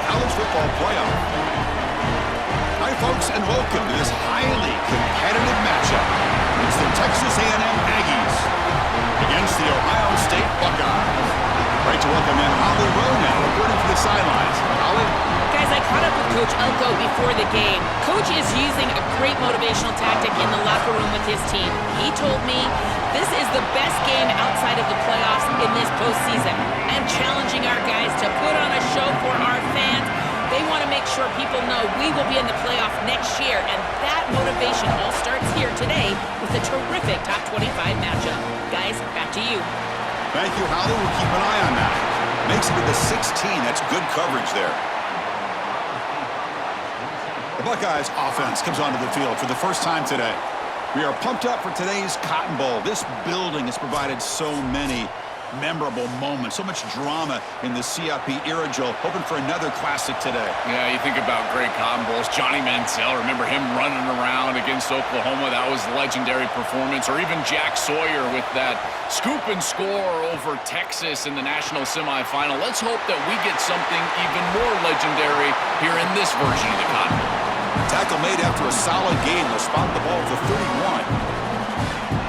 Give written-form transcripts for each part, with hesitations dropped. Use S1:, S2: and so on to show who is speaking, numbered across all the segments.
S1: college football playoff. Hi, folks, and welcome to this highly competitive matchup. It's the Texas A&M Aggies against the Ohio State Buckeyes. Great to welcome in Holly Rowe now, reporting for the sidelines. Holly?
S2: Guys, I caught up with Coach Elko before the game. Coach is using a great motivational tactic in the locker room with his team. He told me this is the best game outside of the playoffs in this postseason. I'm challenging our guys to put on a show for our fans. They want to make sure people know we will be in the playoff next year, and that motivation all starts here today with a terrific top 25 matchup. Guys, back to you.
S1: Thank you, Holly. We'll keep an eye on that. Makes it to the 16. That's good coverage there. The Buckeyes offense comes onto the field for the first time today. We are pumped up for today's Cotton Bowl. This building has provided so many memorable moments, so much drama in the CIP era, Joel. Hoping for another classic today.
S3: Yeah, you think about great Cotton Bowls. Johnny Manziel, remember him running around against Oklahoma? That was a legendary performance. Or even Jack Sawyer with that scoop and score over Texas in the national semifinal. Let's hope that we get something even more legendary here in this version of the Cotton Bowl.
S1: Tackle made after a solid gain. They'll spot the ball for 31.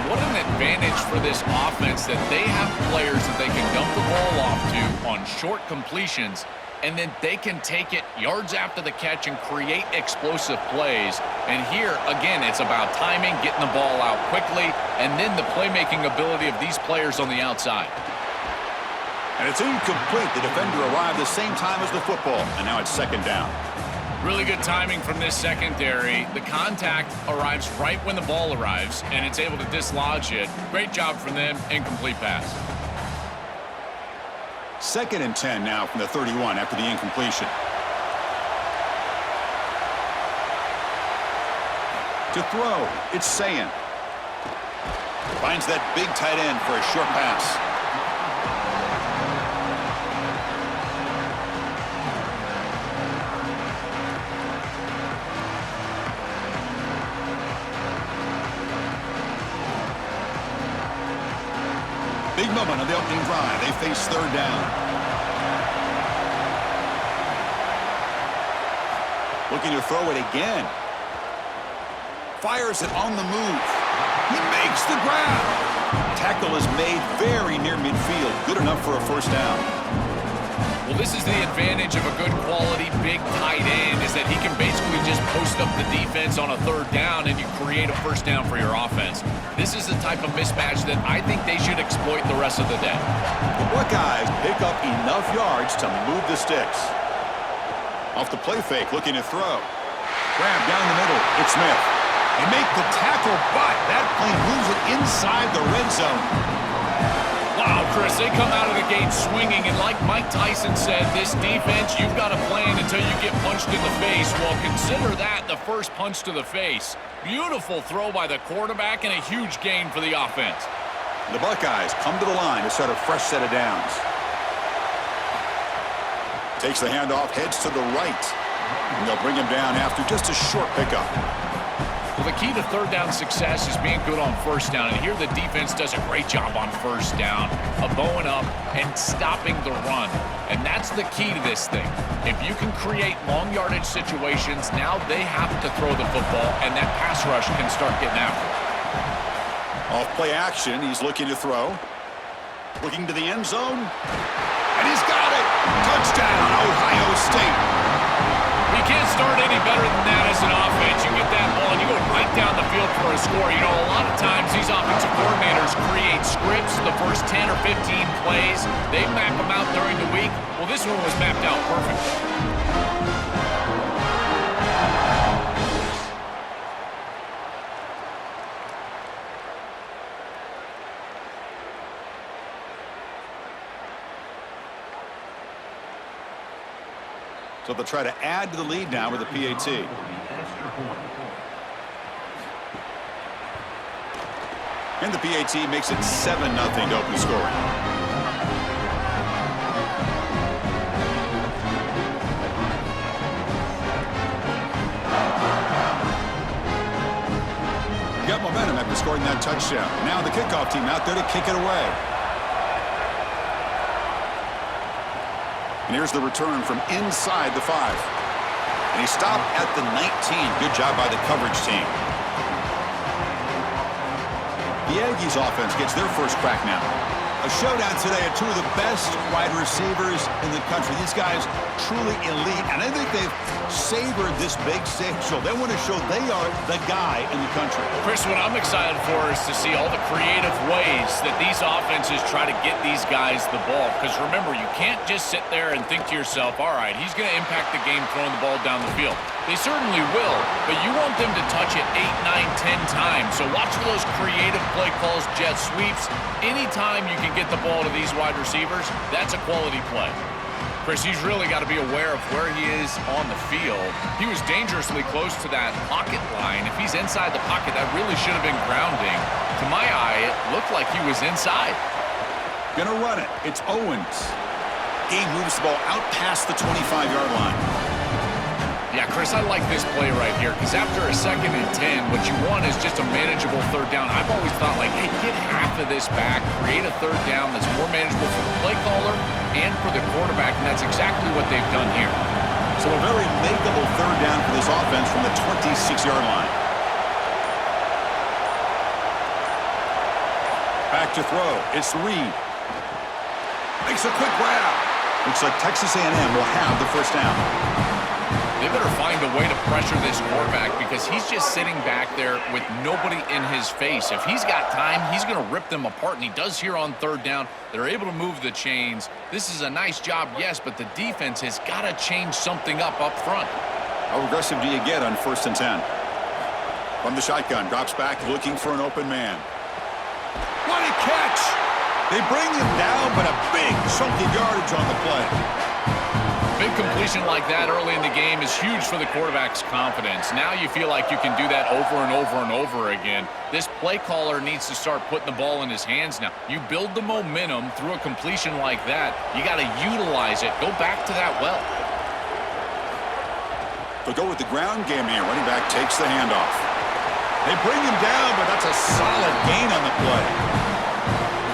S3: What an advantage for this offense that they have players that they can dump the ball off to on short completions, and then they can take it yards after the catch and create explosive plays. And here, again, it's about timing, getting the ball out quickly, and then the playmaking ability of these players on the outside.
S1: And it's incomplete. The defender arrived the same time as the football, and now it's second down.
S3: Really good timing from this secondary. The contact arrives right when the ball arrives, and it's able to dislodge it. Great job from them. Incomplete pass.
S1: Second and 10 now from the 31 after the incompletion. To throw, it's Sayin. Finds that big tight end for a short pass. Big moment on the opening drive. They face third down. Looking to throw it again. Fires it on the move. He makes the grab. Tackle is made very near midfield. Good enough for a first down.
S3: Well, this is the advantage of a good quality big tight end, is that he can basically just post up the defense on a third down and you create a first down for your offense. This is the type of mismatch that I think they should exploit the rest of the day.
S1: The Buckeyes pick up enough yards to move the sticks. Off the play fake, looking to throw. Grab down the middle. It's Smith. They make the tackle, but that plane moves it inside the red zone.
S3: Wow, Chris, they come out of the gate swinging, and like Mike Tyson said, this defense, you've got to plan until you get punched in the face. Well, consider that the first punch to the face. Beautiful throw by the quarterback and a huge gain for the offense.
S1: The Buckeyes come to the line to start a fresh set of downs. Takes the handoff, heads to the right. And they'll bring him down after just a short pickup.
S3: Well, the key to third down success is being good on first down. And here the defense does a great job on first down of bowing up and stopping the run. And that's the key to this thing. If you can create long yardage situations, now they have to throw the football, and that pass rush can start getting after it.
S1: Off play action, he's looking to throw. Looking to the end zone. And he's got it! Touchdown, Ohio State!
S3: You can't start any better than that as an offense. You get that ball and you go right down the field for a score. You know, a lot of times these offensive coordinators create scripts the first 10 or 15 plays. They map them out during the week. Well, this one was mapped out perfectly.
S1: So they'll try to add to the lead now with a PAT. And the PAT makes it 7-0 to open scoring. Got momentum after scoring that touchdown. Now the kickoff team out there to kick it away. And here's the return from inside the 5. And he stopped at the 19. Good job by the coverage team. The Aggies offense gets their first crack now. A showdown today of two of the best wide receivers in the country. These guys truly elite, and I think they've savored this big stage show. They want to show they are the guy in the country.
S3: Chris, what I'm excited for is to see all the creative ways that these offenses try to get these guys the ball. Because remember, you can't just sit there and think to yourself, all right, he's going to impact the game throwing the ball down the field. They certainly will, but you want them to touch it 8, 9, 10 times. So watch for those creative play calls, jet sweeps. Anytime you can get the ball to these wide receivers, that's a quality play. Chris, he's really got to be aware of where he is on the field. He was dangerously close to that pocket line. If he's inside the pocket, that really should have been grounding. To my eye, it looked like he was inside.
S1: Gonna run it. It's Owens. He moves the ball out past the 25-yard line.
S3: Yeah, Chris, I like this play right here because after a 2nd and 10, what you want is just a manageable 3rd down. I've always thought, like, hey, get half of this back, create a 3rd down that's more manageable for the play caller and for the quarterback, and that's exactly what they've done here.
S1: So a very makeable 3rd down for this offense from the 26-yard line. Back to throw. It's Reed. Makes a quick grab. Looks like Texas A&M will have the first down.
S3: They better find a way to pressure this quarterback because he's just sitting back there with nobody in his face. If he's got time, he's going to rip them apart, and he does here on 3rd down. They're able to move the chains. This is a nice job, yes, but the defense has got to change something up front.
S1: How aggressive do you get on 1st and 10? From the shotgun, drops back looking for an open man. What a catch! They bring him down, but a big chunky yardage on the play.
S3: Big completion like that early in the game is huge for the quarterback's confidence. Now you feel like you can do that over and over and over again. This play caller needs to start putting the ball in his hands now. You build the momentum through a completion like that. You got to utilize it. Go back to that well.
S1: They'll go with the ground game here. Running back takes the handoff. They bring him down, but that's a solid gain on the play.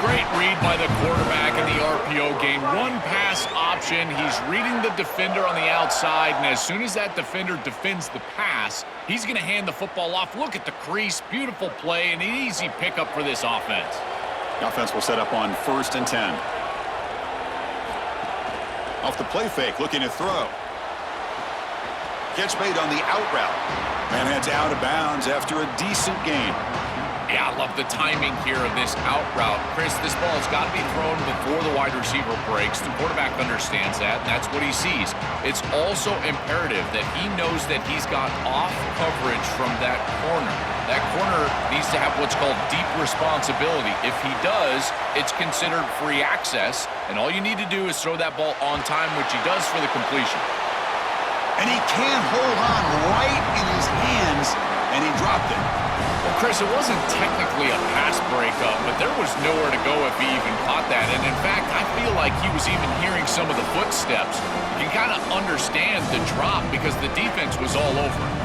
S3: Great read by the quarterback in the RPO game. One pass option. He's reading the defender on the outside, and as soon as that defender defends the pass, he's going to hand the football off. Look at the crease. Beautiful play and an easy pickup for this offense.
S1: The offense will set up on 1st and 10. Off the play fake, looking to throw. Catch made on the out route. Man heads out of bounds after a decent gain.
S3: Yeah, I love the timing here of this out route. Chris, this ball's got to be thrown before the wide receiver breaks. The quarterback understands that, and that's what he sees. It's also imperative that he knows that he's got off coverage from that corner. That corner needs to have what's called deep responsibility. If he does, it's considered free access, and all you need to do is throw that ball on time, which he does for the completion.
S1: And he can't hold on right in his hands, and he dropped it.
S3: Well, Chris, it wasn't technically a pass breakup, but there was nowhere to go if he even caught that. And in fact, I feel like he was even hearing some of the footsteps. You can kind of understand the drop because the defense was all over him.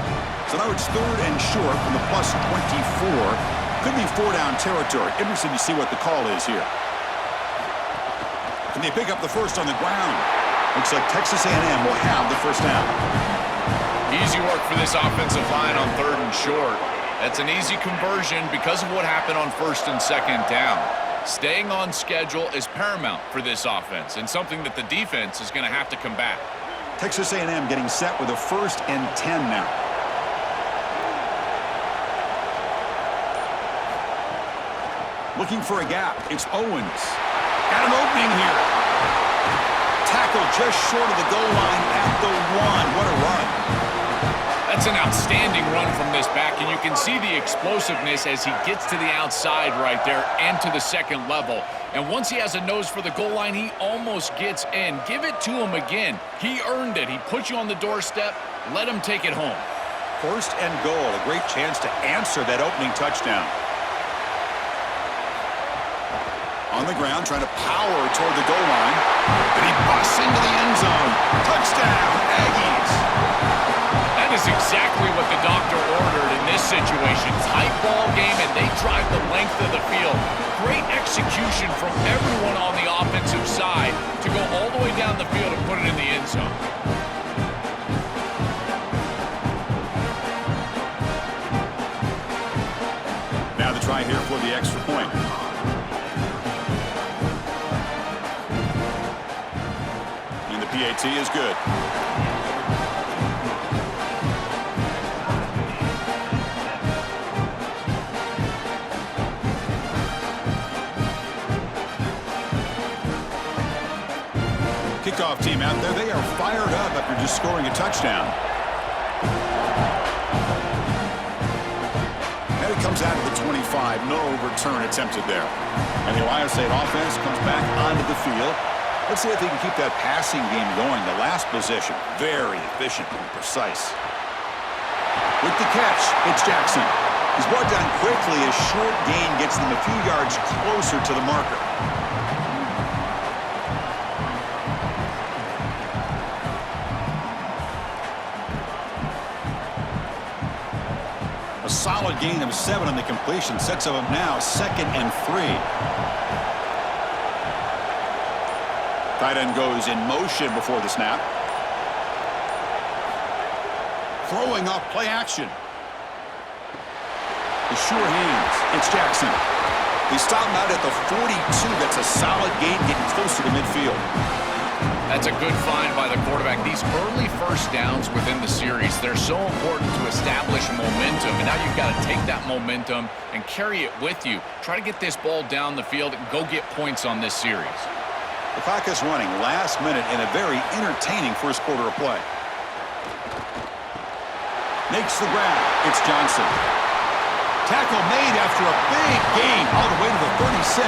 S1: So now it's 3rd and short from the plus 24. Could be 4-down territory. Interesting to see what the call is here. Can they pick up the first on the ground? Looks like Texas A&M will have the first down.
S3: Easy work for this offensive line on 3rd and short. That's an easy conversion because of what happened on 1st and 2nd down. Staying on schedule is paramount for this offense and something that the defense is going to have to combat.
S1: Texas A&M getting set with a 1st and 10 now. Looking for a gap. It's Owens. Got an opening here. Tackle just short of the goal line at the 1. What a run.
S3: That's an outstanding run from this back, and you can see the explosiveness as he gets to the outside right there and to the 2nd level. And once he has a nose for the goal line, he almost gets in. Give it to him again. He earned it. He put you on the doorstep. Let him take it home.
S1: 1st and goal. A great chance to answer that opening touchdown. On the ground, trying to power toward the goal line. And he busts into the end zone. Touchdown, Aggies.
S3: That is exactly what the doctor ordered in this situation. Tight ball game, and they drive the length of the field. Great execution from everyone on the offensive defensive side to go all the way down the field and put it in the end zone.
S1: Now the try here for the extra point. And the PAT is good. Kickoff team out there, they are fired up after just scoring a touchdown. And it comes out of the 25, no return attempted there. And the Ohio State offense comes back onto the field. Let's see if they can keep that passing game going. The last possession, very efficient and precise. With the catch, it's Jackson. He's brought down quickly. A short gain gets them a few yards closer to the marker. Solid gain of 7 on the completion sets them up now 2nd and 3. Tight end goes in motion before the snap. Throwing off play action. The sure hands. It's Jackson. He stopped out at the 42. That's a solid gain getting closer to midfield.
S3: That's a good find by the quarterback. These early first downs within the series, they're so important to establish momentum. And now you've got to take that momentum and carry it with you. Try to get this ball down the field and go get points on this series.
S1: The clock is running last minute in a very entertaining first quarter of play. Makes the grab. It's Johnson. Tackle made after a big gain all the way to the 36.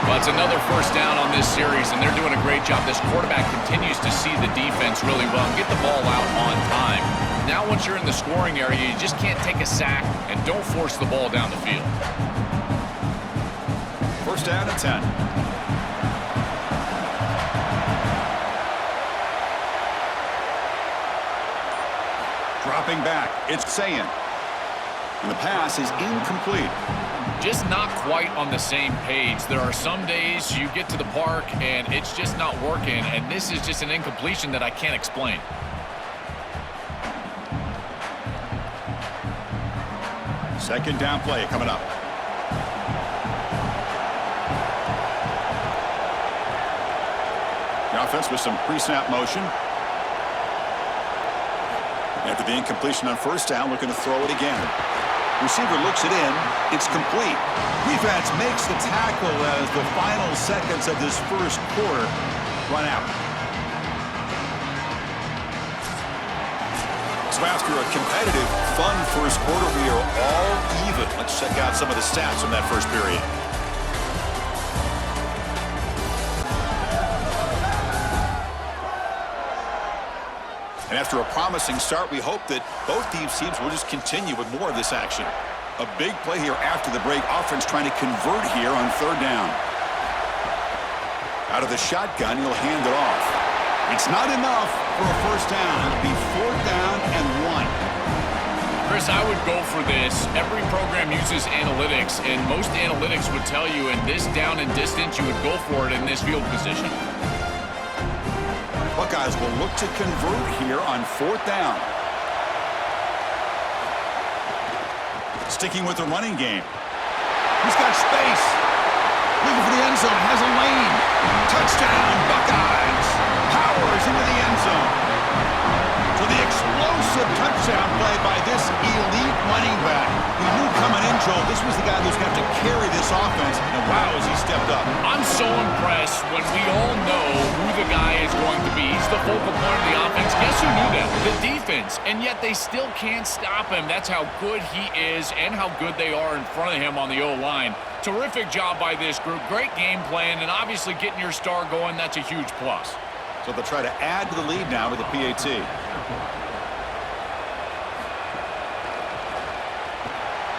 S3: Well, it's another first down on this series, and they're doing a great job. This quarterback continues to see the defense really well and get the ball out on time. Now, once you're in the scoring area, you just can't take a sack and don't force the ball down the field.
S1: First down and 10. Dropping back, it's Sayin. And the pass is incomplete.
S3: Just not quite on the same page. There are some days you get to the park and it's just not working, and this is just an incompletion that I can't explain.
S1: Second down play coming up. The offense with some pre-snap motion. After the incompletion on first down, looking to throw it again. Receiver looks it in. It's complete. Defense makes the tackle as the final seconds of this first quarter run out. So after a competitive, fun first quarter, we are all even. Let's check out some of the stats from that first period. And after a promising start, we hope that both these teams will just continue with more of this action. A big play here after the break. Offense trying to convert here on third down. Out of the shotgun, he'll hand it off. It's not enough for a first down. It'll be 4th down and 1.
S3: Chris, I would go for this. Every program uses analytics, and most analytics would tell you in this down and distance, you would go for it in this field position.
S1: Buckeyes will look to convert here on 4th down. Sticking with the running game. He's got space. Looking for the end zone. Has a lane. Touchdown, Buckeyes. Powers into the end zone. So the explosive touchdown play by this elite running back. We knew coming in, Joel, this was the guy who's going to have to carry this offense. And wow, has he stepped up.
S3: I'm so impressed when we all know who the guy is going to be. He's the focal point of the offense. Guess who knew that? The defense. And yet they still can't stop him. That's how good he is and how good they are in front of him on the O-line. Terrific job by this group. Great game plan, and obviously getting your star going, that's a huge plus.
S1: So they'll try to add to the lead now with the PAT.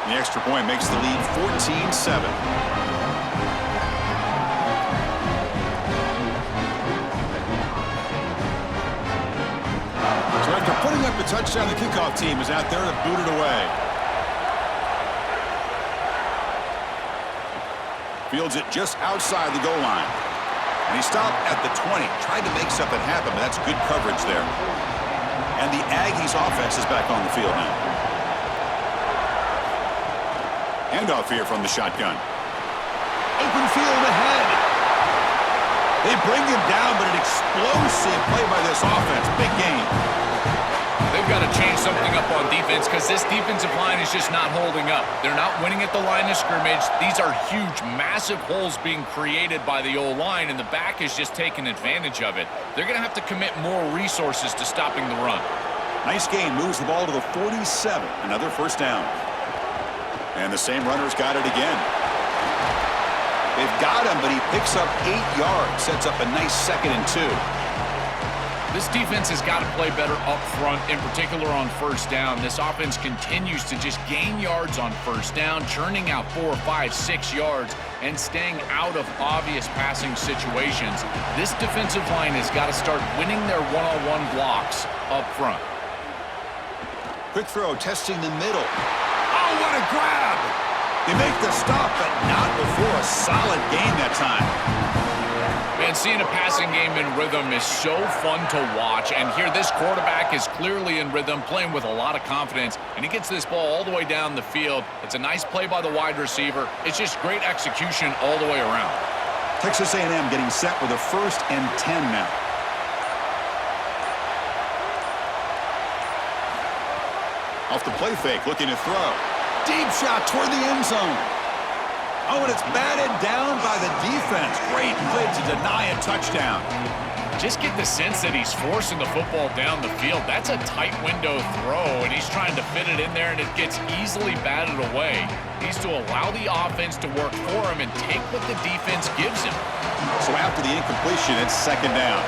S1: The extra point makes the lead 14-7. So after putting up the touchdown, the kickoff team is out there to boot it away. Fields it just outside the goal line. And he stopped at the 20. Tried to make something happen, but that's good coverage there. And the Aggies offense is back on the field now. Handoff here from the shotgun. Open field ahead. They bring him down, but an explosive play by this offense. Big game.
S3: They've got to change something up on defense because this defensive line is just not holding up. They're not winning at the line of scrimmage. These are huge, massive holes being created by the O-line, and the back is just taking advantage of it. They're going to have to commit more resources to stopping the run.
S1: Nice game. Moves the ball to the 47. Another first down. And the same runner's got it again. They've got him, but he picks up 8 yards. Sets up a nice 2nd and 2.
S3: This defense has got to play better up front, in particular on first down. This offense continues to just gain yards on first down, churning out 4, 5, 6 yards, and staying out of obvious passing situations. This defensive line has got to start winning their one-on-one blocks up front.
S1: Quick throw, testing the middle. Oh, what a grab! They make the stop, but not before a solid gain that time.
S3: Man, seeing a passing game in rhythm is so fun to watch, and here this quarterback is clearly in rhythm, playing with a lot of confidence, and he gets this ball all the way down the field. It's a nice play by the wide receiver. It's just great execution all the way around.
S1: Texas A&M getting set with a 1st and 10 now. Off the play fake, looking to throw. Deep shot toward the end zone. Oh, and it's batted down by the defense. Great play to deny a touchdown.
S3: Just get the sense that he's forcing the football down the field. That's a tight window throw, and he's trying to fit it in there, and it gets easily batted away. He needs to allow the offense to work for him and take what the defense gives him.
S1: So after the incompletion, it's 2nd down.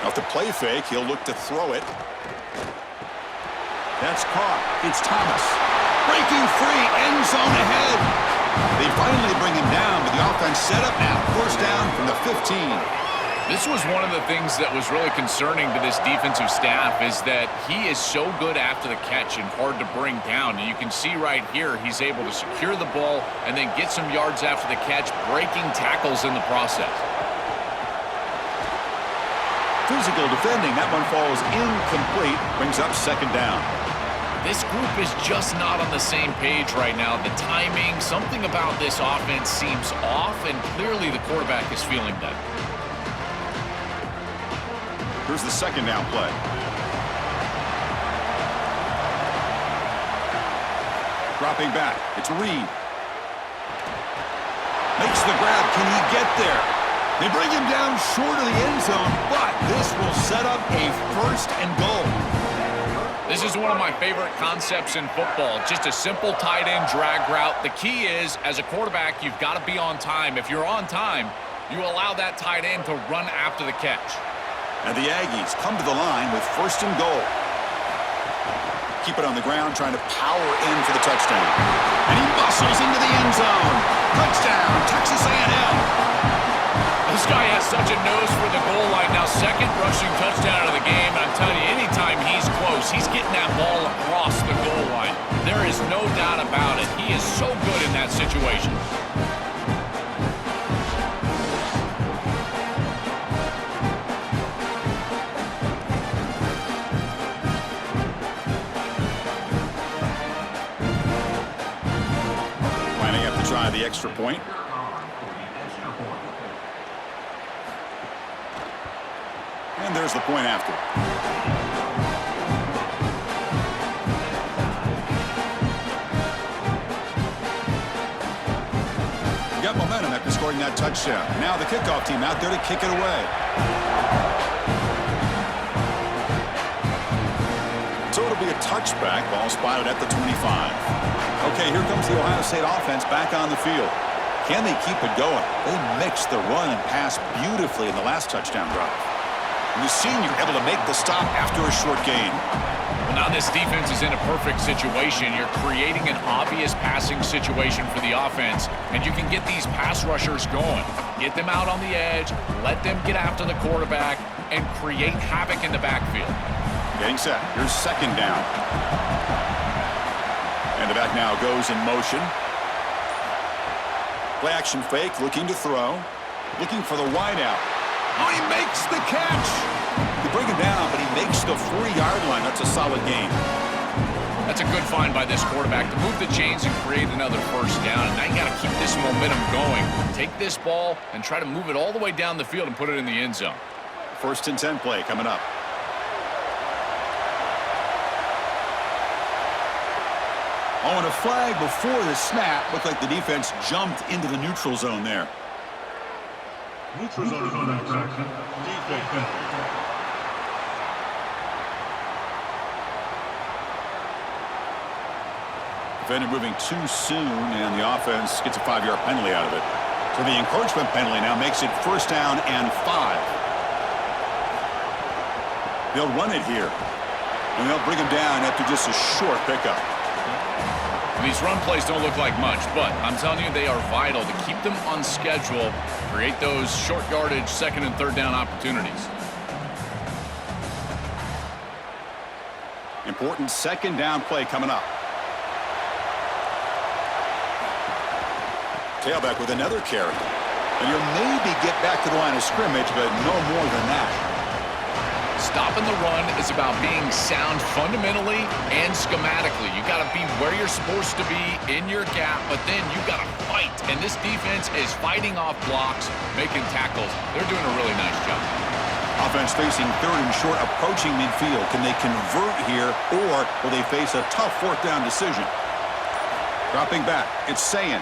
S1: Off the play fake, he'll look to throw it. That's caught. It's Thomas. Breaking free, end zone ahead. They finally bring him down, but the offense set up now. 1st down from the 15.
S3: This was one of the things that was really concerning to this defensive staff is that he is so good after the catch and hard to bring down. And you can see right here he's able to secure the ball and then get some yards after the catch, breaking tackles in the process.
S1: Physical defending. That one falls incomplete. Brings up 2nd down.
S3: This group is just not on the same page right now. The timing, something about this offense seems off, and clearly the quarterback is feeling that.
S1: Here's the 2nd down play. Dropping back. It's Reed. Makes the grab. Can he get there? They bring him down short of the end zone, but this will set up a 1st and goal.
S3: This is one of my favorite concepts in football, just a simple tight end drag route. The key is, as a quarterback, you've got to be on time. If you're on time, you allow that tight end to run after the catch.
S1: And the Aggies come to the line with 1st and goal. Keep it on the ground, trying to power in for the touchdown. And he muscles into the end zone. Touchdown, Texas A&M.
S3: This guy has such a nose for the goal line. Now, 2nd rushing touchdown of the game. And I'm telling you, anytime he's close, he's getting that ball across the goal line. There is no doubt about it. He is so good in that situation.
S1: Lining up to try the extra point. And there's the point after. Got momentum after scoring that touchdown. Now the kickoff team out there to kick it away. So it'll be a touchback. Ball spotted at the 25. Okay, here comes the Ohio State offense back on the field. Can they keep it going? They mixed the run and pass beautifully in the last touchdown drive. And the senior able to make the stop after a short gain.
S3: Well, now this defense is in a perfect situation. You're creating an obvious passing situation for the offense, and you can get these pass rushers going. Get them out on the edge, let them get after the quarterback, and create havoc in the backfield.
S1: Getting set. Here's 2nd down. And the back now goes in motion. Play action fake, looking to throw. Looking for the wideout. Oh, he makes the catch. They bring him down, but he makes the 40-yard line. That's a solid gain.
S3: That's a good find by this quarterback to move the chains and create another first down. And now you got to keep this momentum going. Take this ball and try to move it all the way down the field and put it in the end zone.
S1: First and 10 play coming up. Oh, and a flag before the snap. Looked like the defense jumped into the neutral zone there.
S4: Neutral zone infraction. Defense.
S1: Defender moving too soon, and the offense gets a 5-yard penalty out of it. So the encouragement penalty now makes it first down and 5. They'll run it here, and they'll bring him down after just a short pickup.
S3: These run plays don't look like much, but I'm telling you, they are vital to keep them on schedule, create those short yardage second and third down opportunities.
S1: Important second down play coming up. Tailback with another carry. And you'll maybe get back to the line of scrimmage, but no more than that.
S3: Stopping the run is about being sound fundamentally and schematically. You got to be where you're supposed to be in your gap, but then you got to fight. And this defense is fighting off blocks, making tackles. They're doing a really nice job.
S1: Offense facing third and short, approaching midfield. Can they convert here, or will they face a tough fourth down decision? Dropping back, it's Sayin.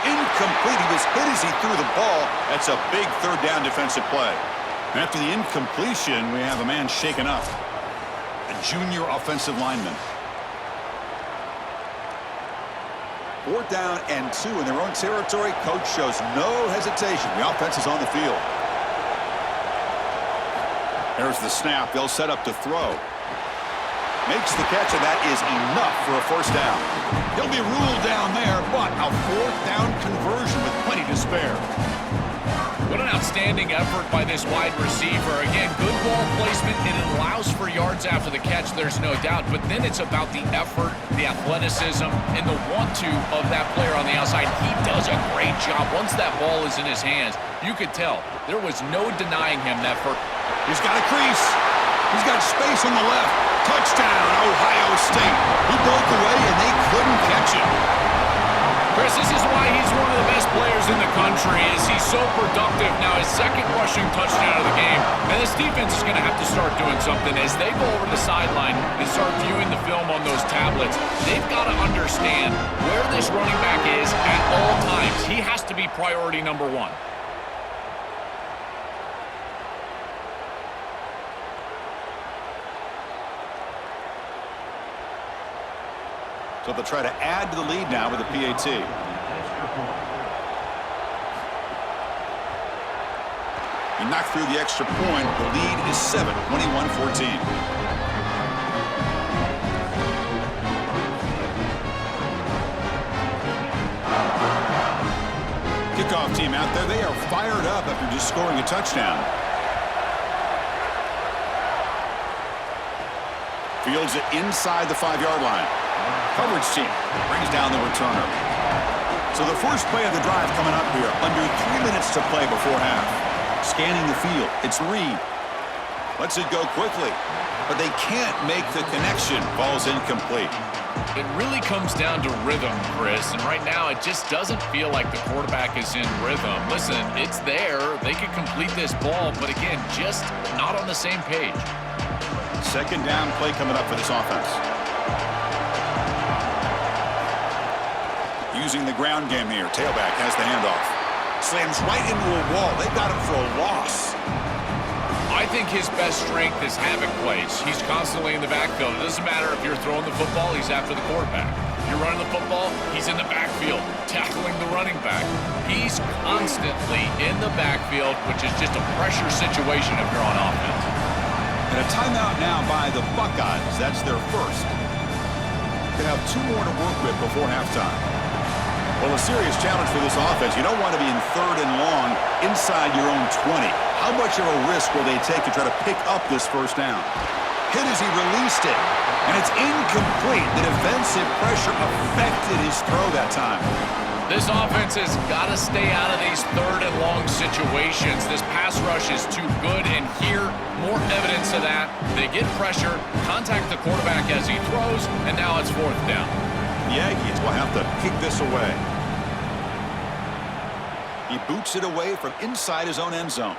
S1: Incomplete. He was hit as he threw the ball. That's a big third down defensive play. After the incompletion, we have a man shaken up. A junior offensive lineman. Fourth down and 2 in their own territory. Coach shows no hesitation. The offense is on the field. There's the snap. They'll set up to throw. Makes the catch, and that is enough for a first down. He'll be ruled down there, but a fourth down conversion with plenty to spare.
S3: What an outstanding effort by this wide receiver. Again, good ball placement, and it allows for yards after the catch, there's no doubt. But then it's about the effort, the athleticism, and the want-to of that player on the outside. He does a great job. Once that ball is in his hands, you could tell there was no denying him that first.
S1: He's got a crease. He's got space on the left. Touchdown, Ohio State. He broke away, and they couldn't catch him.
S3: Chris, this is why he's one of the best players in the country, is he's so productive. Now his second rushing touchdown of the game, and this defense is going to have to start doing something as they go over the sideline and start viewing the film on those tablets. They've got to understand where this running back is at all times. He has to be priority number 1.
S1: So they'll try to add to the lead now with a PAT. He knocked through the extra point. The lead is 7, 21-14. Kickoff team out there. They are fired up after just scoring a touchdown. Fields it inside the 5-yard line. Coverage team brings down the returner. So the first play of the drive coming up here. Under 3 minutes to play before half. Scanning the field. It's Reed. Lets it go quickly. But they can't make the connection. Ball's incomplete.
S3: It really comes down to rhythm, Chris. And right now, it just doesn't feel like the quarterback is in rhythm. Listen, it's there. They could complete this ball. But again, just not on the same page.
S1: Second down play coming up for this offense. Using the ground game here. Tailback has the handoff. Slams right into a wall. They've got him for a loss.
S3: I think his best strength is havoc plays. He's constantly in the backfield. It doesn't matter if you're throwing the football, he's after the quarterback. You're running the football, he's in the backfield, tackling the running back. He's constantly in the backfield, which is just a pressure situation if you're on offense.
S1: And a timeout now by the Buckeyes. That's their first. They have 2 more to work with before halftime. Well, a serious challenge for this offense. You don't want to be in third and long inside your own 20. How much of a risk will they take to try to pick up this first down? Hit as he released it. And it's incomplete. The defensive pressure affected his throw that time.
S3: This offense has got to stay out of these third and long situations. This pass rush is too good, and here, more evidence of that. They get pressure, contact the quarterback as he throws, and now it's fourth down.
S1: The Aggies will have to kick this away. He boots it away from inside his own end zone.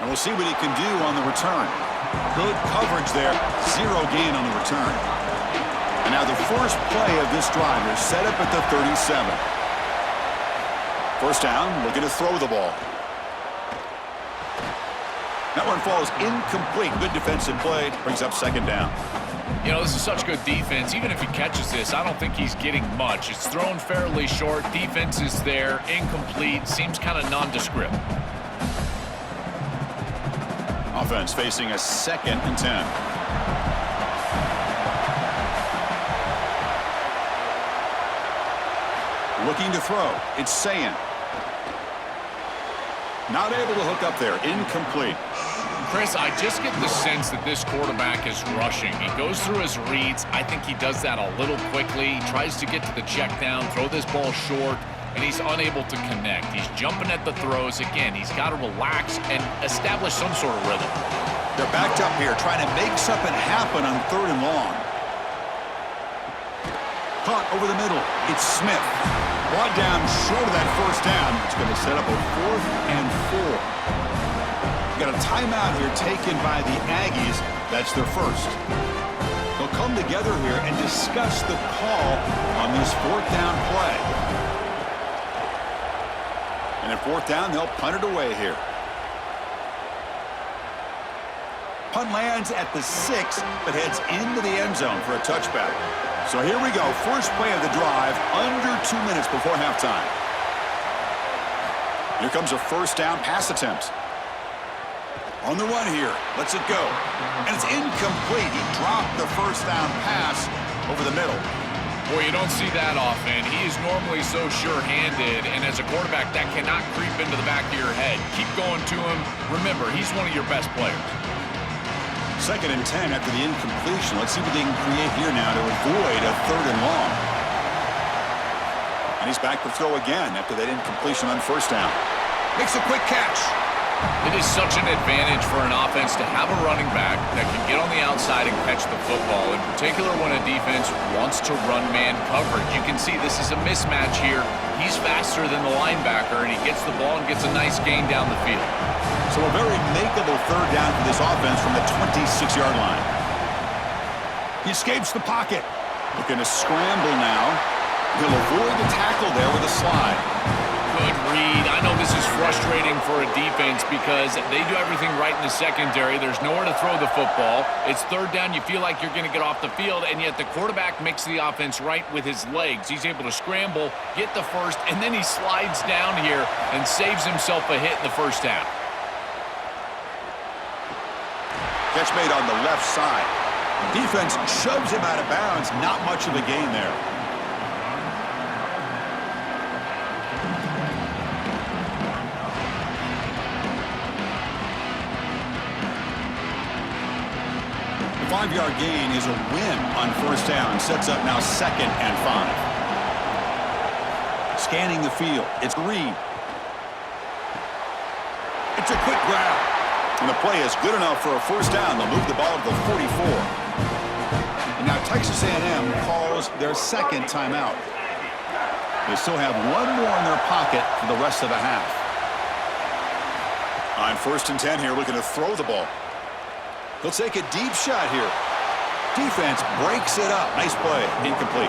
S1: And we'll see what he can do on the return. Good coverage there. Zero gain on the return. And now the first play of this drive is set up at the 37. First down, looking to throw the ball. That one falls incomplete. Good defensive play. Brings up second down.
S3: You know, this is such good defense. Even if he catches this, I don't think he's getting much. It's thrown fairly short. Defense is there. Incomplete. Seems kind of nondescript.
S1: Offense facing a 2nd and 10. Looking to throw. It's Sayan. Not able to hook up there. Incomplete.
S3: Chris, I just get the sense that this quarterback is rushing. He goes through his reads. I think he does that a little quickly. He tries to get to the check down, throw this ball short, and he's unable to connect. He's jumping at the throws. Again, he's got to relax and establish some sort of rhythm.
S1: They're backed up here, trying to make something happen on 3rd and long. Punt over the middle. It's Smith. Brought down short of that first down. It's going to set up a 4th and 4. Got a timeout here taken by the Aggies. That's their first. They'll come together here and discuss the call on this 4th down play. And at 4th down, they'll punt it away here. Punt lands at the 6, but heads into the end zone for a touchback. So here we go. First play of the drive, under 2 minutes before halftime. Here comes a first down pass attempt. On the run here. Lets it go. And it's incomplete. He dropped the first down pass over the middle.
S3: Boy, you don't see that often. He is normally so sure-handed, and as a quarterback, that cannot creep into the back of your head. Keep going to him. Remember, he's one of your best players.
S1: 2nd and 10 after the incompletion. Let's see what they can create here now to avoid a 3rd and long. And he's back to throw again after that incompletion on first down. Makes a quick catch.
S3: It is such an advantage for an offense to have a running back that can get on the outside and catch the football, in particular when a defense wants to run man coverage. You can see this is a mismatch here. He's faster than the linebacker, and he gets the ball and gets a nice gain down the field.
S1: So a very makeable 3rd down for this offense from the 26-yard line. He escapes the pocket. Looking to scramble now. He'll avoid the tackle there with a slide.
S3: Good read. I know this is frustrating for a defense because they do everything right in the secondary. There's nowhere to throw the football. It's 3rd down. You feel like you're going to get off the field, and yet the quarterback makes the offense right with his legs. He's able to scramble, get the first, and then he slides down here and saves himself a hit in the first half.
S1: Catch made on the left side. Defense shoves him out of bounds. Not much of a gain there. The 5-yard gain is a win on first down. Sets up now 2nd and 5. Scanning the field. It's Reed. It's a quick grab. And the play is good enough for a first down. They'll move the ball to the 44. And now Texas A&M calls their 2nd timeout. They still have one more in their pocket for the rest of the half. On 1st and 10 here, looking to throw the ball. He'll take a deep shot here. Defense breaks it up. Nice play. Incomplete.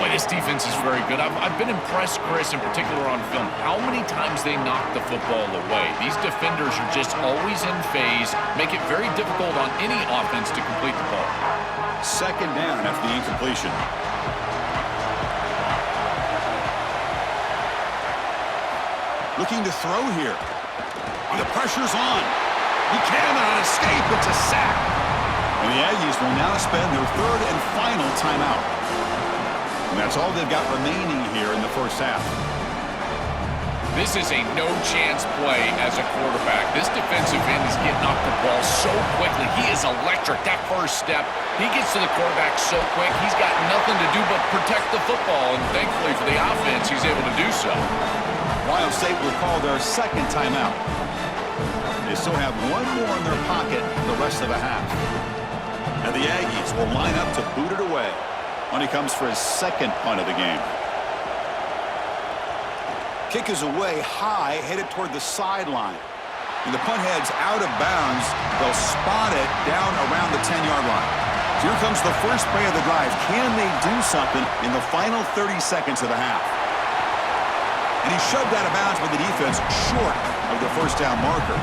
S3: Boy, this defense is very good. I've been impressed, Chris, in particular on film, how many times they knock the football away. These defenders are just always in phase, make it very difficult on any offense to complete the ball.
S1: 2nd down after the incompletion. Looking to throw here. And the pressure's on. He cannot escape. It's a sack. And the Aggies will now spend their 3rd and final timeout. And that's all they've got remaining here in the first half.
S3: This is a no-chance play as a quarterback. This defensive end is getting off the ball so quickly. He is electric. That first step, he gets to the quarterback so quick, he's got nothing to do but protect the football, and thankfully for the offense, he's able to do so.
S1: Ohio State will call their second timeout. They still have one more in their pocket for the rest of the half. And the Aggies will line up to boot it away when he comes for his second punt of the game. Kick is away high, headed toward the sideline. When the punt heads out of bounds, they'll spot it down around the 10-yard line. Here comes the first play of the drive. Can they do something in the final 30 seconds of the half? And he shoved out of bounds with the defense short of the first down marker.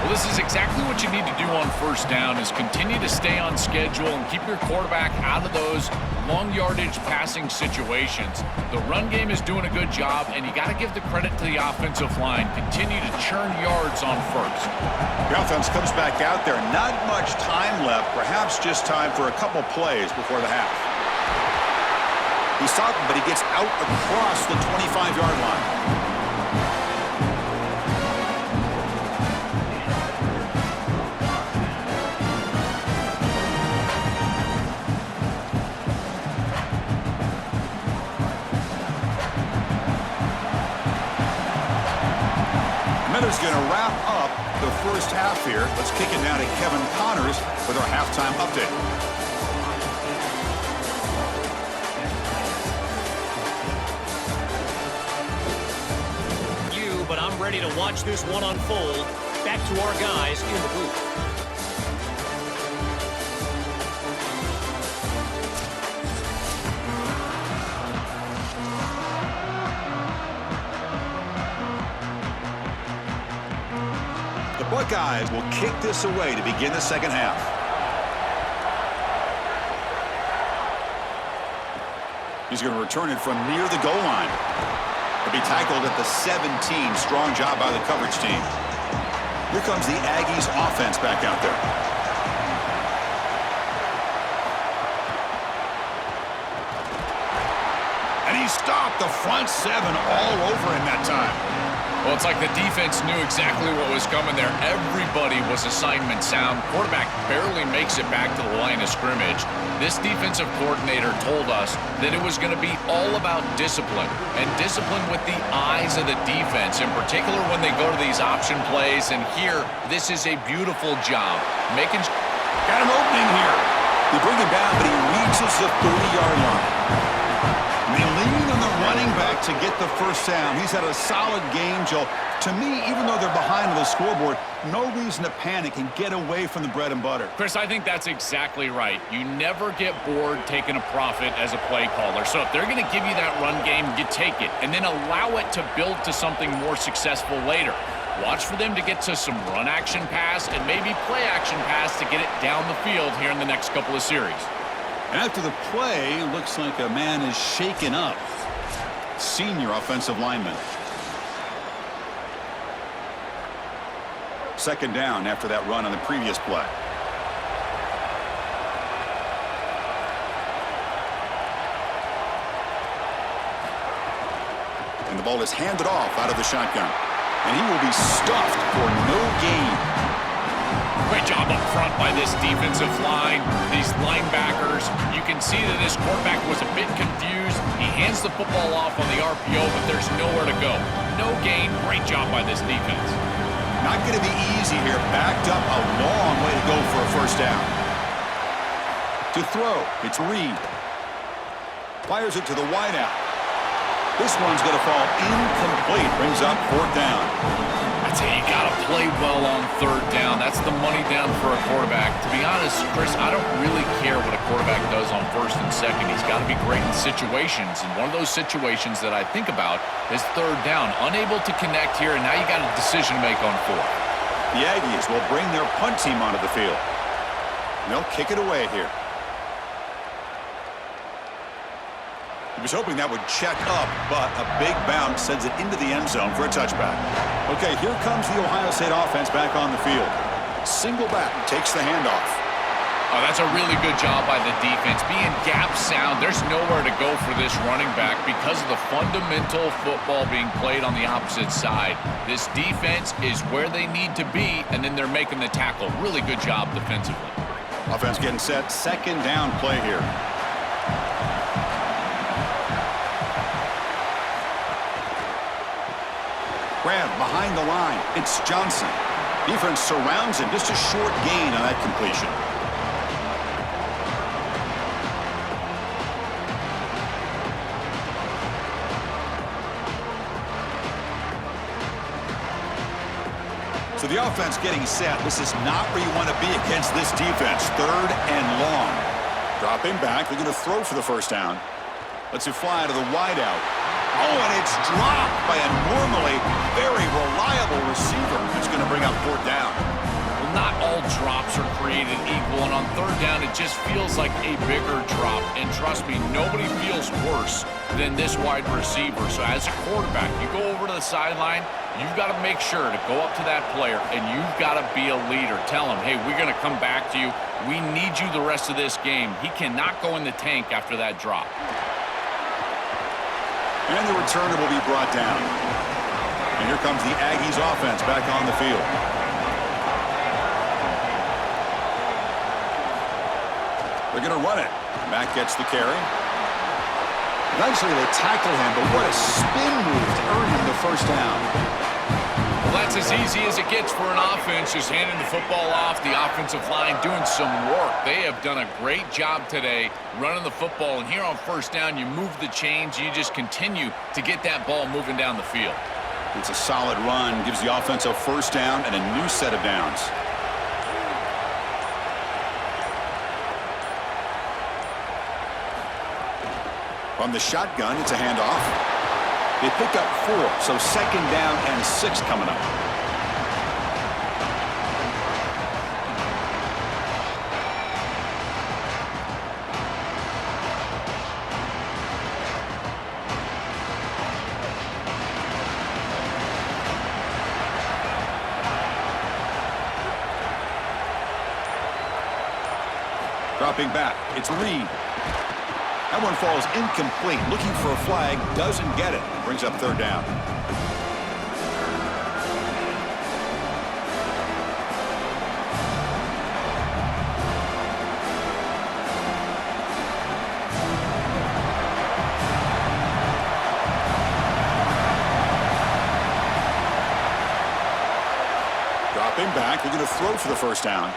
S3: Well, this is exactly what you need to do on first down, is continue to stay on schedule and keep your quarterback out of those long yardage passing situations. The run game is doing a good job, and you got to give the credit to the offensive line. Continue to churn yards on first.
S1: The offense comes back out there. Not much time left, perhaps just time for a couple plays before the half. He's stopped, but he gets out across the 25-yard line. Miller's going to wrap up the first half here. Let's kick it now to Kevin Connors with our halftime update.
S5: But I'm ready to watch this one unfold. Back to our guys in the booth.
S1: The Buckeyes will kick this away to begin the second half. He's going to return it from near the goal line. He'll be tackled at the 17. Strong job by the coverage team. Here comes the Aggies offense back out there. And he stopped the front seven all over him that time.
S3: Well, it's like the defense knew exactly what was coming there. Everybody was assignment sound. Quarterback barely makes it back to the line of scrimmage. This defensive coordinator told us that it was going to be all about discipline, and discipline with the eyes of the defense, in particular when they go to these option plays. And here, this is a beautiful job.
S1: Got an opening here. They bring him down, but he reaches the 30-yard line. They lean on the running back to get the first down. He's had a solid game, Joe. To me, even though they're behind on the scoreboard, no reason to panic and get away from the bread and butter.
S3: Chris, I think that's exactly right. You never get bored taking a profit as a play caller. So if they're going to give you that run game, you take it, and then allow it to build to something more successful later. Watch for them to get to some run action pass and maybe play action pass to get it down the field here in the next couple of series.
S1: And after the play, it looks like a man is shaken up. Senior offensive lineman. Second down after that run on the previous play. And the ball is handed off out of the shotgun. And he will be stuffed for no gain.
S3: Great job up front by this defensive line. These linebackers, you can see that this quarterback was a bit confused. He hands the football off on the RPO, but there's nowhere to go. No gain. Great job by this defense.
S1: Not going to be easy here. Backed up a long way to go for a first down. To throw, it's Reed. Fires it to the wideout. This one's going to fall incomplete. Brings up fourth down.
S3: I'd say you got to play well on third down. That's the money down for a quarterback. To be honest, Chris, I don't really care what a quarterback does on first and second. He's got to be great in situations. And one of those situations that I think about is third down. Unable to connect here, and now you got a decision to make on fourth.
S1: The Aggies will bring their punt team onto the field. And they'll kick it away here. He was hoping that would check up, but a big bounce sends it into the end zone for a touchback. Okay, here comes the Ohio State offense back on the field. Single back takes the handoff.
S3: Oh, that's a really good job by the defense. Being gap sound, there's nowhere to go for this running back because of the fundamental football being played on the opposite side. This defense is where they need to be, and then they're making the tackle. Really good job defensively.
S1: Offense getting set. Second down play here. Grab behind the line. It's Johnson. Defense surrounds him. Just a short gain on that completion. So the offense getting set. This is not where you want to be against this defense. Third and long. Dropping back. They're going to throw for the first down. Lets it fly to the wideout. Oh, and it's dropped by a normally very reliable receiver. It's going to bring up fourth down.
S3: Well, not all drops are created equal, and on third down, it just feels like a bigger drop. And trust me, nobody feels worse than this wide receiver. So as a quarterback, you go over to the sideline, you've got to make sure to go up to that player, and you've got to be a leader. Tell him, hey, we're going to come back to you. We need you the rest of this game. He cannot go in the tank after that drop.
S1: And the returner will be brought down. And here comes the Aggies offense back on the field. They're going to run it. Mack gets the carry. Eventually they tackle him, but what a spin move to earn him the first down.
S3: Well, that's as easy as it gets for an offense, just handing the football off, the offensive line doing some work. They have done a great job today running the football, and here on first down, you move the chains, you just continue to get that ball moving down the field.
S1: It's a solid run, gives the offense a first down and a new set of downs. From the shotgun, it's a handoff. They pick up 4, so second down and 6 coming up. Dropping back, it's Reed. That one falls incomplete. Looking for a flag, doesn't get it. Brings up third down. Dropping back, they're going to throw for the first down.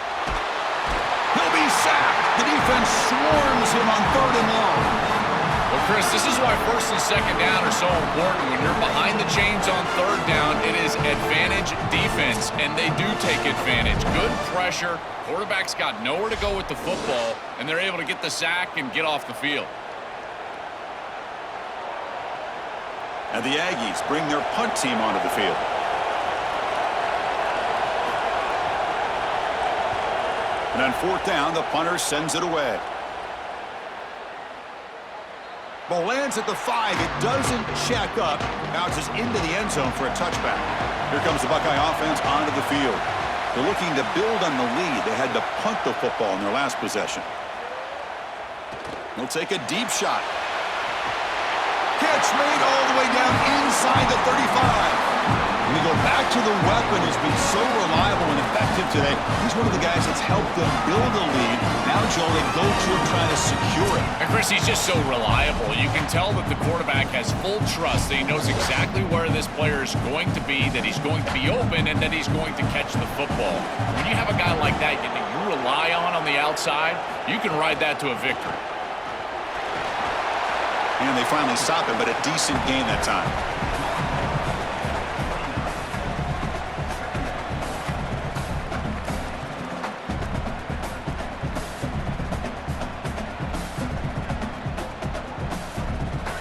S1: He'll be sacked. The defense swarms him on third and long.
S3: Well, Chris, this is why first and second down are so important. When you're behind the chains on third down, it is advantage defense, and they do take advantage. Good pressure. Quarterback's got nowhere to go with the football, and they're able to get the sack and get off the field.
S1: And the Aggies bring their punt team onto the field. And on fourth down, the punter sends it away. Ball lands at the 5. It doesn't check up. Bounces into the end zone for a touchback. Here comes the Buckeye offense onto the field. They're looking to build on the lead. They had to punt the football in their last possession. They'll take a deep shot. Catch made all the way down inside the 35. We go back to the weapon who's been so reliable and effective today. He's one of the guys that's helped them build a lead. Now, Joe, they go to him trying to secure it.
S3: And, Chris, he's just so reliable. You can tell that the quarterback has full trust that he knows exactly where this player is going to be, that he's going to be open, and that he's going to catch the football. When you have a guy like that that you rely on the outside, you can ride that to a victory.
S1: And they finally stop him, but a decent game that time.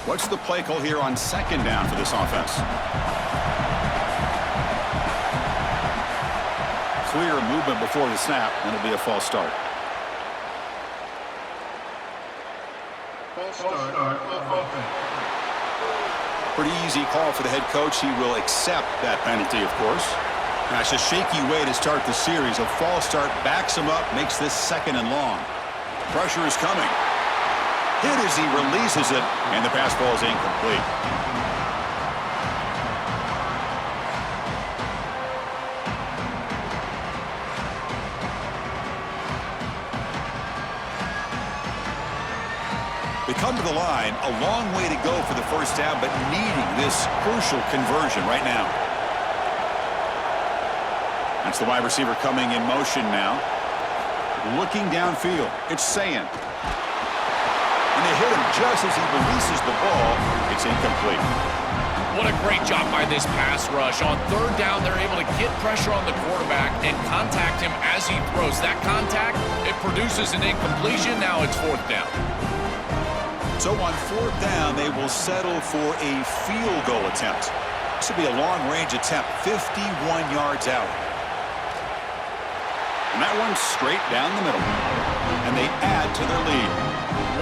S1: What's the play call here on second down for this offense? Clear movement before the snap, and it'll be a false start.
S4: False start.
S1: Pretty easy call for the head coach. He will accept that penalty, of course. That's a shaky way to start the series. A false start backs him up, makes this 2nd and long. Pressure is coming. Hit as he releases it, and the pass ball is incomplete. They come to the line, a long way to go for the first down, but needing this crucial conversion right now. That's the wide receiver coming in motion now. Looking downfield. It's Sand. And they hit him just as he releases the ball. It's incomplete.
S3: What a great job by this pass rush. On 3rd down, they're able to get pressure on the quarterback and contact him as he throws. That contact, it produces an incompletion. Now it's 4th down.
S1: So on 4th down, they will settle for a field goal attempt. This will be a long-range attempt, 51 yards out. And that one's straight down the middle. And they add to their lead.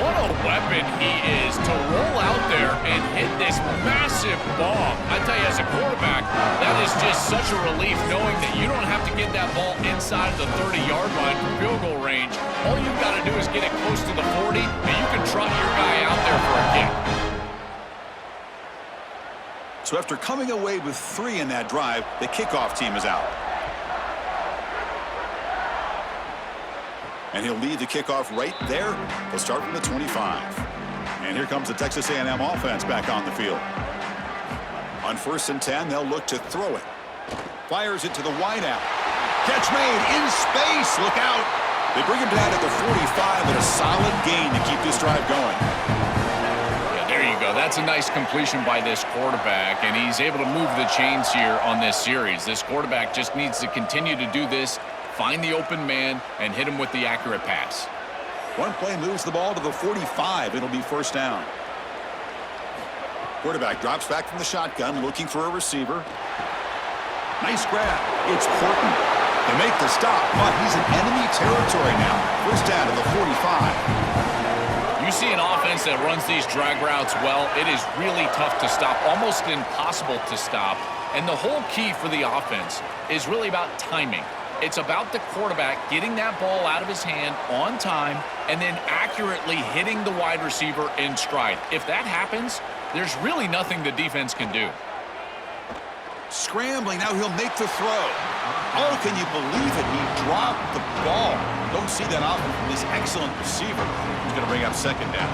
S3: What a weapon he is to roll out there and hit this massive bomb. I tell you, as a quarterback, that is just such a relief knowing that you don't have to get that ball inside of the 30-yard line for field goal range. All you've got to do is get it close to the 40, and you can trot your guy out there for a kick.
S1: So after coming away with 3 in that drive, the kickoff team is out. And he'll lead the kickoff right there. They'll start from the 25. And here comes the Texas A&M offense back on the field. On 1st and 10, they'll look to throw it. Fires it to the wideout. Catch made in space. Look out. They bring him down at the 45, but a solid gain to keep this drive going.
S3: Yeah, there you go. That's a nice completion by this quarterback, and he's able to move the chains here on this series. This quarterback just needs to continue to do this, find the open man, and hit him with the accurate pass.
S1: One play moves the ball to the 45. It'll be 1st down. Quarterback drops back from the shotgun, looking for a receiver. Nice grab. It's Horton. They make the stop, but he's in enemy territory now. 1st down to the 45.
S3: You see an offense that runs these drag routes well, it is really tough to stop, almost impossible to stop. And the whole key for the offense is really about timing. It's about the quarterback getting that ball out of his hand on time and then accurately hitting the wide receiver in stride. If that happens, there's really nothing the defense can do.
S1: Scrambling, now he'll make the throw. Oh, can you believe it? He dropped the ball. Don't see that often from this excellent receiver. He's going to bring up 2nd down.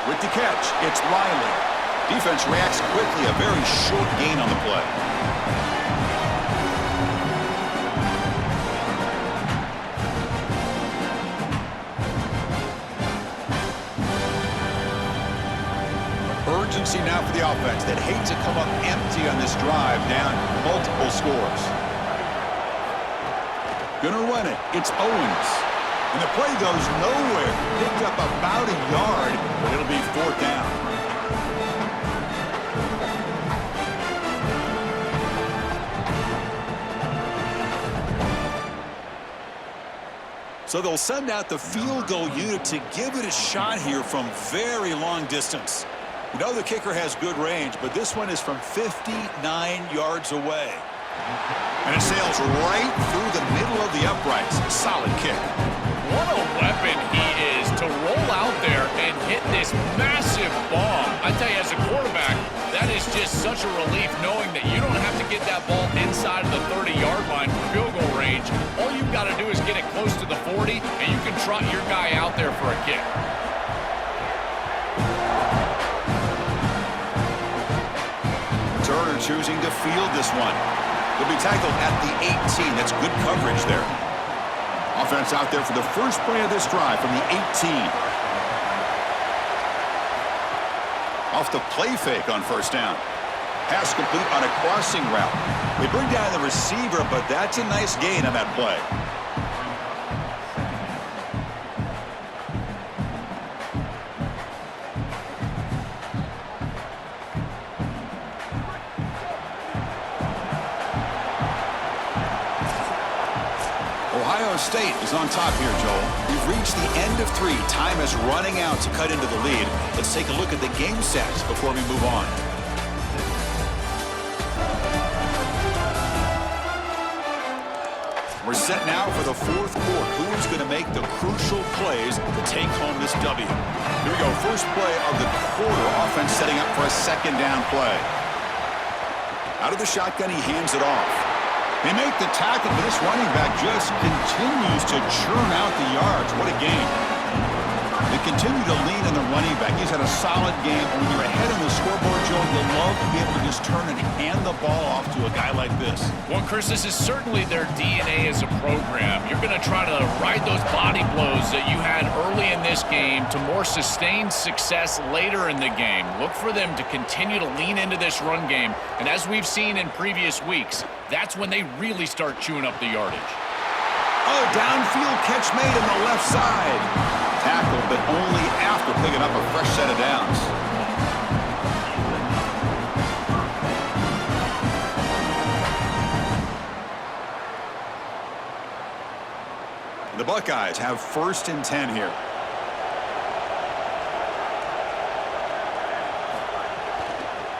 S1: With the catch, it's Riley. Defense reacts quickly, a very short gain on the play. Urgency now for the offense that hates to come up empty on this drive, down multiple scores. Gonna run it. It's Owens. And the play goes nowhere. Picked up about a yard, but it'll be 4th down. So they'll send out the field goal unit to give it a shot here from very long distance. You know the kicker has good range, but this one is from 59 yards away. And it sails right through the middle of the uprights. Solid kick.
S3: What a weapon he is to roll out there and hit this massive bomb. I tell you, as a quarterback, that is just such a relief knowing that you don't have to get that ball inside of the 30-yard line for field goal range. All you've got to do is get it close to the 40, and you can trot your guy out there for a kick.
S1: Turner choosing to field this one. He'll be tackled at the 18. That's good coverage there. Offense out there for the first play of this drive from the 18. Off the play fake on 1st down. Pass complete on a crossing route. They bring down the receiver, but that's a nice gain on that play. State is on top here, Joel. We've reached the end of 3. Time is running out to cut into the lead. Let's take a look at the game sets before we move on. We're set now for the 4th quarter. Who's going to make the crucial plays to take home this W? Here we go. First play of the quarter. Offense setting up for a 2nd down play. Out of the shotgun, he hands it off. They make the tackle, but this running back just continues to churn out the yards. What a game. They continue to lean on the running back. He's had a solid game. And when you're ahead on the scoreboard, Joe, you'll love to be able to just turn and hand the ball off to a guy like this.
S3: Well, Chris, this is certainly their DNA as a program. You're going to try to ride those body blows that you had early in this game to more sustained success later in the game. Look for them to continue to lean into this run game. And as we've seen in previous weeks, that's when they really start chewing up the yardage.
S1: Oh, downfield catch made on the left side. Tackle, but only after picking up a fresh set of downs. The Buckeyes have 1st and 10 here.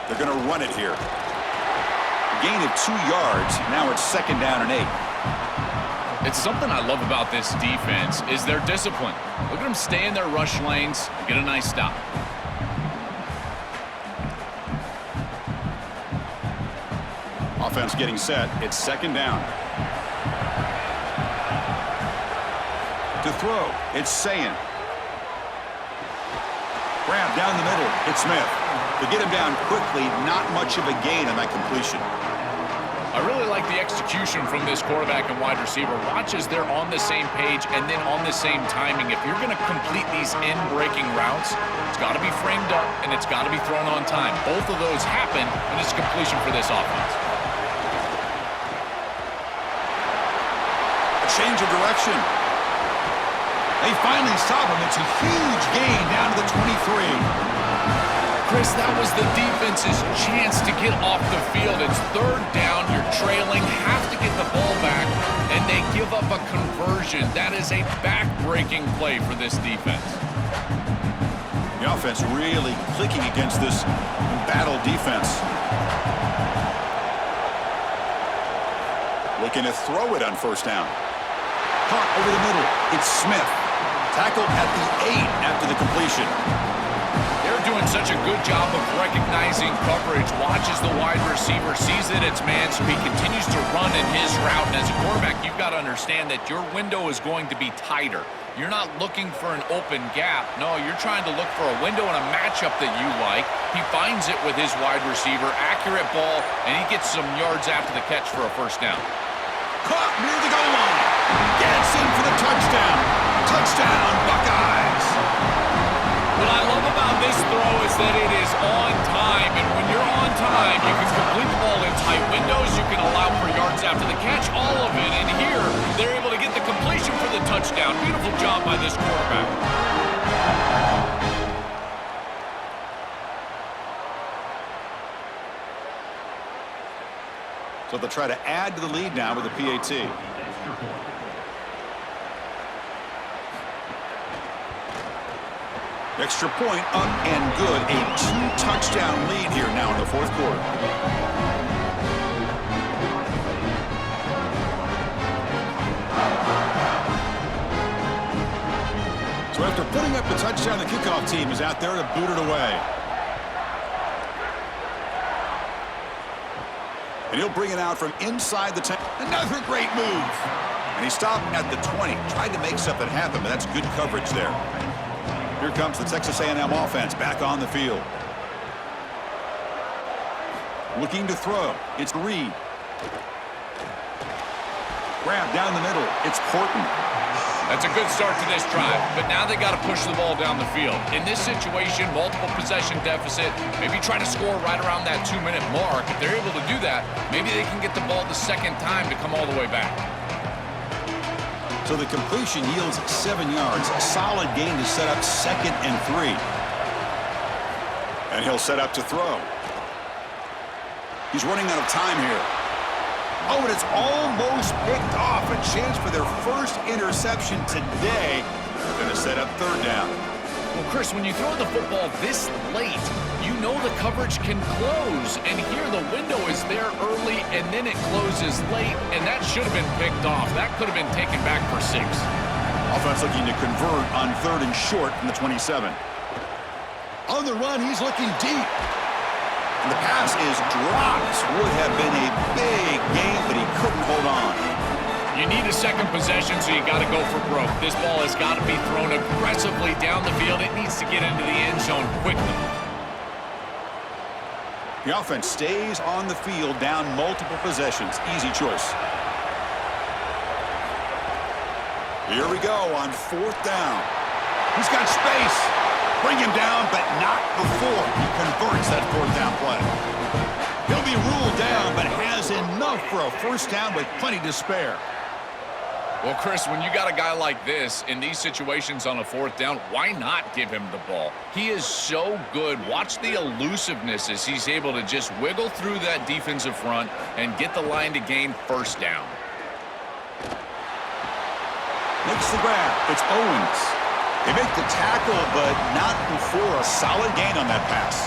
S1: They're going to run it here. A gain of 2 yards. Now it's 2nd down and 8.
S3: It's something I love about this defense is their discipline. Look at them stay in their rush lanes, get a nice stop.
S1: Offense getting set. It's 2nd down. To throw, it's Sayin. Grab down the middle. It's Smith. To get him down quickly, not much of a gain on that completion.
S3: I really like the execution from this quarterback and wide receiver. Watch as they're on the same page and then on the same timing. If you're going to complete these in-breaking routes, it's got to be framed up and it's got to be thrown on time. Both of those happen, and it's completion for this offense.
S1: A change of direction. They finally stop him. It's a huge gain down to the 23.
S3: Chris, that was the defense's chance to get off the field. It's 3rd down. You're trailing, have to get the ball back, and they give up a conversion. That is a back-breaking play for this defense.
S1: The offense really clicking against this battle defense. Looking to throw it on 1st down. Caught over the middle. It's Smith. Tackled at the 8 after the completion.
S3: They're doing such a good job of recognizing coverage. Watches the wide receiver, sees that it's man, so he continues to run in his route. And as a quarterback, you've got to understand that your window is going to be tighter. You're not looking for an open gap. No, you're trying to look for a window and a matchup that you like. He finds it with his wide receiver, accurate ball, and he gets some yards after the catch for a 1st down.
S1: Caught near the goal line. Gets in for the touchdown. Touchdown, Buckeyes.
S3: What I love about this throw is that it is on time, and when you're on time, you can complete the ball in tight windows, you can allow for yards after the catch, all of it, and here, they're able to get the completion for the touchdown. Beautiful job by this quarterback.
S1: So they'll try to add to the lead now with the PAT. Extra point up and good. A 2-touchdown lead here now in the 4th quarter. So after putting up the touchdown, the kickoff team is out there to boot it away. And he'll bring it out from inside the 10. Another great move. And he stopped at the 20. Tried to make something happen, but that's good coverage there. Here comes the Texas A&M offense back on the field. Looking to throw. It's Reed. Grab down the middle. It's Horton.
S3: That's a good start to this drive, but now they got to push the ball down the field. In this situation, multiple possession deficit, maybe try to score right around that 2-minute mark. If they're able to do that, maybe they can get the ball the 2nd time to come all the way back.
S1: So the completion yields 7 yards. A solid gain to set up 2nd and 3. And he'll set up to throw. He's running out of time here. Oh, and it's almost picked off. A chance for their first interception today. Going to set up third down.
S3: Well, Chris, when you throw the football this late, you know the coverage can close. And here the window is there early, and then it closes late, and that should have been picked off. That could have been taken back for 6.
S1: Offense looking to convert on 3rd and short from the 27. On the run, he's looking deep. And the pass is dropped. Would have been a big game, but he couldn't hold on.
S3: You need a second possession, so you got to go for broke. This ball has got to be thrown aggressively down the field. It needs to get into the end zone quickly.
S1: The offense stays on the field, down multiple possessions. Easy choice. Here we go on 4th down. He's got space. Bring him down, but not before he converts that 4th down play. He'll be ruled down, but has enough for a first down with plenty to spare.
S3: Well, Chris, when you got a guy like this in these situations on a 4th down, why not give him the ball? He is so good. Watch the elusiveness as he's able to just wiggle through that defensive front and get the line to gain first down.
S1: Makes the grab. It's Owens. They make the tackle, but not before a solid gain on that pass.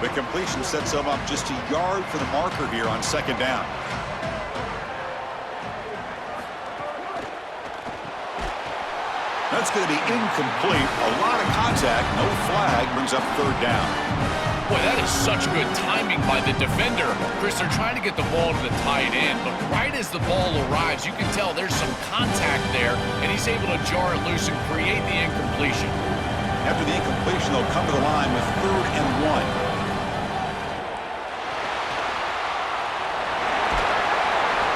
S1: The completion sets him up just a yard for the marker here on 2nd down. That's going to be incomplete. A lot of contact. No flag. Brings up 3rd down.
S3: Boy, that is such good timing by the defender. Chris, they're trying to get the ball to the tight end, but right as the ball arrives, you can tell there's some contact there, and he's able to jar it loose and create the incompletion.
S1: After the incompletion, they'll come to the line with 3rd and 1.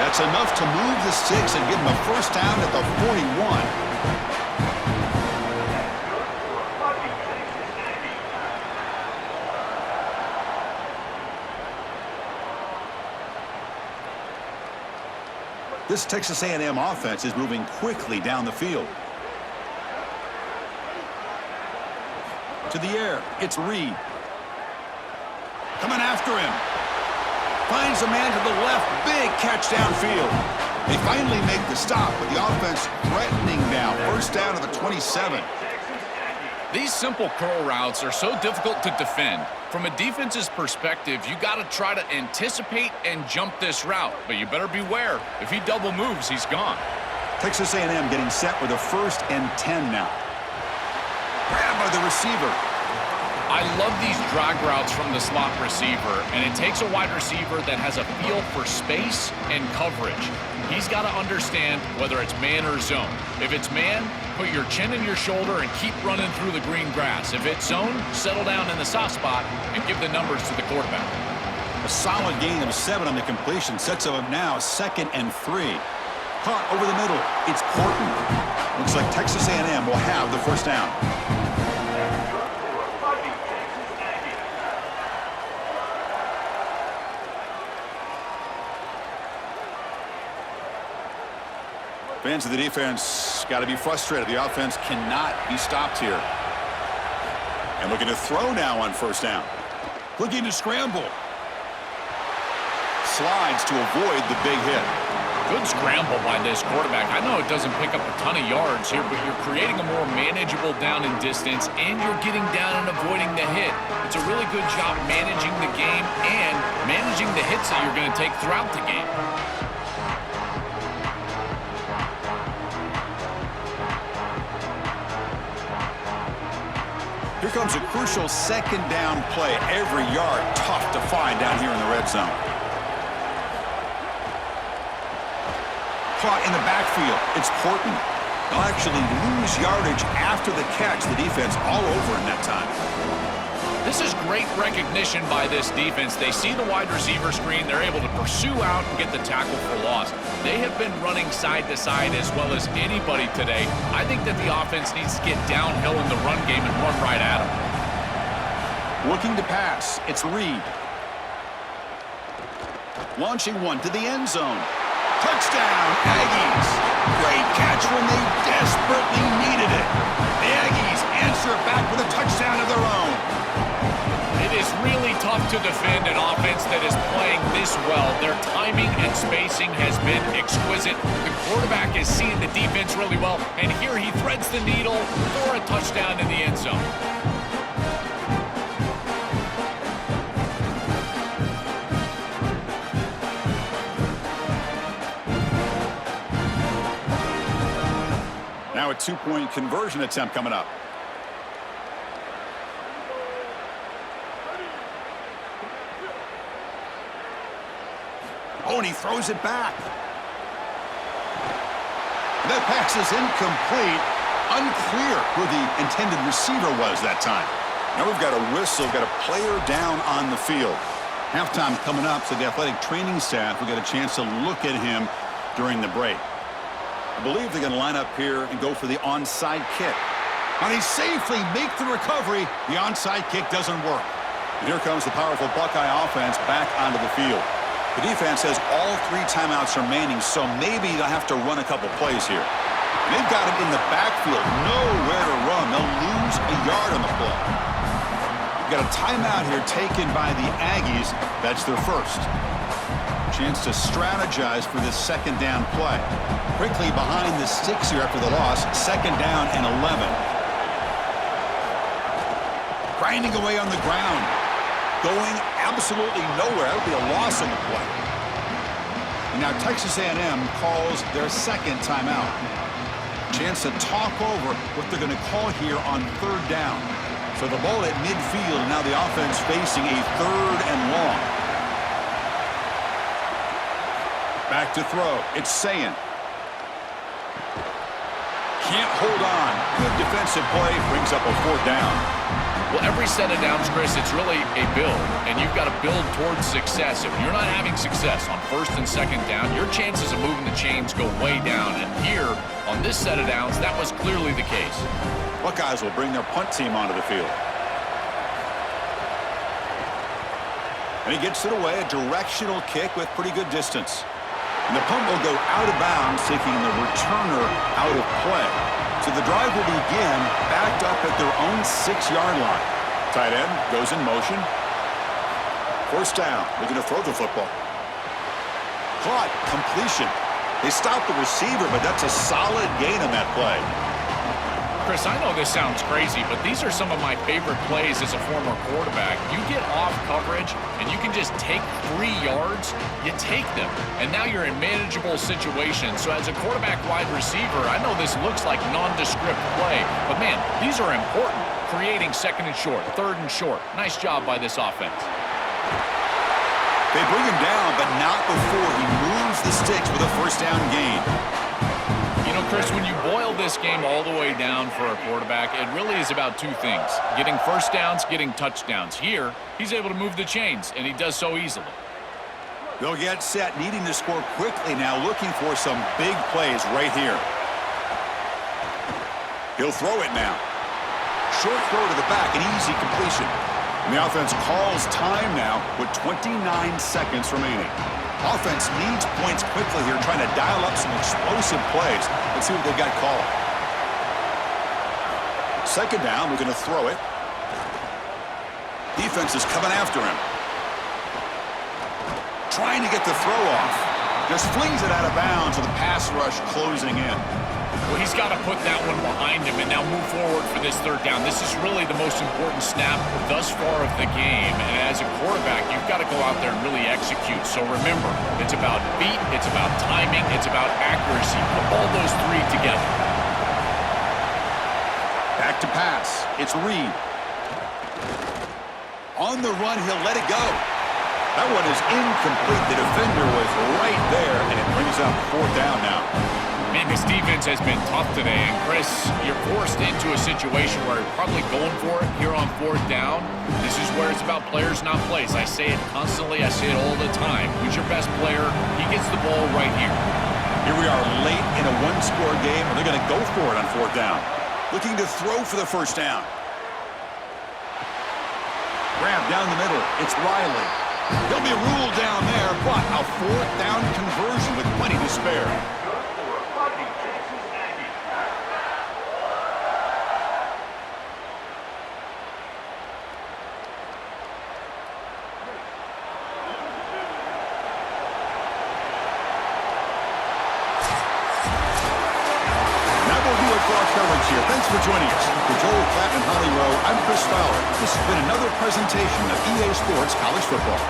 S1: That's enough to move the sticks and give them a first down at the 41. This Texas A&M offense is moving quickly down the field. To the air, it's Reed. Coming after him. Finds a man to the left. Big catch downfield. They finally make the stop, but the offense threatening now. First down to the 27.
S3: These simple curl routes are so difficult to defend. From a defense's perspective, you got to try to anticipate and jump this route, but you better beware. If he double moves, he's gone.
S1: Texas A&M getting set with a 1st and 10 now. Grab by the receiver.
S3: I love these drag routes from the slot receiver, and it takes a wide receiver that has a feel for space and coverage. He's got to understand whether it's man or zone. If it's man, put your chin in your shoulder and keep running through the green grass. If it's zone, settle down in the soft spot and give the numbers to the quarterback.
S1: A solid gain of 7 on the completion sets them up now 2nd and 3. Caught over the middle. It's Horton. Looks like Texas A&M will have the first down. Fans of the defense got to be frustrated. The offense cannot be stopped here. And looking to throw now on first down. Looking to scramble. Slides to avoid the big hit.
S3: Good scramble by this quarterback. I know it doesn't pick up a ton of yards here, but you're creating a more manageable down and distance, and you're getting down and avoiding the hit. It's a really good job managing the game and managing the hits that you're going to take throughout the game.
S1: Here comes a crucial 2nd down play. Every yard tough to find down here in the red zone. Caught in the backfield. It's Horton. They'll actually lose yardage after the catch. The defense all over in that time.
S3: This is great recognition by this defense. They see the wide receiver screen. They're able to pursue out and get the tackle for loss. They have been running side to side as well as anybody today. I think that the offense needs to get downhill in the run game and run right at them.
S1: Looking to pass. It's Reed. Launching one to the end zone. Touchdown, Aggies. Great catch when they desperately needed it. The Aggies answer back with a touchdown of their own.
S3: It is really tough to defend an offense that is playing this well. Their timing and spacing has been exquisite. The quarterback is seeing the defense really well, and here he threads the needle for a touchdown in the end zone.
S1: Now a two-point conversion attempt coming up. Oh, and he throws it back. That pass is incomplete. Unclear who the intended receiver was that time. Now we've got a whistle, got a player down on the field. Halftime coming up, so the athletic training staff will get a chance to look at him during the break. I believe they're going to line up here and go for the onside kick. And he safely makes the recovery. The onside kick doesn't work. And here comes the powerful Buckeye offense back onto the field. The defense has all 3 timeouts remaining, so maybe they'll have to run a couple plays here. They've got him in the backfield, nowhere to run. They'll lose a yard on the play. We've got a timeout here taken by the Aggies. That's their first. Chance to strategize for this second down play. Quickly behind the sticks here after the loss. Second down and 11. Grinding away on the ground. Going absolutely nowhere. That would be a loss on the play. And now Texas A&M calls their second timeout. Chance to talk over what they're going to call here on third down. So the ball at midfield, and now the offense facing a third and long. Back to throw. It's Sayin. Can't hold on. Good defensive play. Brings up a fourth down.
S3: Well, every set of downs, Chris, it's really a build, and you've got to build towards success. If you're not having success on first and second down, your chances of moving the chains go way down. And here, on this set of downs, that was clearly the case.
S1: Buckeyes will bring their punt team onto the field. And he gets it away, a directional kick with pretty good distance. And the punt will go out of bounds, taking the returner out of play. So the drive will begin backed up at their own 6-yard line. Tight end goes in motion. First down, looking to throw the football. Caught, completion. They stopped the receiver, but that's a solid gain on that play.
S3: Chris, I know this sounds crazy, but these are some of my favorite plays as a former quarterback. You get off coverage, and you can just take 3 yards, you take them, and now you're in manageable situations. So as a quarterback wide receiver, I know this looks like nondescript play, but man, these are important. Creating second and short, third and short. Nice job by this offense.
S1: They bring him down, but not before he moves the sticks with a first down gain.
S3: You know, Chris, when you boil this game all the way down for a quarterback, it really is about 2 things. Getting first downs, getting touchdowns. Here, he's able to move the chains, and he does so easily.
S1: They'll get set, needing to score quickly now, looking for some big plays right here. He'll throw it now. Short throw to the back, an easy completion. And the offense calls time now with 29 seconds remaining. Offense needs points quickly here, trying to dial up some explosive plays. Let's see what they've got called. Second down, we're going to throw it. Defense is coming after him. Trying to get the throw off. Just flings it out of bounds with the pass rush closing in.
S3: Well, he's got to put that one behind him and now move forward for this third down. This is really the most important snap thus far of the game. And as a quarterback, you've got to go out there and really execute. So remember, it's about feet, it's about timing, it's about accuracy. Put all those 3 together.
S1: Back to pass. It's Reed. On the run, he'll let it go. That one is incomplete. The defender was right there, and it brings up fourth down now.
S3: Man, this defense has been tough today. And, Chris, you're forced into a situation where you're probably going for it here on fourth down. This is where it's about players, not plays. I say it constantly. I say it all the time. Who's your best player? He gets the ball right here.
S1: Here we are late in a one-score game, and they're going to go for it on fourth down. Looking to throw for the first down. Grab down the middle. It's Riley. He'll be ruled down there, but a fourth down conversion with plenty to despair. Here. Thanks for joining us. For Joel Platt and Holly Rowe, I'm Chris Fowler. This has been another presentation of EA Sports College Football.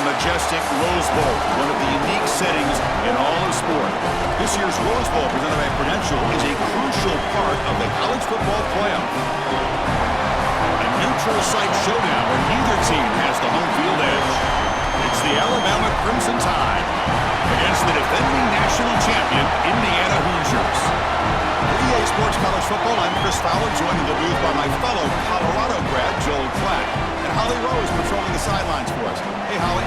S1: Majestic Rose Bowl, one of the unique settings in all of sport. This year's Rose Bowl, presented by Prudential, is a crucial part of the college football playoff. A neutral site showdown where neither team has the home field edge. It's the Alabama Crimson Tide against the defending national champion, Indiana Hoosiers. For EA Sports College Football, I'm Chris Fowler, joined in the booth by my fellow Colorado grad, Joel Platt. And Holly Rowe is patrolling the sidelines for us. Hey, Holly.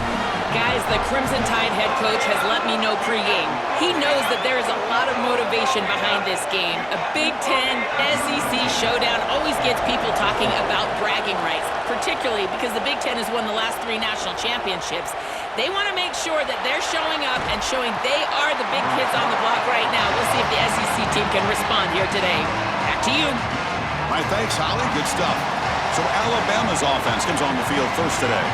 S2: Guys, the Crimson Tide head coach has let me know pregame. He knows that there is a lot of motivation behind this game. A Big Ten SEC showdown always gets people talking about bragging rights, particularly because the Big Ten has won the last 3 national championships. They want to make sure that they're showing up and showing they are the big kids on the block right now. We'll see if the SEC team can respond here today. Back to you.
S1: My thanks, Holly. Good stuff. So Alabama's offense comes on the field first today.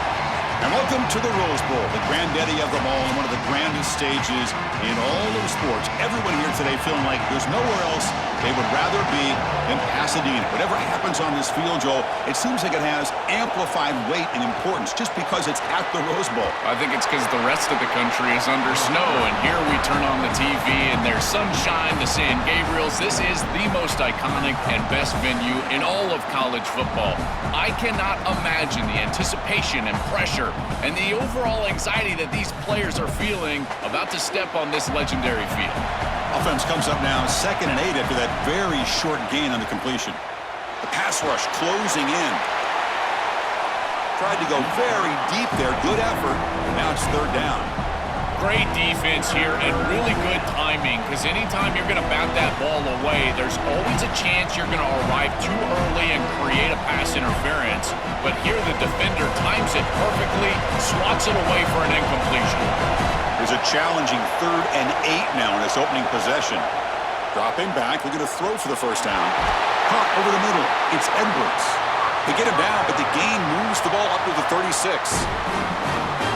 S1: And welcome to the Rose Bowl, the granddaddy of them all, and one of the grandest stages in all of sports. Everyone here today feeling like there's nowhere else they would rather be than Pasadena. Whatever happens on this field, Joel, it seems like it has amplified weight and importance just because it's at the Rose Bowl.
S3: I think it's because the rest of the country is under snow, and here we turn on the TV and there's sunshine, the San Gabriels. This is the most iconic and best venue in all of college football. I cannot imagine the anticipation and pressure and the overall anxiety that these players are feeling about to step on this legendary field.
S1: Offense comes up now, 2nd and 8 after that very short gain on the completion. The pass rush closing in. Tried to go very deep there, good effort, and now it's 3rd down.
S3: Great defense here and really good timing, because anytime you're going to bat that ball away, there's always a chance you're going to arrive too early and create a pass interference. But here the defender times it perfectly, swats it away for an incompletion.
S1: There's a challenging 3rd and 8 now in this opening possession. Dropping back, looking to throw for the first down. Caught over the middle. It's Edwards. They get him down, but the gain moves the ball up to the 36.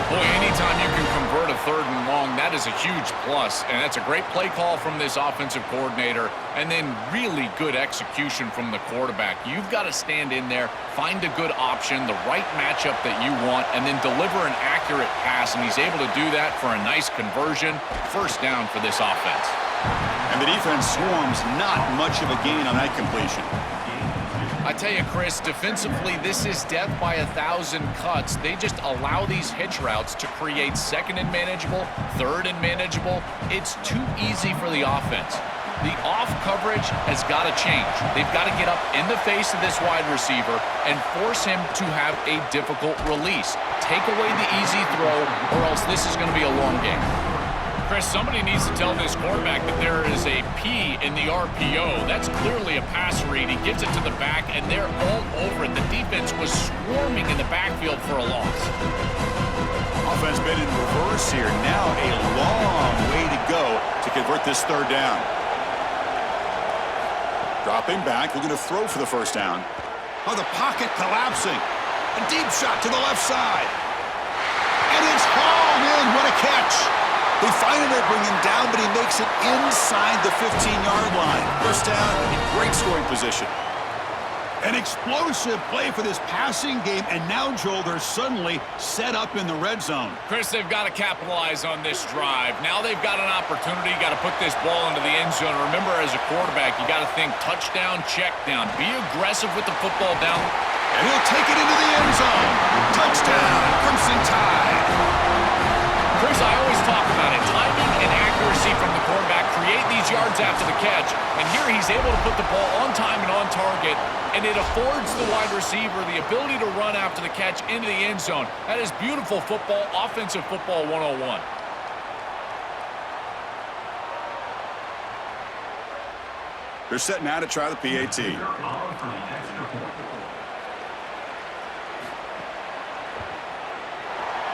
S3: Boy, anytime you can convert a 3rd and long, that is a huge plus. And that's a great play call from this offensive coordinator. And then really good execution from the quarterback. You've got to stand in there, find a good option, the right matchup that you want, and then deliver an accurate pass. And he's able to do that for a nice conversion. First down for this offense.
S1: And the defense swarms, not much of a gain on that completion.
S3: I tell you, Chris, defensively, this is death by 1,000 cuts. They just allow these hitch routes to create 2nd and manageable, 3rd and manageable. It's too easy for the offense. The off coverage has got to change. They've got to get up in the face of this wide receiver and force him to have a difficult release. Take away the easy throw, or else this is going to be a long game. Chris, somebody needs to tell this quarterback that there is a P in the RPO. That's clearly a pass read. He gets it to the back, and they're all over it. The defense was swarming in the backfield for a loss.
S1: Offense been in reverse here. Now a long way to go to convert this 3rd down. Dropping back, looking to throw for the first down. Oh, the pocket collapsing. A deep shot to the left side. And it's hauled in. What a catch. They finally bring him down, but he makes it inside the 15-yard line. First down in great scoring position. An explosive play for this passing game, and now, Joel, they're suddenly set up in the red zone.
S3: Chris, they've got to capitalize on this drive. Now they've got an opportunity. You got to put this ball into the end zone. Remember, as a quarterback, you got to think touchdown, check down. Be aggressive with the football down.
S1: And he'll take it into the end zone. Touchdown, Crimson Tide.
S3: Chris, I always talk about it. Timing and accuracy from the quarterback create these yards after the catch. And here he's able to put the ball on time and on target. And it affords the wide receiver the ability to run after the catch into the end zone. That is beautiful football, offensive football 101.
S1: They're set now to try the PAT.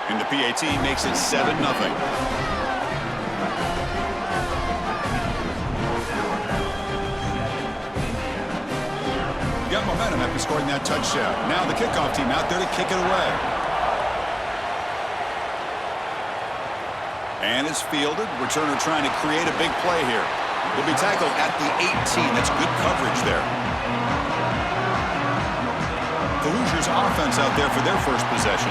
S1: And the PAT makes it 7-0. Got momentum after scoring that touchdown. Now the kickoff team out there to kick it away. And it's fielded. Returner trying to create a big play here. Will be tackled at the 18. That's good coverage there. The Hoosiers offense out there for their first possession.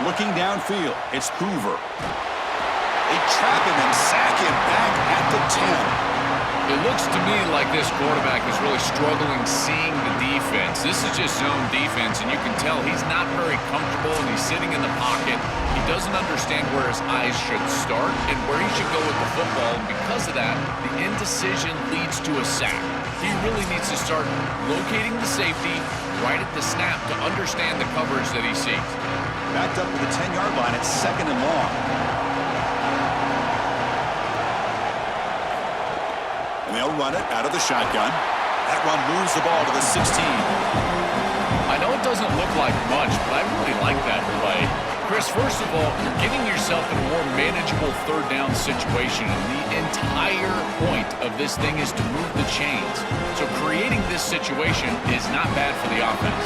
S1: Looking downfield, it's Hoover. They trap him and sack him back at the 10.
S3: It looks to me like this quarterback is really struggling seeing the defense. This is just zone defense, and you can tell he's not very comfortable, and he's sitting in the pocket. He doesn't understand where his eyes should start and where he should go with the football, and because of that, the indecision leads to a sack. He really needs to start locating the safety right at the snap to understand the coverage that he sees.
S1: Backed up to the 10-yard line. It's 2nd and long. And they'll run it out of the shotgun. That run moves the ball to the 16.
S3: I know it doesn't look like much, but I really like that play. Chris, first of all, you're getting yourself in a more manageable third down situation, and the entire point of this thing is to move the chains. So creating this situation is not bad for the offense.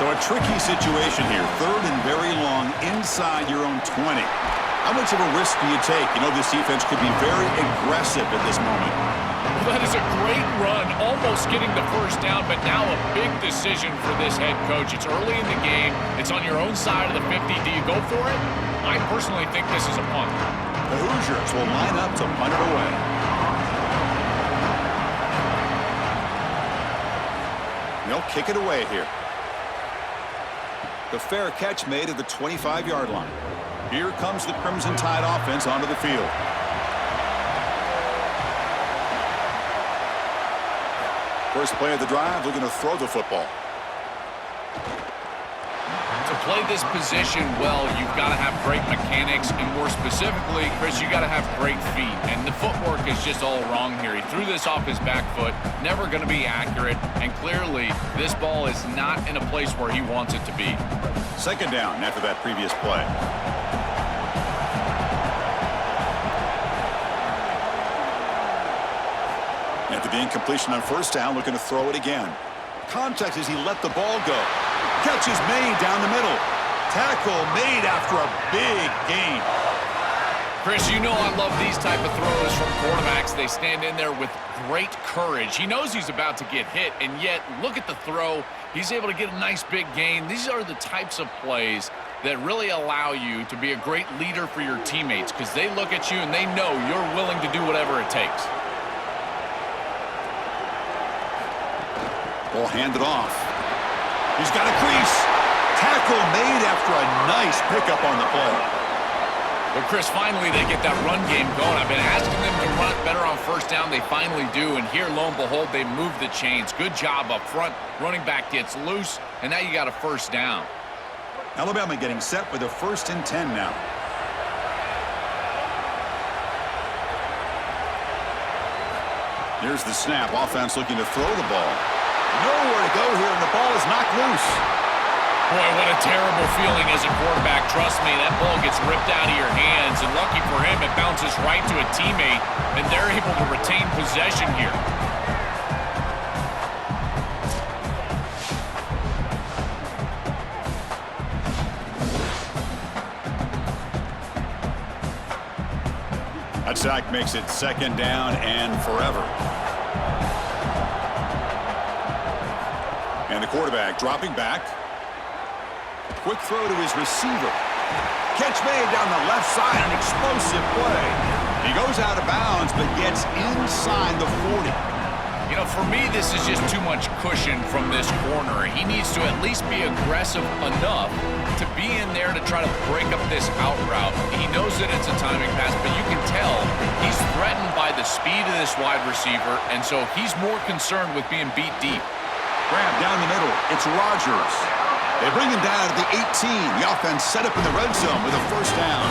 S1: So a tricky situation here. 3rd and very long inside your own 20. How much of a risk do you take? You know, this defense could be very aggressive at this moment.
S3: Well, that is a great run, almost getting the first down, but now a big decision for this head coach. It's early in the game. It's on your own side of the 50. Do you go for it? I personally think this is a punt.
S1: The Hoosiers will line up to punt it away. They'll kick it away here. The fair catch made at the 25-yard line. Here comes the Crimson Tide offense onto the field. First play of the drive, looking to throw the football.
S3: To play this position well, you've got to have great mechanics, and more specifically, Chris, you got to have great feet. And the footwork is just all wrong here. He threw this off his back foot, never going to be accurate, and clearly this ball is not in a place where he wants it to be.
S1: 2nd down after that previous play. After the incompletion on 1st down, looking to throw it again. Contact as he let the ball go. Catch is made down the middle. Tackle made after a big gain.
S3: Chris, you know I love these type of throws from quarterbacks. They stand in there with great courage. He knows he's about to get hit, and yet look at the throw. He's able to get a nice big gain. These are the types of plays that really allow you to be a great leader for your teammates because they look at you and they know you're willing to do whatever it takes.
S1: Ball handed off. He's got a crease. Tackle made after a nice pickup on the play.
S3: But Chris, finally they get that run game going. I've been asking them to run it better on 1st down. They finally do, and here, lo and behold, they move the chains. Good job up front. Running back gets loose, and now you got a 1st down.
S1: Alabama getting set with a 1st and 10 now. Here's the snap. Offense looking to throw the ball. Nowhere to go here, and the ball is knocked loose.
S3: Boy, what a terrible feeling as a quarterback. Trust me, that ball gets ripped out of your hands, and lucky for him, it bounces right to a teammate, and they're able to retain possession here.
S1: That sack makes it 2nd down and forever. And the quarterback dropping back. Quick throw to his receiver. Catch made down the left side, an explosive play. He goes out of bounds, but gets inside the 40.
S3: You know, for me, this is just too much cushion from this corner. He needs to at least be aggressive enough to be in there to try to break up this out route. He knows that it's a timing pass, but you can tell he's threatened by the speed of this wide receiver, and so he's more concerned with being beat deep.
S1: Grab down the middle. It's Rodgers. They bring him down to the 18. The offense set up in the red zone with a 1st down.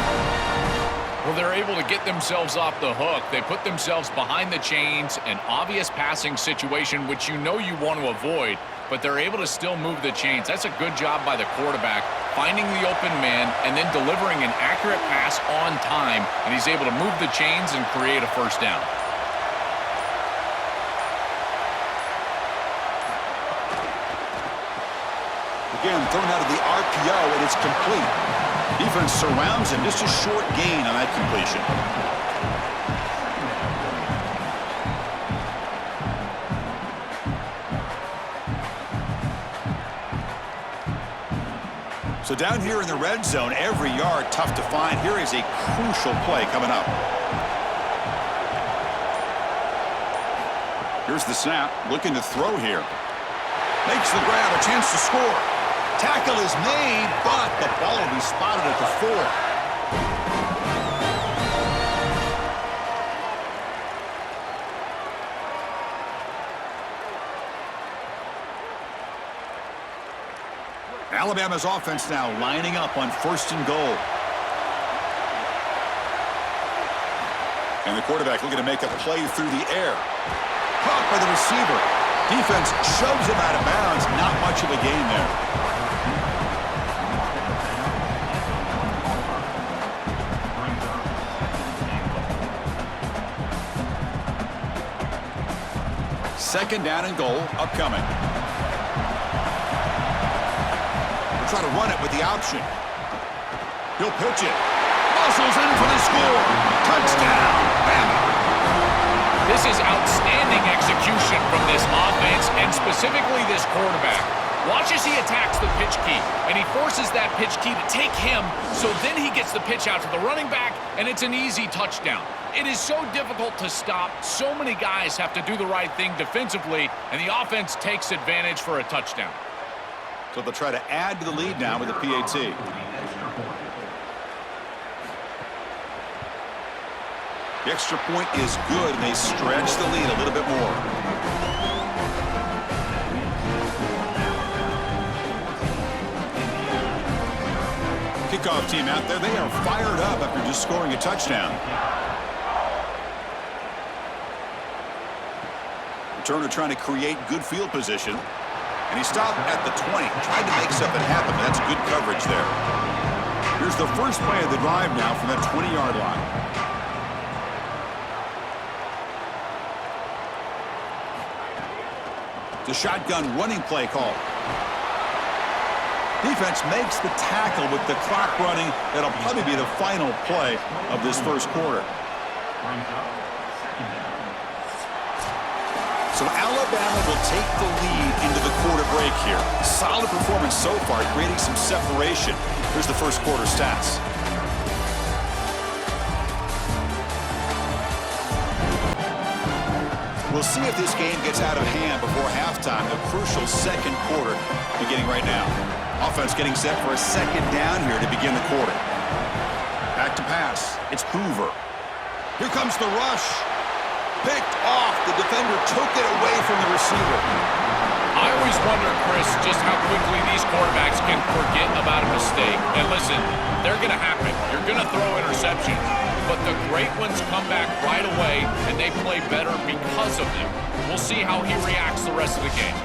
S3: Well, they're able to get themselves off the hook. They put themselves behind the chains, an obvious passing situation, which you know you want to avoid, but they're able to still move the chains. That's a good job by the quarterback, finding the open man and then delivering an accurate pass on time, and he's able to move the chains and create a 1st down.
S1: Again, thrown out of the RPO, and it's complete. Defense surrounds him. Just a short gain on that completion. So down here in the red zone, every yard tough to find. Here is a crucial play coming up. Here's the snap, looking to throw here. Makes the grab, a chance to score. Tackle is made, but the ball will be spotted at the 4. Alabama's offense now lining up on 1st and goal. And the quarterback looking to make a play through the air. Caught by the receiver. Defense shoves him out of bounds. Not much of a gain there. Second down and goal upcoming. We'll try to run it with the option. He'll pitch it. Muscles in for the score. Touchdown, Bama.
S3: This is outstanding execution from this offense, and specifically this quarterback. Watch as he attacks the pitch key, and he forces that pitch key to take him, so then he gets the pitch out to the running back, and it's an easy touchdown. It is so difficult to stop. So many guys have to do the right thing defensively, and the offense takes advantage for a touchdown.
S1: So they'll try to add to the lead now with a PAT. The extra point is good, and they stretch the lead a little bit more. Kickoff team out there, they are fired up after just scoring a touchdown. Returner trying to create good field position. And he stopped at the 20, tried to make something happen. That's good coverage there. Here's the first play of the drive now from that 20-yard line. The shotgun running play call. Defense makes the tackle with the clock running. That'll probably be the final play of this first quarter. So Alabama will take the lead into the quarter break here. Solid performance so far, creating some separation. Here's the first quarter stats. We'll see if this game gets out of hand before halftime. The crucial second quarter beginning right now. Offense getting set for a second down here to begin the quarter. Back to pass. It's Hoover. Here comes the rush. Picked off. The defender took it away from the receiver.
S3: I always wonder, Chris, just how quickly these quarterbacks can forget about a mistake. And listen, they're going to happen. You're going to throw interceptions. But the great ones come back right away, and they play better because of them. We'll see how he reacts the rest of the game.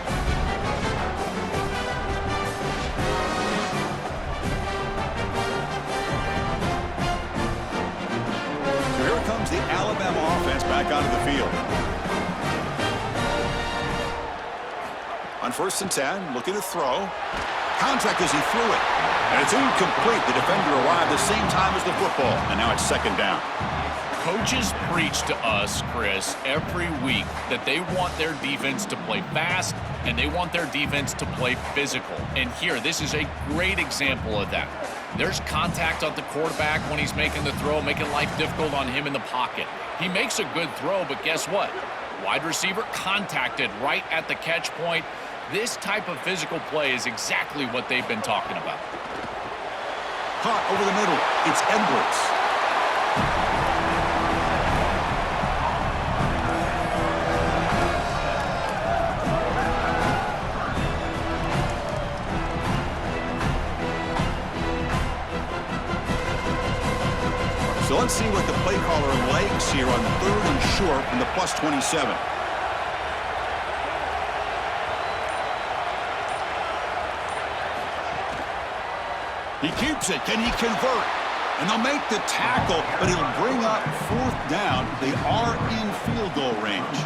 S1: On 1st and 10, looking to throw. Contact as he threw it. And it's incomplete. The defender arrived the same time as the football. And now it's 2nd down.
S3: Coaches preach to us, Chris, every week that they want their defense to play fast and they want their defense to play physical. And here, this is a great example of that. There's contact on the quarterback when he's making the throw, making life difficult on him in the pocket. He makes a good throw, but guess what? Wide receiver contacted right at the catch point. This type of physical play is exactly what they've been talking about.
S1: Caught over the middle. It's Edwards. So let's see what the play caller likes here on 3rd and short from the +27. He keeps it. Can he convert? And they'll make the tackle, but he'll bring up 4th down. They are in field goal range.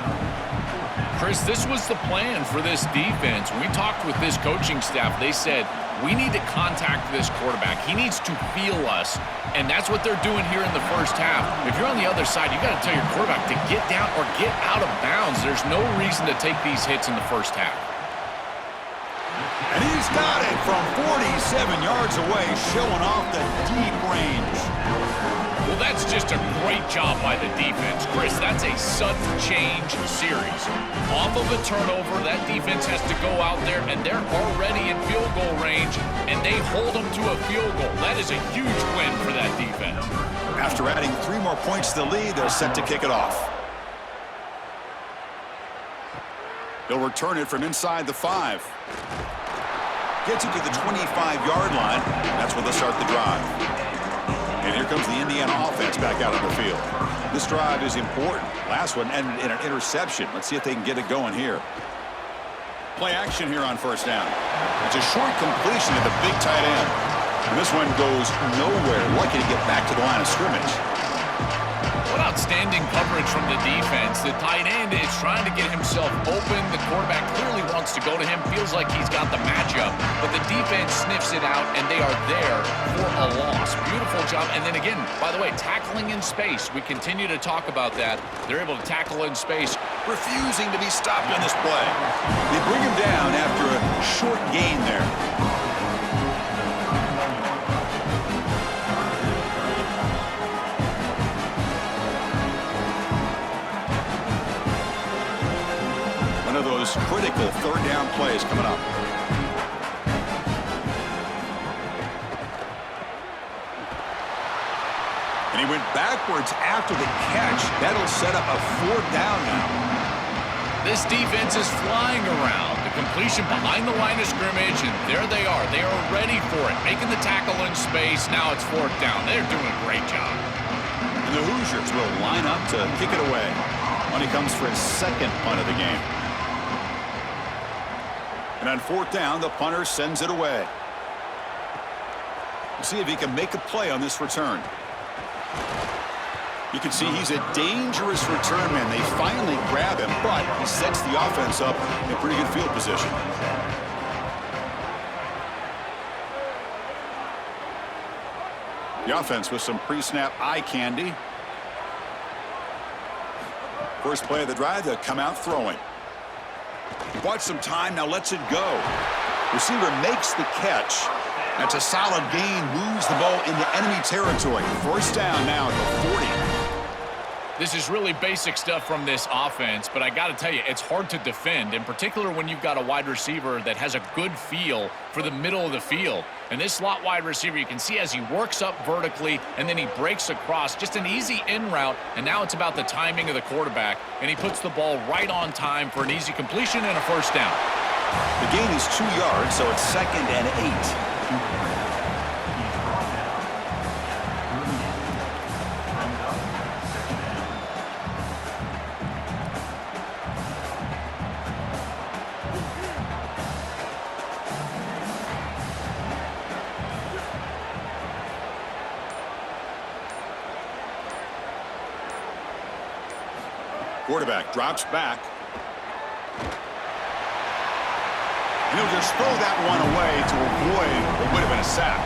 S3: Chris, this was the plan for this defense. When we talked with this coaching staff, they said, we need to contact this quarterback. He needs to feel us, and that's what they're doing here in the first half. If you're on the other side, you got to tell your quarterback to get down or get out of bounds. There's no reason to take these hits in the first half.
S1: And he's got it from 47 yards away, showing off the deep range.
S3: Well, that's just a great job by the defense. Chris, that's a sudden change series. Off of a turnover, that defense has to go out there, and they're already in field goal range, and they hold them to a field goal. That is a huge win for that defense.
S1: After adding 3 more points to the lead, they're set to kick it off. They'll return it from inside the 5. Gets it to the 25-yard line. That's where they'll start the drive. And here comes the Indiana offense back out on the field. This drive is important. Last one ended in an interception. Let's see if they can get it going here. Play action here on 1st down. It's a short completion to the big tight end. And this one goes nowhere. Lucky to get back to the line of scrimmage.
S3: What outstanding coverage from the defense. The tight end is trying to get himself open. The quarterback clearly wants to go to him. Feels like he's got the matchup. But the defense sniffs it out, and they are there for a loss. Beautiful job. And then again, by the way, tackling in space. We continue to talk about that. They're able to tackle in space.
S1: Refusing to be stopped on this play. They bring him down after a short gain there. One of those critical 3rd down plays coming up. And he went backwards after the catch. That'll set up a 4th down now.
S3: This defense is flying around. The completion behind the line of scrimmage, and there they are. They are ready for it, making the tackle in space. Now it's 4th down. They're doing a great job.
S1: And the Hoosiers will line up to kick it away. Money comes for his 2nd punt of the game. And on 4th down, the punter sends it away. We'll see if he can make a play on this return. You can see he's a dangerous return man. They finally grab him, but he sets the offense up in pretty good field position. The offense with some pre-snap eye candy. First play of the drive, they'll come out throwing. He bought some time, now lets it go. Receiver makes the catch. That's a solid gain, moves the ball into enemy territory. 1st down now at the 40.
S3: This is really basic stuff from this offense, but I got to tell you, it's hard to defend, in particular when you've got a wide receiver that has a good feel for the middle of the field. And this slot wide receiver, you can see as he works up vertically and then he breaks across, just an easy in route, and now it's about the timing of the quarterback, and he puts the ball right on time for an easy completion and a 1st down.
S1: The gain is 2 yards, so it's 2nd and 8. Quarterback drops back. And he'll just throw that one away to avoid what would have been a sack.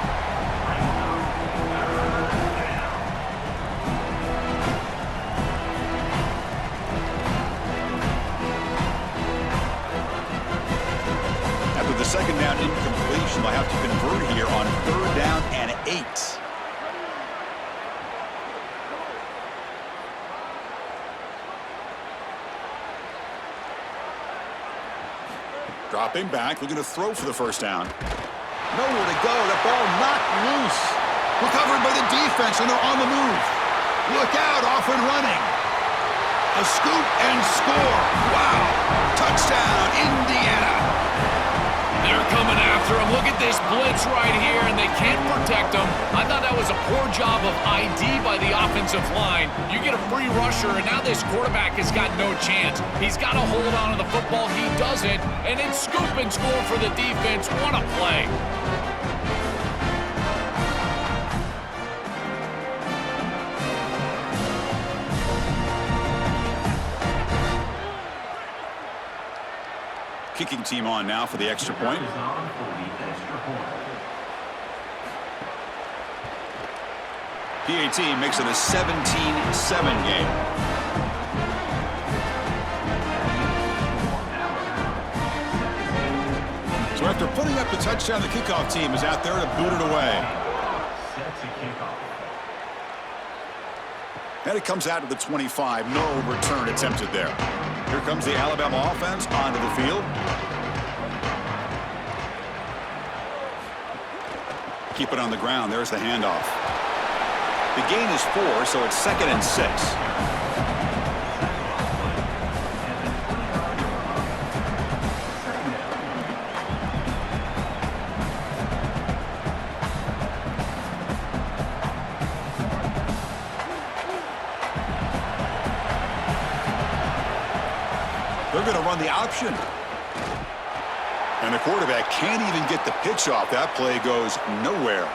S1: After the second down incompletion, they'll have to convert here on 3rd down and 8. Dropping back, looking to throw for the first down. Nowhere to go. That ball knocked loose. Recovered by the defense, and they're on the move. Look out, off and running. A scoop and score. Wow. Touchdown, Indiana.
S3: They're coming after him. Look at this blitz right here, and they can't protect him. I thought that was a poor job of ID by the offensive line. You get a free rusher, and now this quarterback has got no chance. He's got to hold on to the football. He doesn't, and it's scoop and score for the defense. What a play.
S1: Kicking team on now for the extra point. PAT makes it a 17-7 game. So after putting up the touchdown, the kickoff team is out there to boot it away. And it comes out to the 25. No return attempted there. Here comes the Alabama offense onto the field. Keep it on the ground. There's the handoff. The gain is 4, so it's 2nd and 6. They're going to run the option. And the quarterback can't even get the pitch off. That play goes nowhere.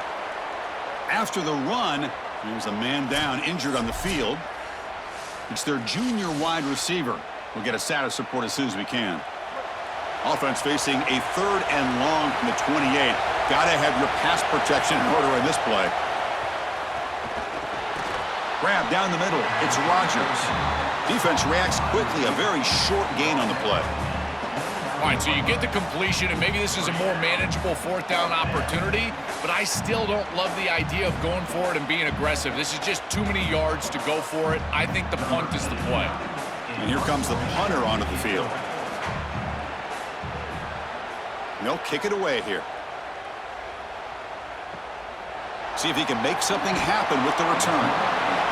S1: After the run, there's a man down, injured on the field. It's their junior wide receiver. We'll get a status report as soon as we can. Offense facing a 3rd and long from the 28. Got to have your pass protection in order in this play. Grab down the middle. It's Rodgers. Defense reacts quickly. A very short gain on the play.
S3: All right, so you get the completion, and maybe this is a more manageable 4th down opportunity, but I still don't love the idea of going for it and being aggressive. This is just too many yards to go for it. I think the punt is the play.
S1: And here comes the punter onto the field. And they'll kick it away here. See if he can make something happen with the return.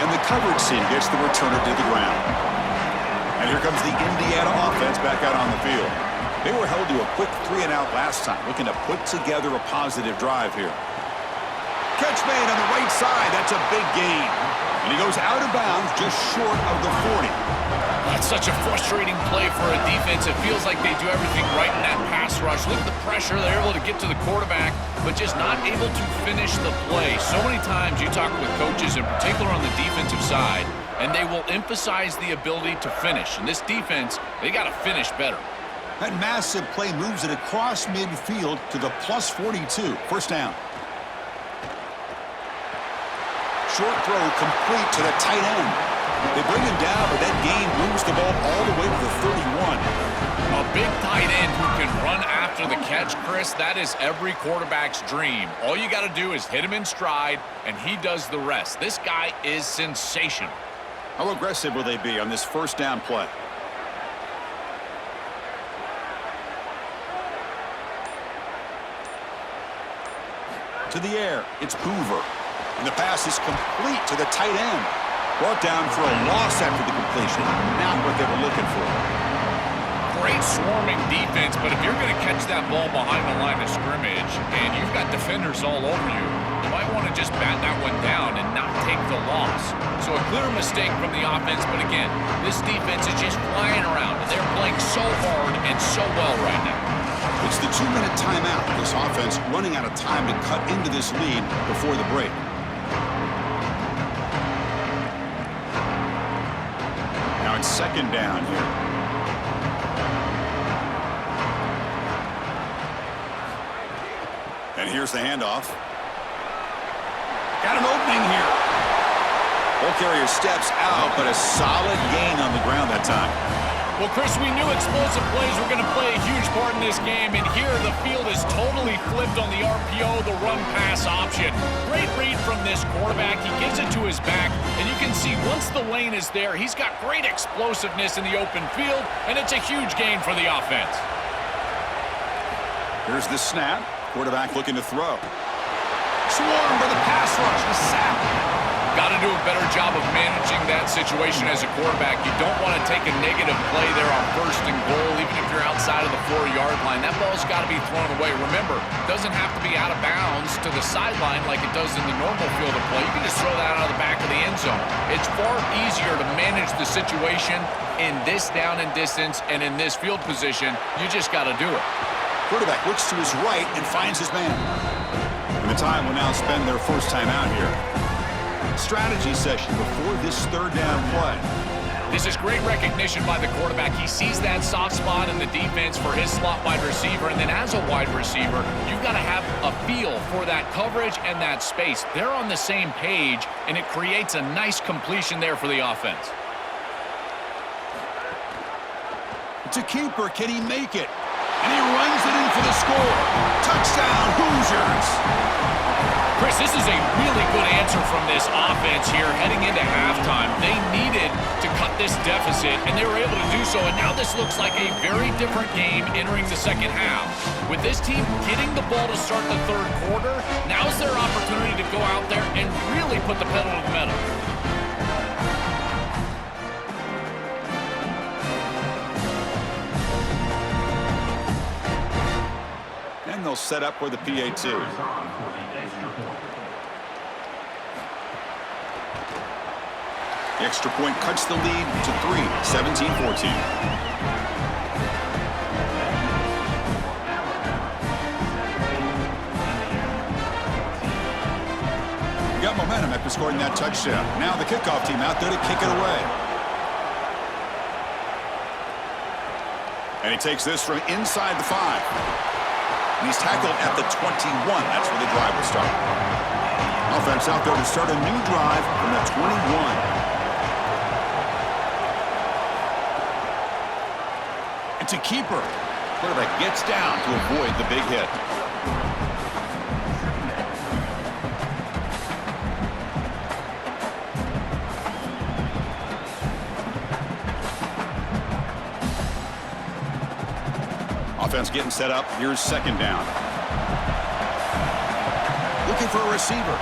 S1: And the coverage team gets the returner to the ground. And here comes the Indiana offense back out on the field. They were held to a quick 3-and-out last time, looking to put together a positive drive here. Catch made on the right side. That's a big gain. And he goes out of bounds just short of the 40.
S3: That's such a frustrating play for a defense. It feels like they do everything right in that pass rush. Look at the pressure. They're able to get to the quarterback, but just not able to finish the play. So many times you talk with coaches, in particular on the defensive side, and they will emphasize the ability to finish. And this defense, they got to finish better.
S1: That massive play moves it across midfield to the plus 42. First down. Short throw complete to the tight end. They bring him down, but that gain moves the ball all the way to the 31.
S3: A big tight end who can run after the catch, Chris, that is every quarterback's dream. All you got to do is hit him in stride, and he does the rest. This guy is sensational.
S1: How aggressive will they be on this first down play? To the air, it's Hoover. And the pass is complete to the tight end. Brought down for a loss after the completion. Not what they were looking for.
S3: Great swarming defense, but if you're going to catch that ball behind the line of scrimmage and you've got defenders all over you, you might want to just bat that one down and not take the loss. So a clear mistake from the offense, but again, this defense is just flying around, and they're playing so hard and so well right now.
S1: It's the 2-minute timeout. This offense running out of time to cut into this lead before the break. Now it's 2nd down here. And here's the handoff. Got an opening here. Ball carrier steps out, but a solid gain on the ground that time.
S3: Well, Chris, we knew explosive plays were going to play a huge part in this game, and here the field is totally flipped on the RPO, the run-pass option. Great read from this quarterback. He gives it to his back, and you can see once the lane is there, he's got great explosiveness in the open field, and it's a huge gain for the offense.
S1: Here's the snap. Quarterback looking to throw. Swarmed by the pass rush. The sack.
S3: Got to do a better job of managing that situation as a quarterback. You don't want to take a negative play there on 1st and goal, even if you're outside of the 4-yard line. That ball's got to be thrown away. Remember, it doesn't have to be out of bounds to the sideline like it does in the normal field of play. You can just throw that out of the back of the end zone. It's far easier to manage the situation in this down and distance and in this field position. You just got to do it.
S1: Quarterback looks to his right and finds his man. And the time will now spend their first time out here. Strategy session before this 3rd down play.
S3: This is great recognition by the quarterback. He sees that soft spot in the defense for his slot wide receiver, and then as a wide receiver, you've got to have a feel for that coverage and that space. They're on the same page, and it creates a nice completion there for the offense.
S1: It's a keeper. Can he make it? And he runs it in for the score. Touchdown, Hoosiers.
S3: Chris, this is a really good answer from this offense here heading into halftime. They needed to cut this deficit, and they were able to do so. And now this looks like a very different game entering the second half. With this team getting the ball to start the 3rd quarter, now's their opportunity to go out there and really put the pedal to the metal.
S1: And they'll set up for the PAT. The extra point cuts the lead to 3, 17-14. Got momentum after scoring that touchdown. Now the kickoff team out there to kick it away. And he takes this from inside the 5. And he's tackled at the 21. That's where the drive will start. Offense out there to start a new drive from the 21. It's a keeper. Quarterback gets down to avoid the big hit. Offense getting set up. Here's 2nd down. Looking for a receiver.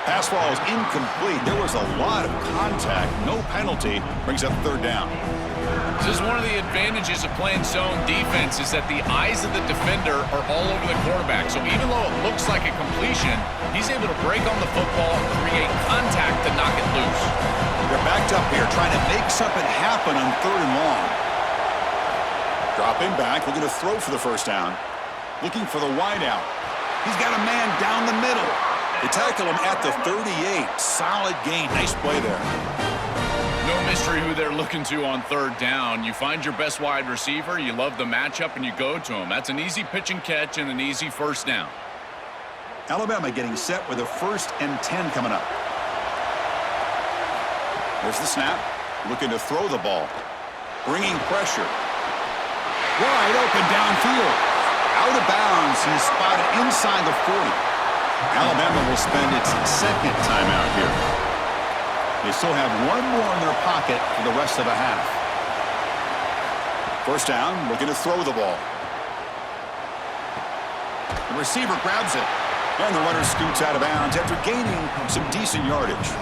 S1: Pass ball is incomplete. There was a lot of contact. No penalty. Brings up 3rd down.
S3: This is one of the advantages of playing zone defense is that the eyes of the defender are all over the quarterback. So even though it looks like a completion, he's able to break on the football, create contact to knock it loose.
S1: They're backed up here trying to make something happen on 3rd and long. Dropping back, looking to throw for the 1st down. Looking for the wideout. He's got a man down the middle. They tackle him at the 38. Solid gain. Nice play there.
S3: No mystery who they're looking to on 3rd down. You find your best wide receiver, you love the matchup, and you go to him. That's an easy pitch and catch and an easy 1st down.
S1: Alabama getting set with a 1st and 10 coming up. There's the snap. Looking to throw the ball. Bringing pressure. Wide open downfield. Out of bounds. He's spotted inside the 40. Alabama will spend its 2nd timeout here. They still have one more in their pocket for the rest of the half. 1st down, looking to throw the ball. The receiver grabs it. And the runner scoots out of bounds after gaining some decent yardage.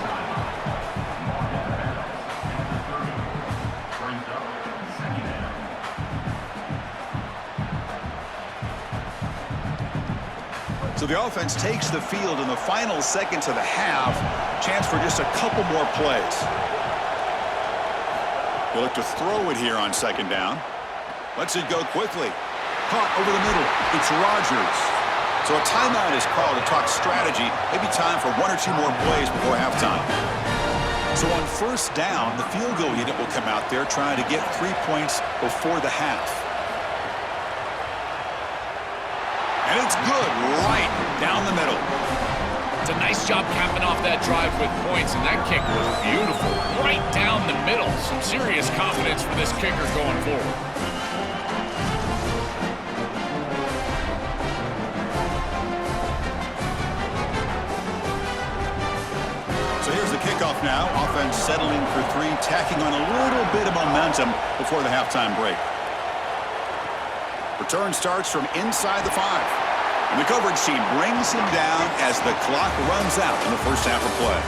S1: So the offense takes the field in the final seconds of the half. Chance for just a couple more plays. They look to throw it here on 2nd down. Lets it go quickly. Caught over the middle. It's Rodgers. So a timeout is called to talk strategy. Maybe time for 1 or 2 more plays before halftime. So on 1st down, the field goal unit will come out there trying to get 3 points before the half. And it's good right down the middle.
S3: It's a nice job capping off that drive with points, and that kick was beautiful. Right down the middle. Some serious confidence for this kicker going forward.
S1: So here's the kickoff now. Offense settling for three, tacking on a little bit of momentum before the halftime break. Return starts from inside the 5. And the coverage team brings him down as the clock runs out in the first half of play.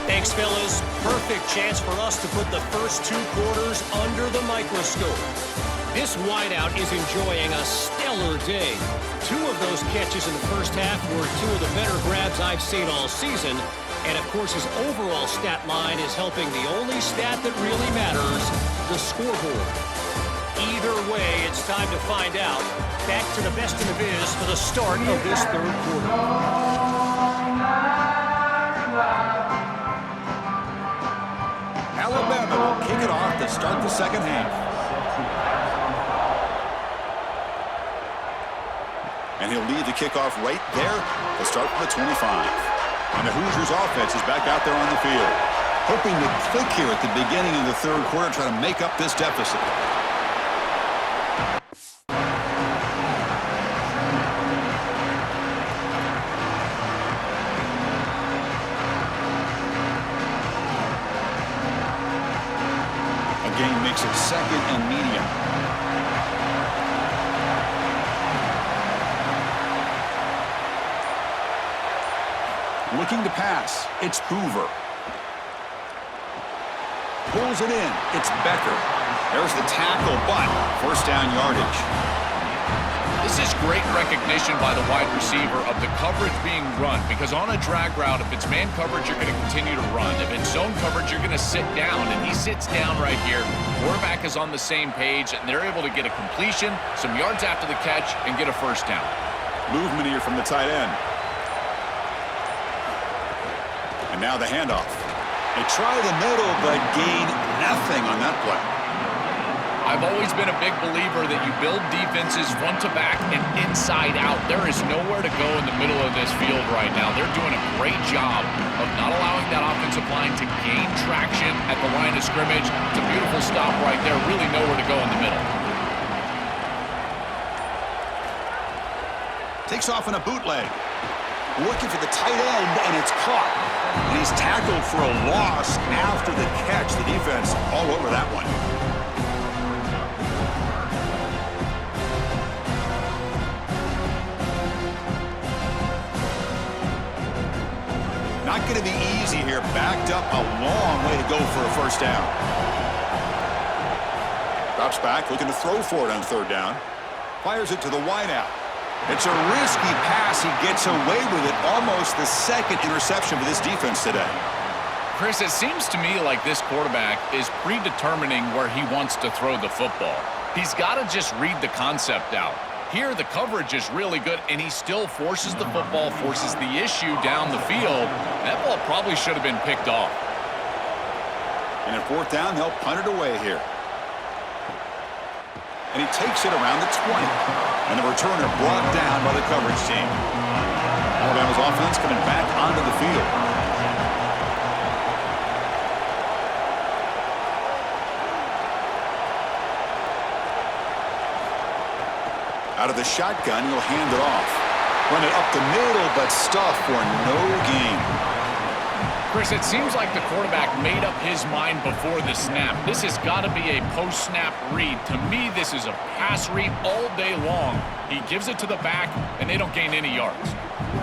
S5: Thanks, fellas. Perfect chance for us to put the first 2 quarters under the microscope. This wideout is enjoying a stellar day. 2 of those catches in the first half were 2 of the better grabs I've seen all season. And, of course, his overall stat line is helping the only stat that really matters, the scoreboard. Either way, it's time to find out. Back to the best in the biz for the start of this third quarter.
S1: Alabama will kick it off to start the second half. And he'll lead the kickoff right there to start from the 25. And the Hoosiers offense is back out there on the field, hoping to click here at the beginning of the third quarter, try to make up this deficit. Again makes it second and medium. Looking to pass, it's Hoover. Pulls it in, it's Becker. There's the tackle, but first down yardage.
S3: This is great recognition by the wide receiver of the coverage being run, because on a drag route, if it's man coverage, you're going to continue to run. If it's zone coverage, you're going to sit down, and he sits down right here. Quarterback is on the same page, and they're able to get a completion, some yards after the catch, and get a first down.
S1: Movement here from the tight end. And now the handoff. They try the middle, but gain nothing on that play.
S3: I've always been a big believer that you build defenses front to back and inside out. There is nowhere to go in the middle of this field right now. They're doing a great job of not allowing that offensive line to gain traction at the line of scrimmage. It's a beautiful stop right there. Really nowhere to go in the middle.
S1: Takes off in a bootleg. Looking for the tight end, and it's caught. And he's tackled for a loss after the catch. The defense all over that one. Not going to be easy here. Backed up a long way to go for a first down. Drops back, looking to throw for it on third down. Fires it to the wideout. It's a risky pass. He gets away with it. Almost the second interception for this defense today.
S3: Chris, it seems to me like this quarterback is predetermining where he wants to throw the football. He's got to just read the concept out. Here, the coverage is really good, and he still forces the football, forces the issue down the field. That ball probably should have been picked off.
S1: And at fourth down, they'll punt it away here. And he takes it around the 20. And the returner brought down by the coverage team. Alabama's offense coming back onto the field. Out of the shotgun, he'll hand it off. Run it up the middle, but stuffed for no gain.
S3: Chris, it seems like the quarterback made up his mind before the snap. This has got to be a post-snap read. To me, this is a pass read all day long. He gives it to the back, and they don't gain any yards.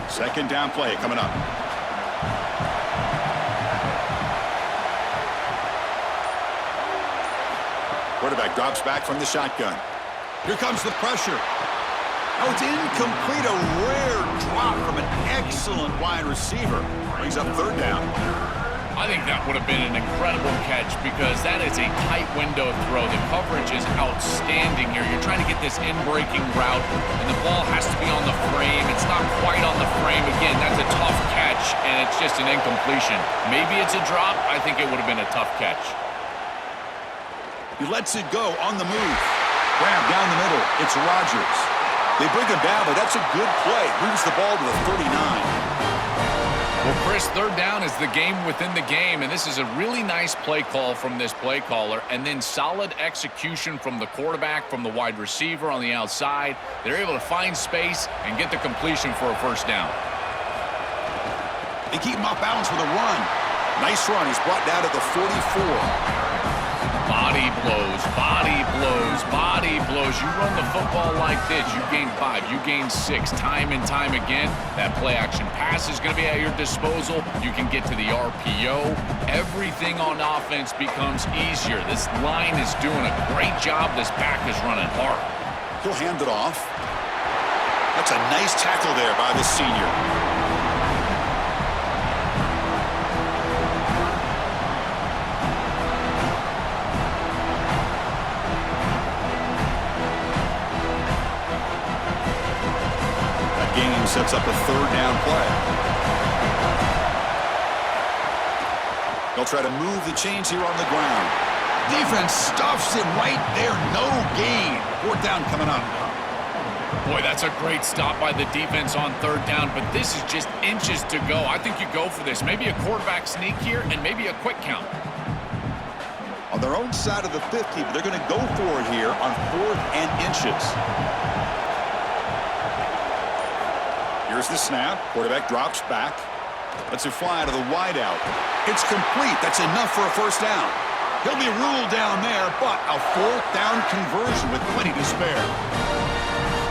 S1: Second down play coming up. Quarterback drops back from the shotgun. Here comes the pressure. Oh, it's incomplete. A rare drop from an excellent wide receiver. Brings up third down.
S3: I think that would have been an incredible catch because that is a tight window throw. The coverage is outstanding here. You're trying to get this in-breaking route, and the ball has to be on the frame. It's not quite on the frame. Again, that's a tough catch, and it's That's just an incompletion. Maybe it's a drop. I think it would have been a tough catch.
S1: He lets it go on the move. Grab down the middle. It's Rodgers. They bring him down, but that's a good play. Moves the ball to the 39.
S3: Well, Chris, third down is the game within the game, and this is a really nice play call from this play caller, and then solid execution from the quarterback, from the wide receiver on the outside. They're able to find space and get the completion for a first down.
S1: They keep him off balance with a run. Nice run. He's brought down at the 44.
S3: Body blows, body blows, body blows. You run the football like this, you gain 5, you gain 6, time and time again. That play action pass is going to be at your disposal. You can get to the RPO. Everything on offense becomes easier. This line is doing a great job. This back is running hard.
S1: He'll hand it off. That's a nice tackle there by the senior. Sets up a third down play. They'll try to move the chains here on the ground. Defense stuffs him right there. No gain. Fourth down coming up.
S3: Boy, that's a great stop by the defense on third down, but this is just inches to go. I think you go for this. Maybe a quarterback sneak here and maybe a quick count.
S1: On their own side of the 50, but they're going to go for it here on 4th and inches. Here's the snap. Quarterback drops back. Lets it fly out of the wideout. It's complete. That's enough for a first down. He'll be ruled down there, but a 4th down conversion with plenty to spare.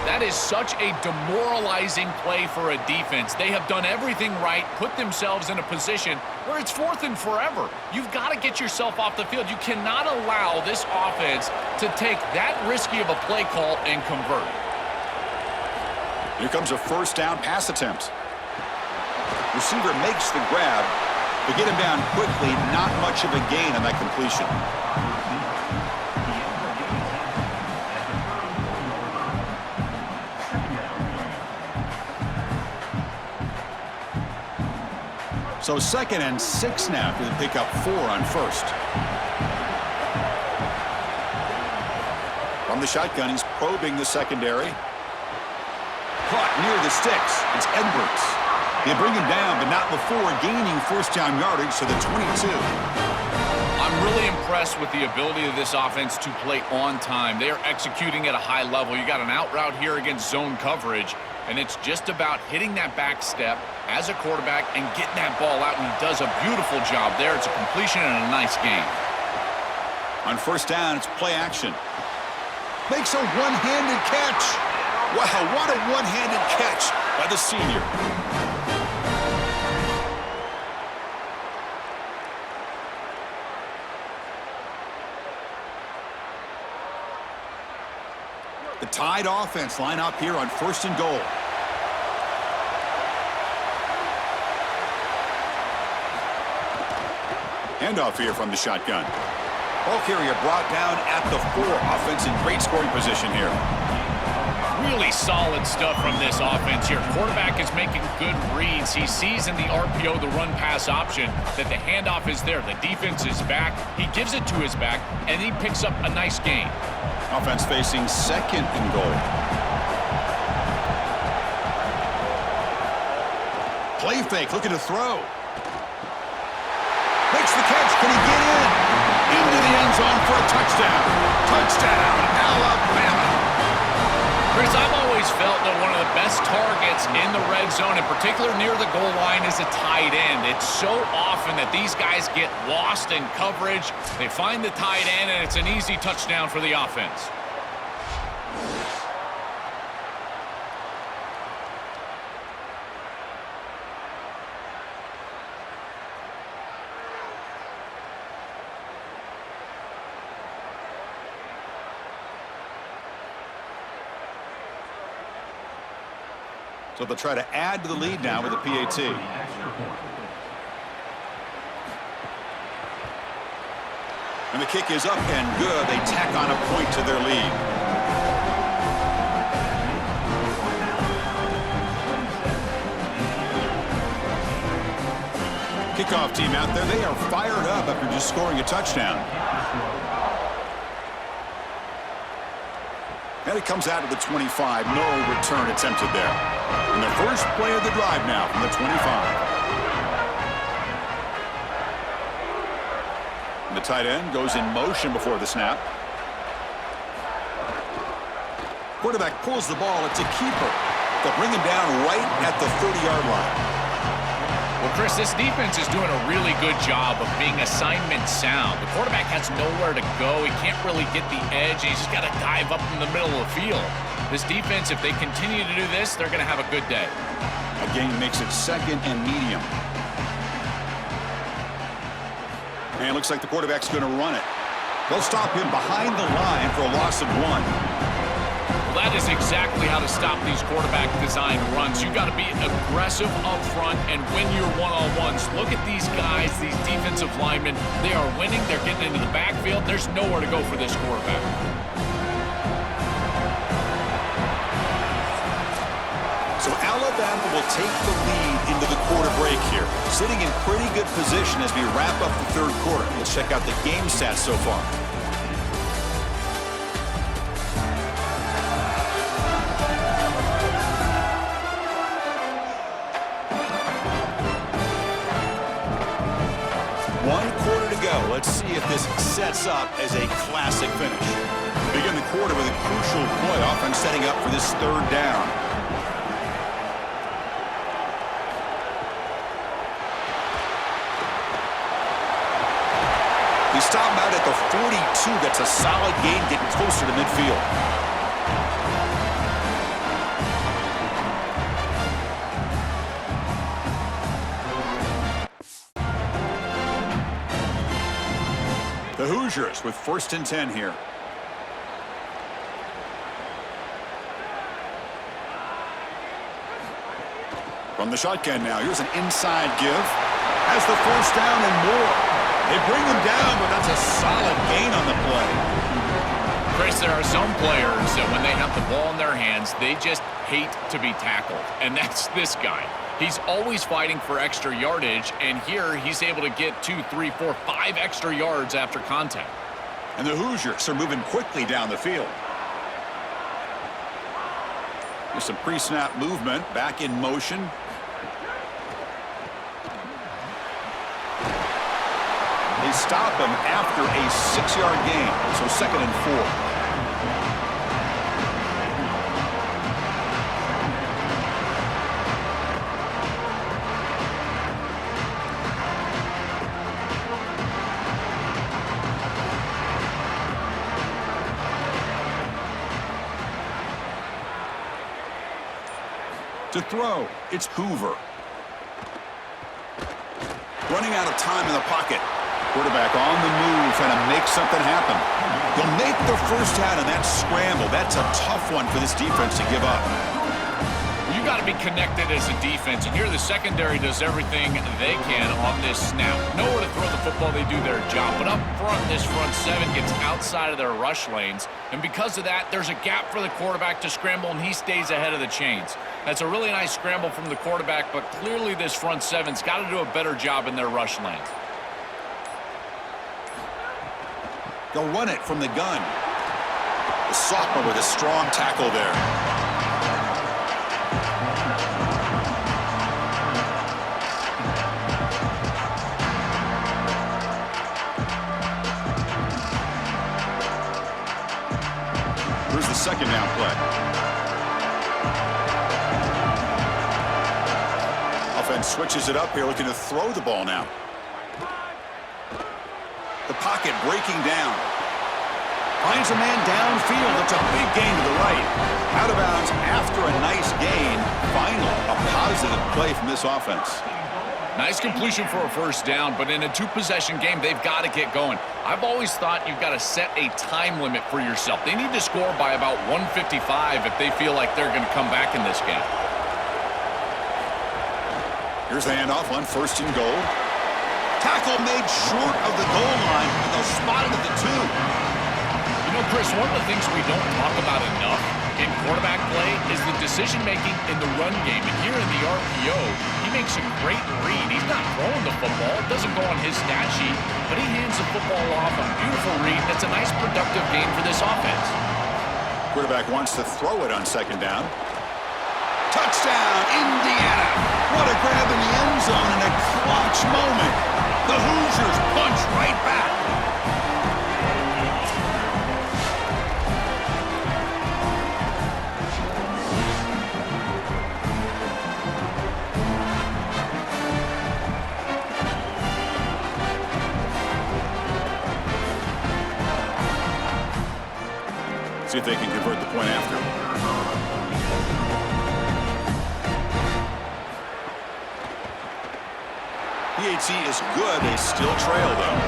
S3: That is such a demoralizing play for a defense. They have done everything right, put themselves in a position where it's 4th and forever. You've got to get yourself off the field. You cannot allow this offense to take that risky of a play call and convert.
S1: Here comes a first down pass attempt. Receiver makes the grab. They get him down quickly. Not much of a gain on that completion. So 2nd and 6 now for the pickup 4 on first. From the shotgun, he's probing the secondary. Caught near the sticks. It's Edwards. They bring him down, but not before gaining first down yardage to the 22.
S3: I'm really impressed with the ability of this offense to play on time. They are executing at a high level. You got an out route here against zone coverage, and it's just about hitting that back step as a quarterback and getting that ball out, and he does a beautiful job there. It's a completion and a nice game.
S1: On first down, it's play action. Makes a one-handed catch. Wow, what a one-handed catch by the senior. The Tide offense line up here on 1st and goal. Handoff here from the shotgun. Ball carrier brought down at the 4. Offense in great scoring position here.
S3: Really solid stuff from this offense here. Quarterback is making good reads. He sees in the RPO, the run-pass option, that the handoff is there. The defense is back. He gives it to his back, and he picks up a nice gain.
S1: Offense facing 2nd and goal. Play fake, looking to throw. Makes the catch. Can he get in? Into the end zone for a touchdown. Touchdown, Alabama.
S3: Chris, I've always felt that one of the best targets in the red zone, in particular near the goal line, is a tight end. It's so often that these guys get lost in coverage. They find the tight end, and it's an easy touchdown for the offense.
S1: So they'll try to add to the lead now with a PAT. And the kick is up and good. They tack on a point to their lead. Kickoff team out there, they are fired up after just scoring a touchdown. And it comes out of the 25. No return attempted there. And the first play of the drive now from the 25. And the tight end goes in motion before the snap. Quarterback pulls the ball. It's a keeper. They'll bring him down right at the 30-yard line.
S3: Well, Chris, this defense is doing a really good job of being assignment sound. The quarterback has nowhere to go. He can't really get the edge. He's just got to dive up in the middle of the field. This defense, if they continue to do this, they're going to have a good day.
S1: Again, makes it second and medium. And it looks like the quarterback's going to run it. They'll stop him behind the line for a loss of 1.
S3: That is exactly how to stop these quarterback design runs. You've got to be aggressive up front and win your one-on-ones. Look at these guys, these defensive linemen. They are winning. They're getting into the backfield. There's nowhere to go for this quarterback.
S1: So Alabama will take the lead into the quarter break here, sitting in pretty good position as we wrap up the third quarter. Let's check out the game stats so far. Let's see if this sets up as a classic finish. Begin the quarter with a crucial play, offense setting up for this third down. They stop him out at the 42. That's a solid gain, getting closer to midfield. The Hoosiers with 1st and 10 here. From the shotgun now, here's an inside give. Has the first down and more. They bring him down, but that's a solid gain on the play.
S3: Chris, there are some players that when they have the ball in their hands, they just hate to be tackled. And that's this guy. He's always fighting for extra yardage, and here he's able to get 2, 3, 4, 5 extra yards after contact.
S1: And the Hoosiers are moving quickly down the field. There's some pre-snap movement, back in motion. They stop him after a 6-yard gain, so 2nd and 4. To throw, it's Hoover. Running out of time in the pocket. Quarterback on the move, trying to make something happen. They'll make the first down in that scramble. That's a tough one for this defense to give up.
S3: You got to be connected as a defense, and here the secondary does everything they can on this snap. Nowhere to throw the football, they do their job. But up front, this front 7 gets outside of their rush lanes, and because of that, there's a gap for the quarterback to scramble, and he stays ahead of the chains. That's a really nice scramble from the quarterback, but clearly this front 7's got to do a better job in their rush lane.
S1: They'll run it from the gun. The sophomore with a strong tackle there. Here's the second down play. Offense switches it up here, looking to throw the ball now. The pocket breaking down. Finds a man downfield. It's a big gain to the right. Out of bounds after a nice gain. Finally, a positive play from this offense.
S3: Nice completion for a first down, but in a 2-possession game, they've got to get going. I've always thought you've got to set a time limit for yourself. They need to score by about 155 if they feel like they're going to come back in this game.
S1: Here's the handoff on 1st and goal. Tackle made short of the goal line, and they'll spot it at the 2.
S3: You know, Chris, one of the things we don't talk about enough in quarterback play is the decision-making in the run game. And here in the RPO, he makes a great read. He's not throwing the football. It doesn't go on his stat sheet, but he hands the football off. A beautiful read. That's a nice, productive game for this offense.
S1: Quarterback wants to throw it on second down. Touchdown, Indiana. What a grab in the end zone in a clutch moment. The Hoosiers punch right back. See if they can convert the point after. PAT is good. They still trail, though.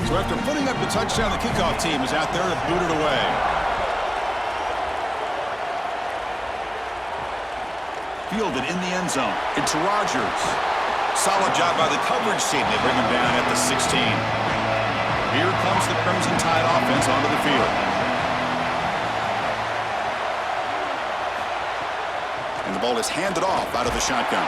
S1: So after putting up the touchdown, the kickoff team is out there to boot it away. Fielded in the end zone. It's Rodgers. Solid job by the coverage team. They bring him down at the 16. Here comes the Crimson Tide offense onto the field. And the ball is handed off out of the shotgun.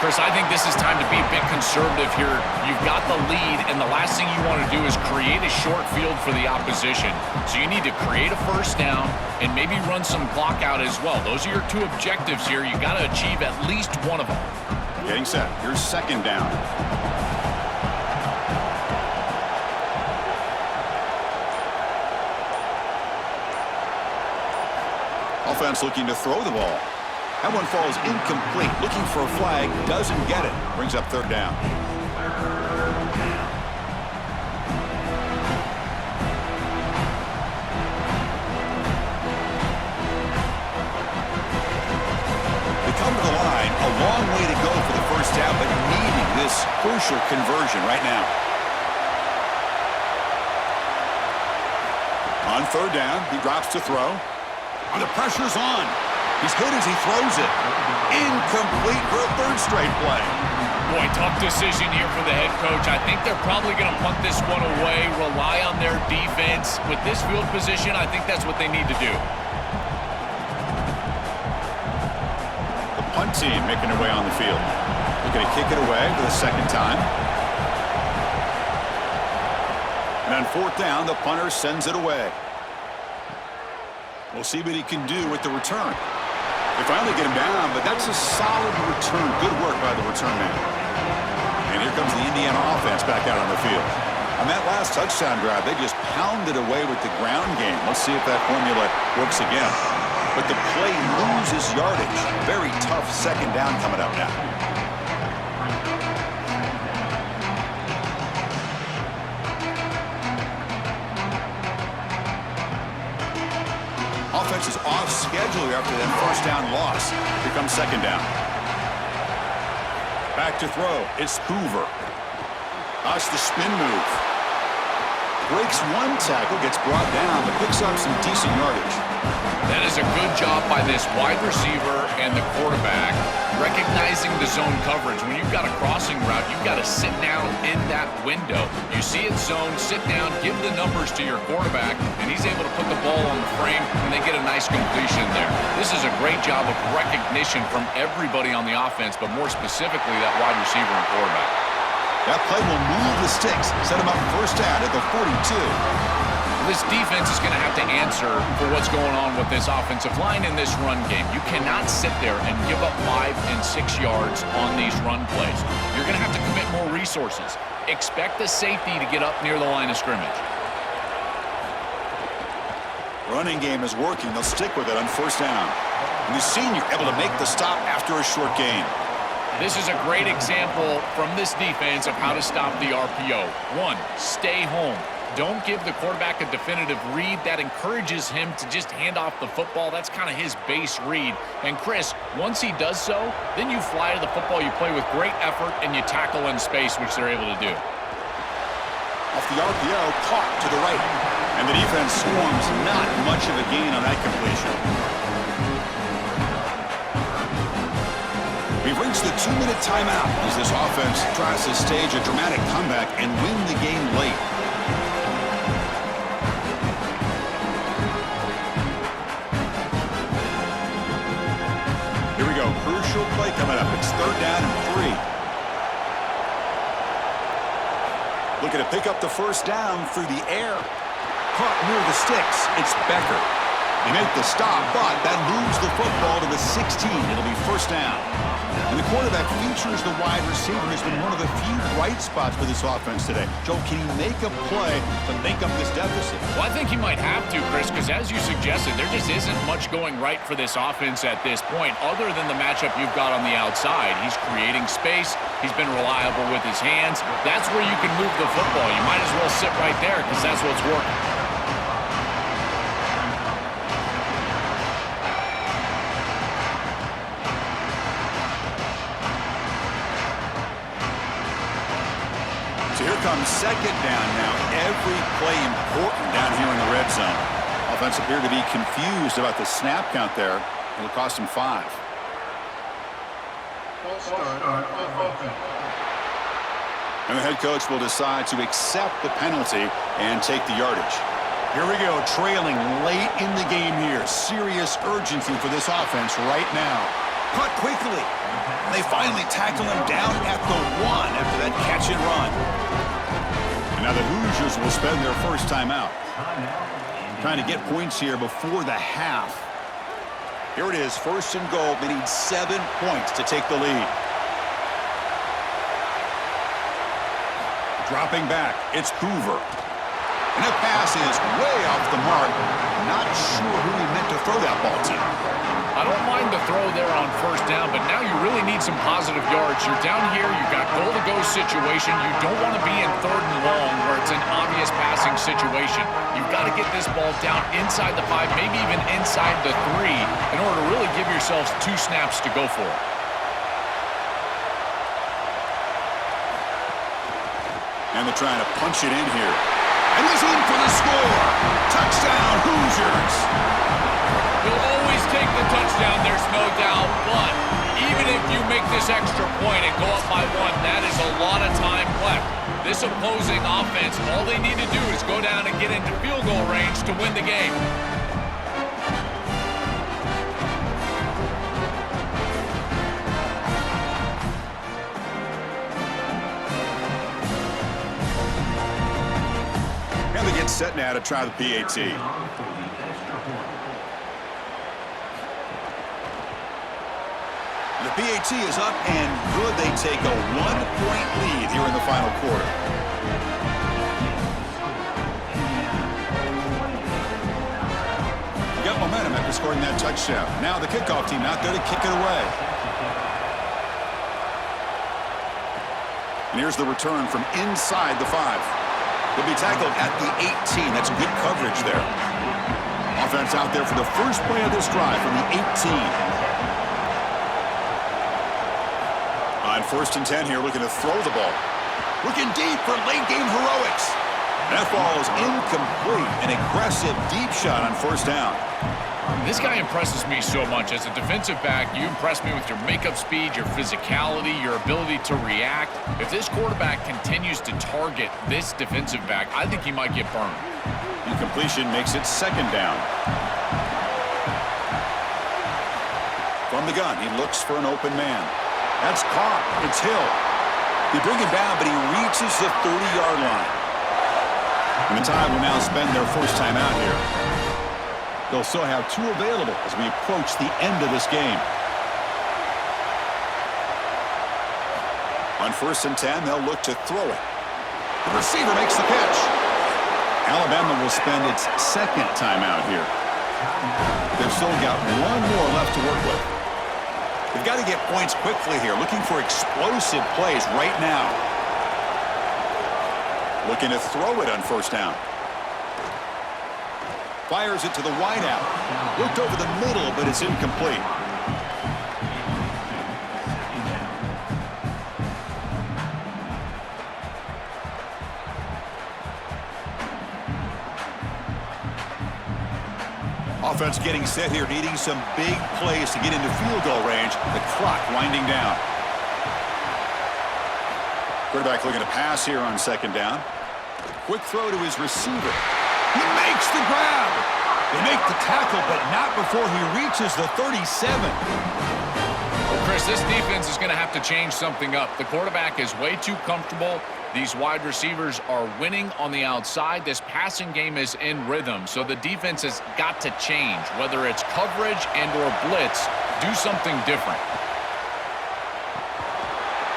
S3: Chris, I think this is time to be a bit conservative here. You've got the lead, and the last thing you want to do is create a short field for the opposition. So you need to create a first down and maybe run some clock out as well. Those are your two objectives here. You've got to achieve at least one of them.
S1: Getting set. Here's second down. Offense looking to throw the ball. That one falls incomplete. Looking for a flag. Doesn't get it. Brings up third down. They come to the line. A long way to go for the first down, but needing this crucial conversion right now. On third down, he drops to throw. The pressure's on. He's hit as he throws it. Incomplete for a third straight play.
S3: Boy, tough decision here for the head coach. I think they're probably going to punt this one away, rely on their defense. With this field position, I think that's what they need to do.
S1: The punt team making their way on the field. They're going to kick it away for the second time. And on fourth down, the punter sends it away. We'll see what he can do with the return. They finally get him down, but that's a solid return. Good work by the return man. And here comes the Indiana offense back out on the field. On that last touchdown drive, they just pounded away with the ground game. Let's see if that formula works again. But the play loses yardage. Very tough second down coming up now. Offense is off schedule after that first down loss. Here comes second down. Back to throw. It's Hoover. That's the spin move. Breaks one tackle, gets brought down, but picks up some decent yardage.
S3: That is a good job by this wide receiver and the quarterback recognizing the zone coverage. When you've got a crossing route, you've got to sit down in that window. You see it zone, sit down, give the numbers to your quarterback, and he's able to put the ball on the frame, and they get a nice completion there. This is a great job of recognition from everybody on the offense, but more specifically that wide receiver and quarterback.
S1: That play will move the sticks, set him up first down at the 42.
S3: This defense is going to have to answer for what's going on with this offensive line in this run game. You cannot sit there and give up 5 and 6 yards on these run plays. You're going to have to commit more resources. Expect the safety to get up near the line of scrimmage.
S1: Running game is working. They'll stick with it on first down. And the senior able to make the stop after a short gain.
S3: This is a great example from this defense of how to stop the RPO. 1, stay home. Don't give the quarterback a definitive read. That encourages him to just hand off the football. That's kind of his base read. And Chris, once he does so, then you fly to the football, you play with great effort, and you tackle in space, which they're able to do.
S1: Off the RPO, caught to the right. And the defense swarms, not much of a gain on that completion. We've reached the 2-minute timeout as this offense tries to stage a dramatic comeback and win the game late. Here we go. Crucial play coming up. It's 3rd down and 3. Looking to pick up the first down through the air. Caught near the sticks. It's Becker. They make the stop, but that moves the football to the 16. It'll be first down. And the quarterback features the wide receiver has been one of the few bright spots for this offense today. Joe, can he make a play to make up this deficit?
S3: Well, I think he might have to, Chris, because as you suggested, there just isn't much going right for this offense at this point, other than the matchup you've got on the outside. He's creating space. He's been reliable with his hands. That's where you can move the football. You might as well sit right there because that's what's working.
S1: Here comes 2nd down now. Every play important down here in the red zone. Offense appeared to be confused about the snap count there. It'll cost him 5. And the head coach will decide to accept the penalty and take the yardage. Here we go, trailing late in the game here. Serious urgency for this offense right now. Cut quickly. They finally tackle him down at the 1 after that catch and run. And now the Hoosiers will spend their first time out. Trying to get points here before the half. Here it is, 1st and goal. They need 7 points to take the lead. Dropping back, it's Hoover. And that pass is way off the mark. Not sure who he meant to throw that ball to.
S3: I don't mind the throw there on first down, but now you really need some positive yards. You're down here, you've got goal-to-go situation. You don't want to be in 3rd and long where it's an obvious passing situation. You've got to get this ball down inside the 5, maybe even inside the 3, in order to really give yourselves 2 snaps to go for it.
S1: And they're trying to punch it in here. And he's in for the score. Touchdown, Hoosiers.
S3: You'll always take the touchdown, there's no doubt, but even if you make this extra point and go up by 1, that is a lot of time left. This opposing offense, all they need to do is go down and get into field goal range to win the game.
S1: And they get set now to try the PAT. The PAT is up and good. They take a 1-point lead here in the final quarter. Got momentum after scoring that touchdown. Now the kickoff team out there to kick it away. And here's the return from inside the 5. He'll be tackled at the 18. That's good coverage there. Offense out there for the first play of this drive from the 18. On 1st and 10 here, looking to throw the ball. Looking deep for late-game heroics. That ball is incomplete. An aggressive deep shot on 1st down.
S3: This guy impresses me so much. As a defensive back, you impress me with your makeup speed, your physicality, your ability to react. If this quarterback continues to target this defensive back, I think he might get burned.
S1: Incompletion makes it 2nd down. From the gun, he looks for an open man. That's caught. It's Hill. They bring him down, but he reaches the 30-yard line. And the Tide will now spend their first time out here. They'll still have 2 available as we approach the end of this game. On 1st and 10, they'll look to throw it. The receiver makes the catch. Alabama will spend its 2nd timeout here. They've still got 1 more left to work with. They've got to get points quickly here, looking for explosive plays right now. Looking to throw it on 1st down. Fires it to the wideout. Looked over the middle, but it's incomplete. Offense getting set here, needing some big plays to get into field goal range. The clock winding down. Quarterback looking to pass here on second down. Quick throw to his receiver. He makes the grab. They make the tackle, but not before he reaches the 37.
S3: Well, Chris, this defense is going to have to change something up. The quarterback is way too comfortable. These wide receivers are winning on the outside. This passing game is in rhythm, so the defense has got to change. Whether it's coverage and or blitz, do something different.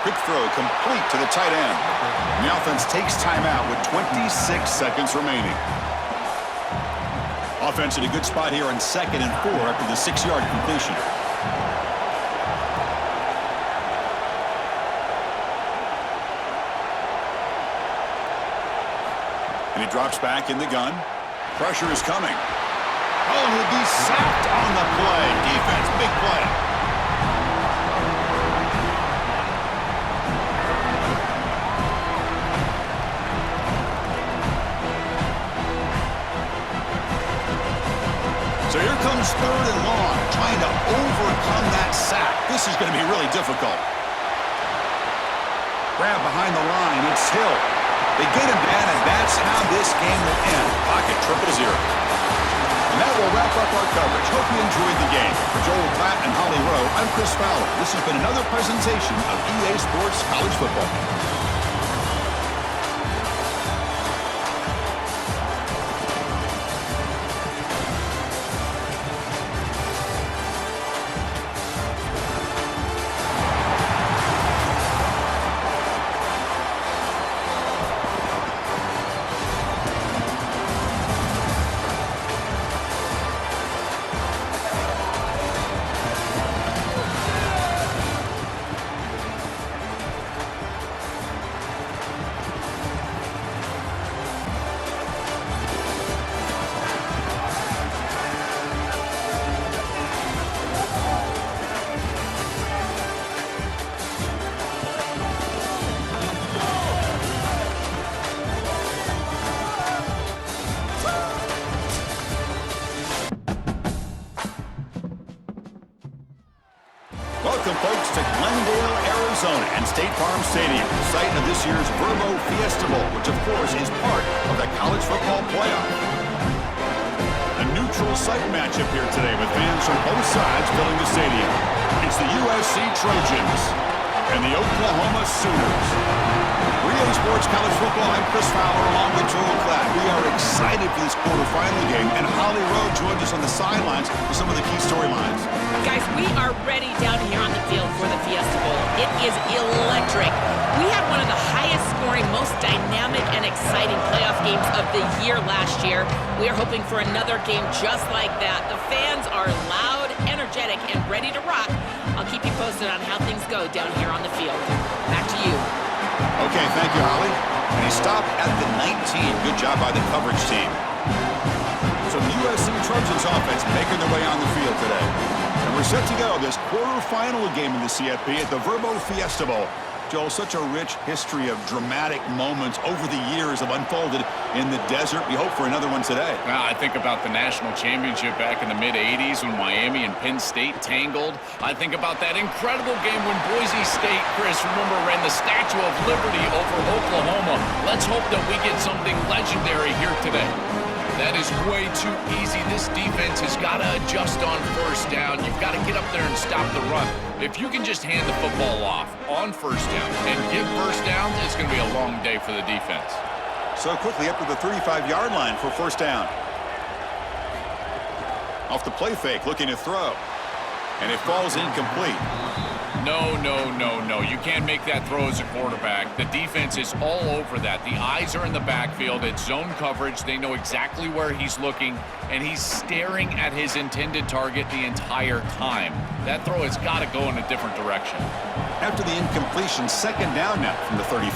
S1: Quick throw complete to the tight end. And the offense takes timeout with 26 seconds remaining. Offense in a good spot here on 2nd and 4 after the 6-yard completion. And he drops back in the gun. Pressure is coming. Oh, he'll be sacked on the play. Defense, big play. So here comes 3rd and long, trying to overcome that sack. This is going to be really difficult. Grab behind the line, it's Hill. They get him down, and that's how this game will end. Pocket 0-0. And that will wrap up our coverage. Hope you enjoyed the game. For Joel Platt and Holly Rowe, I'm Chris Fowler. This has been another presentation of EA Sports College Football. Welcome, folks, to Glendale, Arizona, and State Farm Stadium, site of this year's Verbo Fiesta Bowl, which, of course, is part of the college football playoff. A neutral site matchup here today with fans from both sides filling the stadium. It's the USC Trojans and the Oklahoma Sooners. For EA Sports College Football, I'm Chris Fowler along with Joel Platt. We are excited for this quarterfinal game, and Holly Rowe joins us on the sidelines with some of the key storylines.
S2: Guys, we are ready down here on the field for the Fiesta Bowl. It is electric. We had one of the highest scoring, most dynamic and exciting playoff games of the year last year. We are hoping for another game just like that. The fans are loud, energetic, and ready to rock. I'll keep you posted on how things go down here on the field. Back to you.
S1: Okay, thank you, Holly. And he stopped at the 19. Good job by the coverage team. So the USC Trojans offense making their way on the field today. And we're set to go this quarterfinal game in the CFP at the Verbo Fiesta Bowl. Joel, such a rich history of dramatic moments over the years have unfolded in the desert. We hope for another one today.
S3: Well, I think about the national championship back in the mid-'80s when Miami and Penn State tangled. I think about that incredible game when Boise State, Chris, remember, ran the Statue of Liberty over Oklahoma. Let's hope that we get something legendary here today. That is way too easy. This defense has got to adjust on first down. You've got to get up there and stop the run. If you can just hand the football off on first down and get first down, it's going to be a long day for the defense.
S1: So quickly up to the 35-yard line for first down. Off the play fake, looking to throw. And it falls incomplete.
S3: No, no, no, no. You can't make that throw as a quarterback. The defense is all over that. The eyes are in the backfield. It's zone coverage. They know exactly where he's looking, and he's staring at his intended target the entire time. That throw has got to go in a different direction.
S1: After the incompletion, second down now from the 35.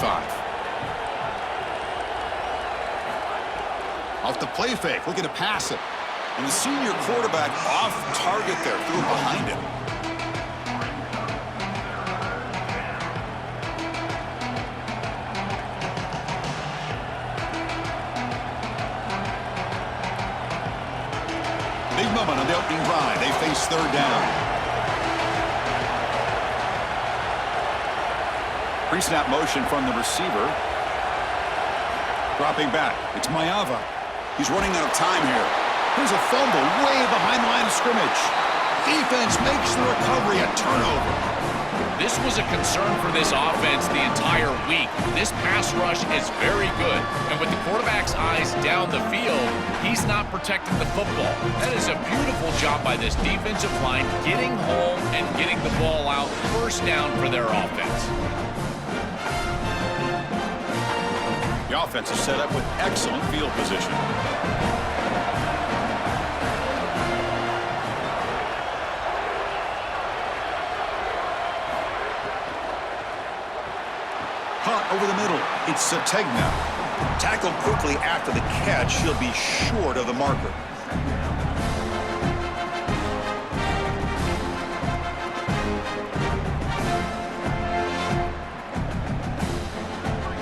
S1: Off the play fake, looking to pass it. And the senior quarterback off target there, threw it behind him. Big moment on the opening drive. They face third down. Pre-snap motion from the receiver. Dropping back. It's Mayava. He's running out of time here. Here's a fumble way behind the line of scrimmage. Defense makes the recovery a turnover.
S3: This was a concern for this offense the entire week. This pass rush is very good. And with the quarterback's eyes down the field, he's not protecting the football. That is a beautiful job by this defensive line, getting home and getting the ball out, first down for their offense.
S1: The offense is set up with excellent field position. Caught over the middle. It's Sategna. Tackled quickly after the catch. He'll be short of the marker.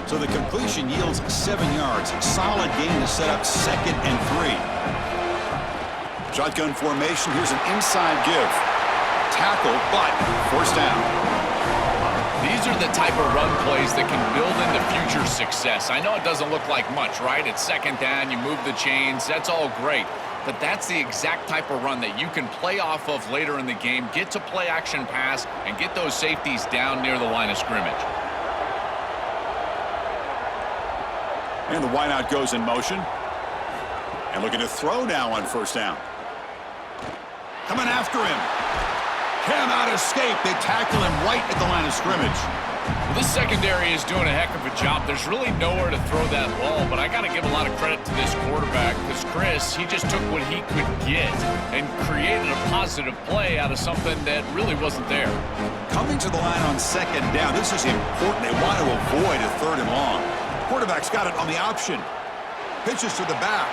S1: So the completion yields 7 yards. Solid gain to set up 2nd and 3. Shotgun formation. Here's an inside give. Tackle, but first down.
S3: These are the type of run plays that can build into future success. I know it doesn't look like much, right? It's second down, you move the chains, that's all great. But that's the exact type of run that you can play off of later in the game, get to play action pass, and get those safeties down near the line of scrimmage.
S1: And the wideout goes in motion. And looking to throw now on first down. Coming after him. Cannot escape. They tackle him right at the line of scrimmage.
S3: Well, this secondary is doing a heck of a job. There's really nowhere to throw that ball, but I got to give a lot of credit to this quarterback because Chris, he just took what he could get and created a positive play out of something that really wasn't there.
S1: Coming to the line on second down, this is important. They want to avoid a third and long. Quarterback's got it on the option. Pitches to the back.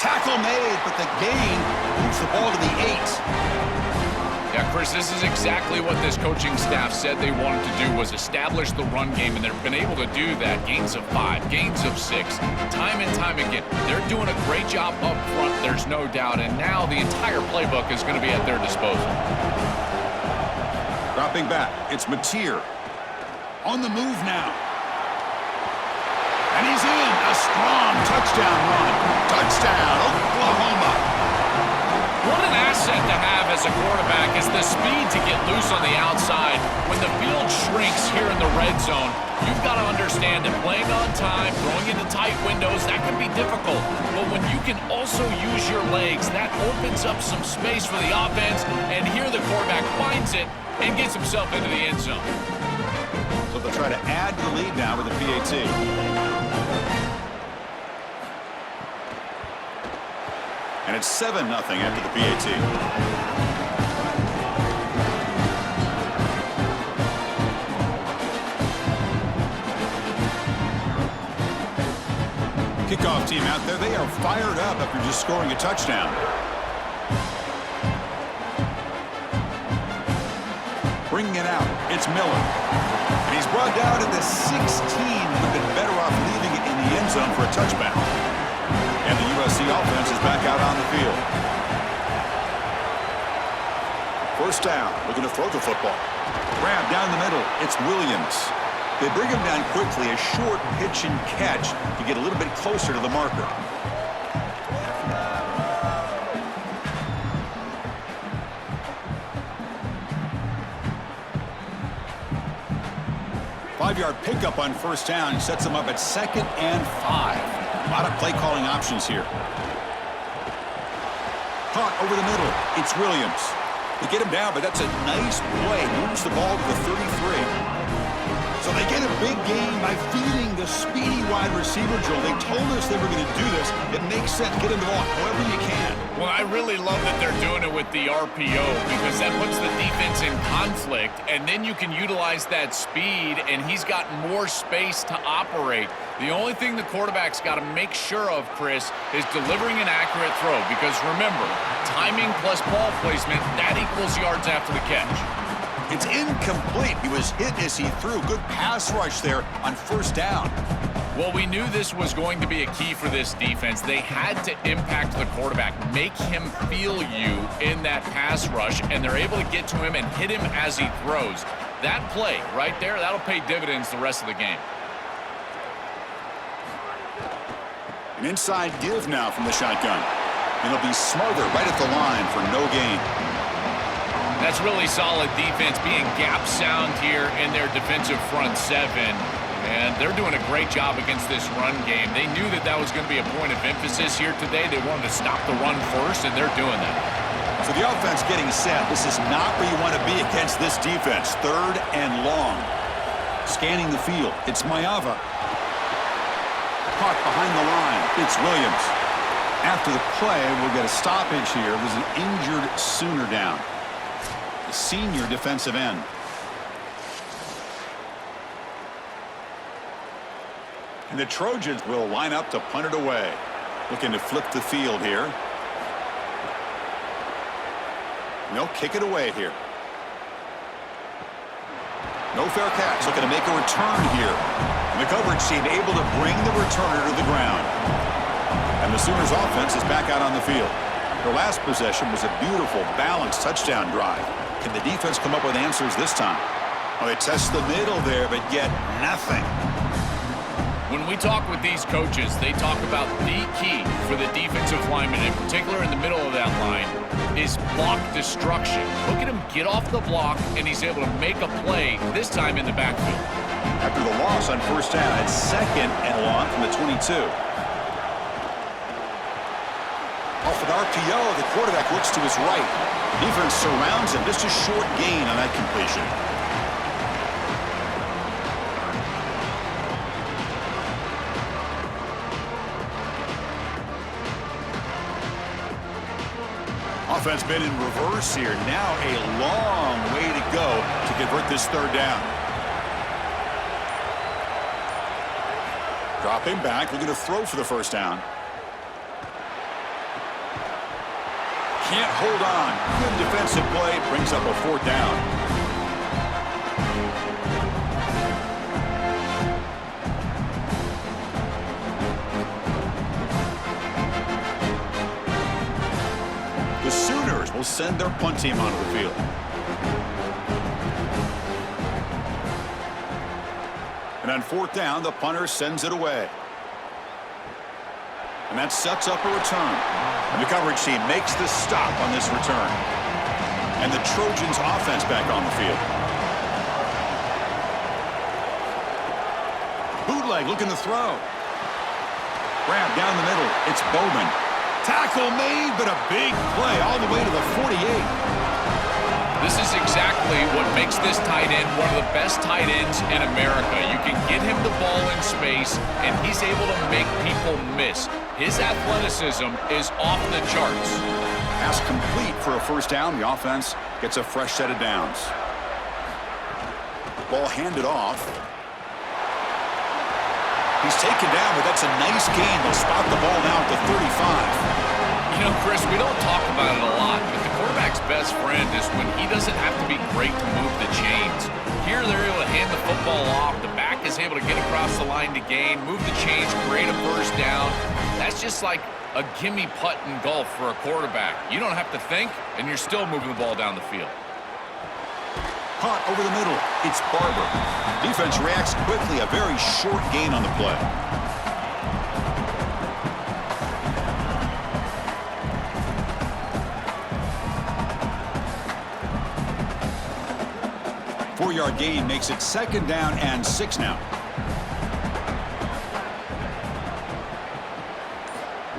S1: Tackle made, but the gain moves the ball to the 8.
S3: Yeah, Chris, this is exactly what this coaching staff said they wanted to do, was establish the run game, and they've been able to do that. Gains of 5, gains of 6, time and time again. They're doing a great job up front, there's no doubt, and now the entire playbook is going to be at their disposal.
S1: Dropping back, it's Mateer. On the move now. And he's in. A strong touchdown run. Touchdown, Oklahoma.
S3: What an asset to have as a quarterback is the speed to get loose on the outside. When the field shrinks here in the red zone, you've got to understand that playing on time, throwing into tight windows, that can be difficult. But when you can also use your legs, that opens up some space for the offense. And here the quarterback finds it and gets himself into the end zone.
S1: So they'll try to add to the lead now with the PAT. And it's 7-0 after the PAT. Kickoff team out there, they are fired up after just scoring a touchdown. Bringing it out, it's Miller. And he's brought down at the 16. Would have been better off leaving it in the end zone for a touchdown. And the USC offense is back out on the field. First down, looking to throw the football. Grab down the middle, it's Williams. They bring him down quickly, a short pitch and catch to get a little bit closer to the marker. Five-yard pickup on first down sets them up at 2nd and 5. A lot of play calling options here. Caught over the middle. It's Williams. They get him down, but that's a nice play. Moves the ball to the 33. So they get a big gain by feeding the speedy wide receiver, Joel. They told us they were going to do this. It makes sense. Get him the ball however you can.
S3: Well, I really love that they're doing it with the RPO because that puts the defense in conflict, and then you can utilize that speed, and he's got more space to operate. The only thing the quarterback's got to make sure of, Chris, is delivering an accurate throw because, remember, timing plus ball placement, that equals yards after the catch.
S1: It's incomplete. He was hit as he threw. Good pass rush there on first down.
S3: Well, we knew this was going to be a key for this defense. They had to impact the quarterback, make him feel you in that pass rush, and they're able to get to him and hit him as he throws. That play right there, that'll pay dividends the rest of the game.
S1: An inside give now from the shotgun. It'll be smothered right at the line for no gain.
S3: That's really solid defense, being gap sound here in their defensive front seven. And they're doing a great job against this run game. They knew that that was going to be a point of emphasis here today. They wanted to stop the run first, and they're doing that.
S1: So the offense getting set. This is not where you want to be against this defense. 3rd and long. Scanning the field. It's Maeva. Caught behind the line. It's Williams. After the play, we'll get a stoppage here. There's an injured Sooner down. The senior defensive end. And the Trojans will line up to punt it away. Looking to flip the field here. They'll kick it away here. No fair catch. Looking to make a return here. And the coverage team able to bring the returner to the ground. And the Sooners offense is back out on the field. Their last possession was a beautiful, balanced touchdown drive. Can the defense come up with answers this time? Well, they test the middle there, but get nothing.
S3: When we talk with these coaches, they talk about the key for the defensive lineman, in particular in the middle of that line, is block destruction. Look at him get off the block, and he's able to make a play, this time in the backfield.
S1: After the loss on first down, it's 2nd and long from the 22. Off an RPO, the quarterback looks to his right. Defense surrounds him. Just a short gain on that completion. Offense been in reverse here. Now a long way to go to convert this 3rd down. Dropping back, looking to throw for the first down. Can't hold on. Good defensive play, brings up a 4th down. Will send their punt team onto the field. And on 4th down, the punter sends it away. And that sets up a return. And the coverage team makes the stop on this return. And the Trojans offense back on the field. Bootleg looking to throw. Grab down the middle. It's Bowman. Tackle made, but a big play all the way to the 48.
S3: This is exactly what makes this tight end one of the best tight ends in America. You can get him the ball in space, and he's able to make people miss. His athleticism is off the charts.
S1: Pass complete for a first down. The offense gets a fresh set of downs. Ball handed off. He's taken down, but that's a nice gain. They'll spot the ball now at the 35.
S3: You know, Chris, we don't talk about it a lot, but the quarterback's best friend is when he doesn't have to be great to move the chains. Here, they're able to hand the football off. The back is able to get across the line to gain, move the chains, create a first down. That's just like a gimme putt in golf for a quarterback. You don't have to think, and you're still moving the ball down the field.
S1: Caught over the middle. It's Barber. Defense reacts quickly. A very short gain on the play. Four-yard gain makes it 2nd down and 6 now.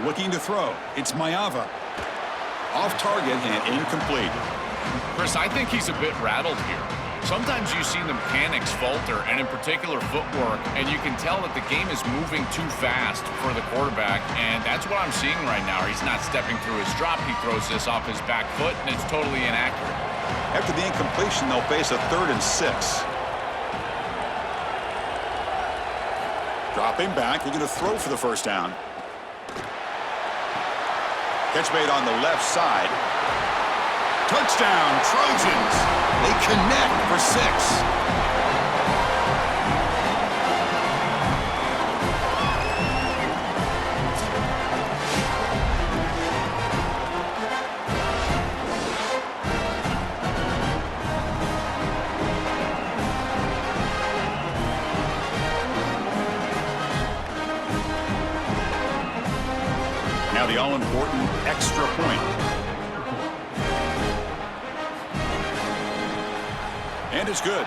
S1: Looking to throw. It's Maeva. Off target and incomplete.
S3: Chris, I think he's a bit rattled here. Sometimes you see the mechanics falter, and in particular footwork, and you can tell that the game is moving too fast for the quarterback, and that's what I'm seeing right now. He's not stepping through his drop. He throws this off his back foot, and it's totally inaccurate.
S1: After the incompletion, they'll face a 3rd and 6. Dropping back, looking to throw for the first down. Catch made on the left side. Touchdown, Trojans. They connect for 6. now the all-important extra point. And it's good.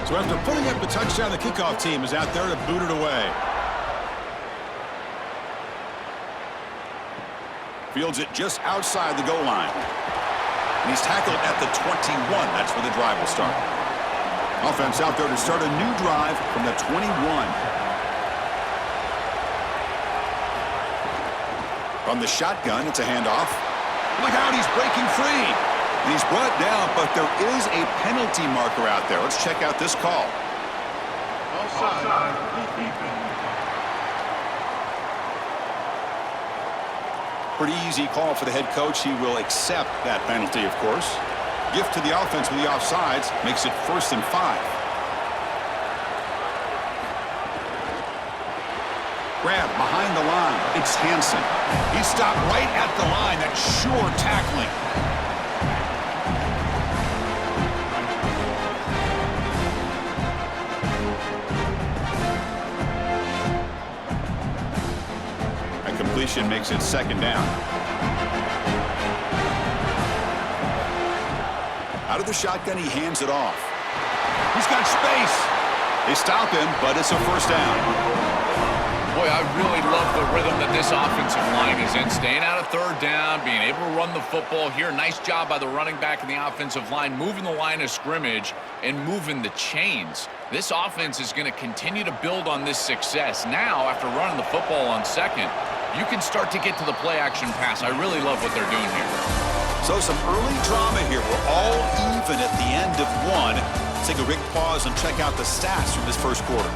S1: So after putting up the touchdown, the kickoff team is out there to boot it away. Fields it just outside the goal line. And he's tackled at the 21. That's where the drive will start. Offense out there to start a new drive from the 21. From the shotgun, it's a handoff. Look out, he's breaking free. And he's brought down, but there is a penalty marker out there. Let's check out this call.
S4: Offside.
S1: Pretty easy call for the head coach. He will accept that penalty, of course. Gift to the offense with the offsides makes it 1st and 5. Grab behind the line. It's Hansen. He stopped right at the line. That's sure tackling. A completion makes it 2nd down. Out of the shotgun, he hands it off. He's got space. They stop him, but it's a 1st down.
S3: Boy, I really love the rhythm that this offensive line is in. Staying out of 3rd down, being able to run the football here. Nice job by the running back and the offensive line, moving the line of scrimmage and moving the chains. This offense is going to continue to build on this success. Now, after running the football on 2nd, you can start to get to the play-action pass. I really love what they're doing here.
S1: So some early drama here. We're all even at the end of 1. Let's take a quick pause and check out the stats from this 1st quarter.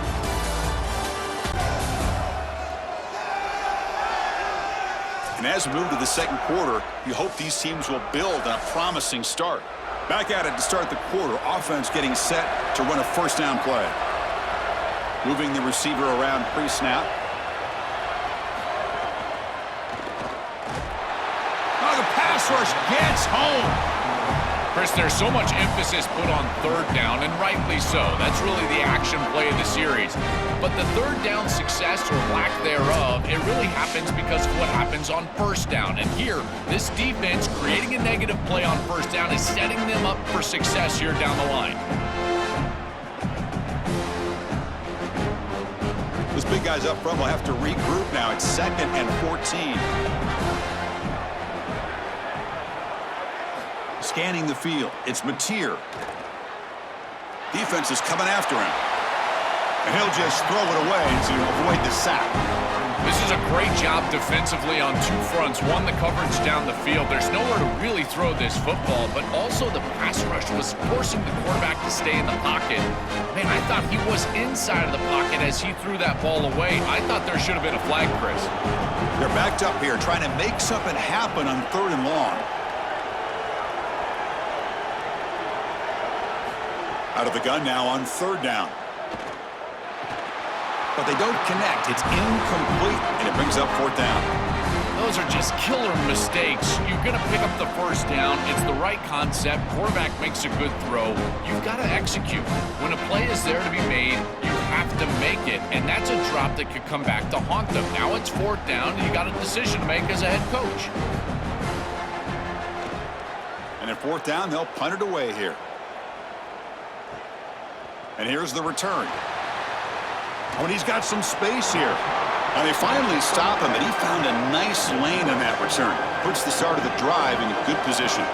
S1: And as we move to the 2nd quarter, you hope these teams will build on a promising start. Back at it to start the quarter. Offense getting set to run a 1st down play. Moving the receiver around pre-snap. Oh, the pass rush gets home.
S3: Chris, there's so much emphasis put on 3rd down, and rightly so. That's really the action play of the series. But the 3rd down success or lack thereof, it really happens because of what happens on 1st down. And here, this defense creating a negative play on 1st down is setting them up for success here down the line.
S1: Those big guys up front will have to regroup now. It's 2nd and 14. Scanning the field, it's Mateer. Defense is coming after him. And he'll just throw it away to avoid the sack.
S3: This is a great job defensively on 2 fronts. One, the coverage down the field. There's nowhere to really throw this football, but also the pass rush was forcing the quarterback to stay in the pocket. Man, I thought he was inside of the pocket as he threw that ball away. I thought there should have been a flag, Chris.
S1: They're backed up here trying to make something happen on 3rd and long. Out of the gun now on 3rd down. But they don't connect. It's incomplete, and it brings up 4th down.
S3: Those are just killer mistakes. You're going to pick up the 1st down. It's the right concept. Quarterback makes a good throw. You've got to execute. When a play is there to be made, you have to make it, and that's a drop that could come back to haunt them. Now it's 4th down, and you got a decision to make as a head coach.
S1: And at 4th down, they'll punt it away here. And here's the return. Oh, and he's got some space here. And they finally stop him, and he found a nice lane in that return. Puts the start of the drive in good position.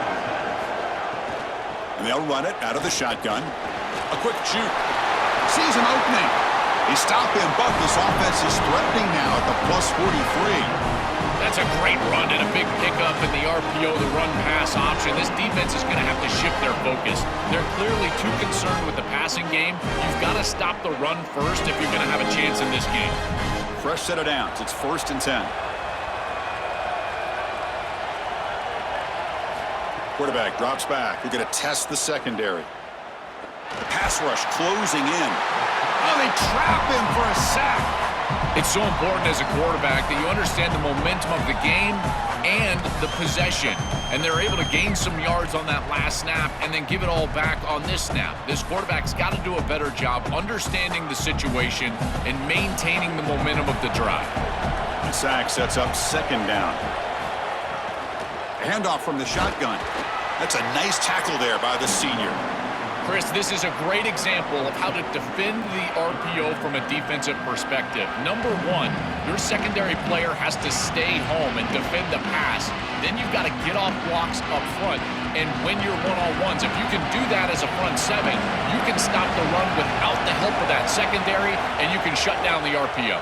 S1: And they'll run it out of the shotgun. A quick shoot. Sees an opening. He stopped him, but this offense is threatening now at the plus 43.
S3: That's a great run and a big pickup in the RPO, the run-pass option. This defense is going to have to shift their focus. They're clearly too concerned with the passing game. You've got to stop the run first if you're going to have a chance in this game.
S1: Fresh set of downs. It's 1st and 10. Quarterback drops back. We're going to test the secondary. The pass rush closing in. Oh, they trap him for a sack.
S3: It's so important as a quarterback that you understand the momentum of the game and the possession. And they're able to gain some yards on that last snap and then give it all back on this snap. This quarterback's got to do a better job understanding the situation and maintaining the momentum of the drive.
S1: The sack sets up second down. Handoff from the shotgun. That's a nice tackle there by the senior.
S3: Chris, this is a great example of how to defend the RPO from a defensive perspective. Number one, your secondary player has to stay home and defend the pass. Then you've got to get off blocks up front and win your one-on-ones. If you can do that as a front seven, you can stop the run without the help of that secondary, and you can shut down the RPO.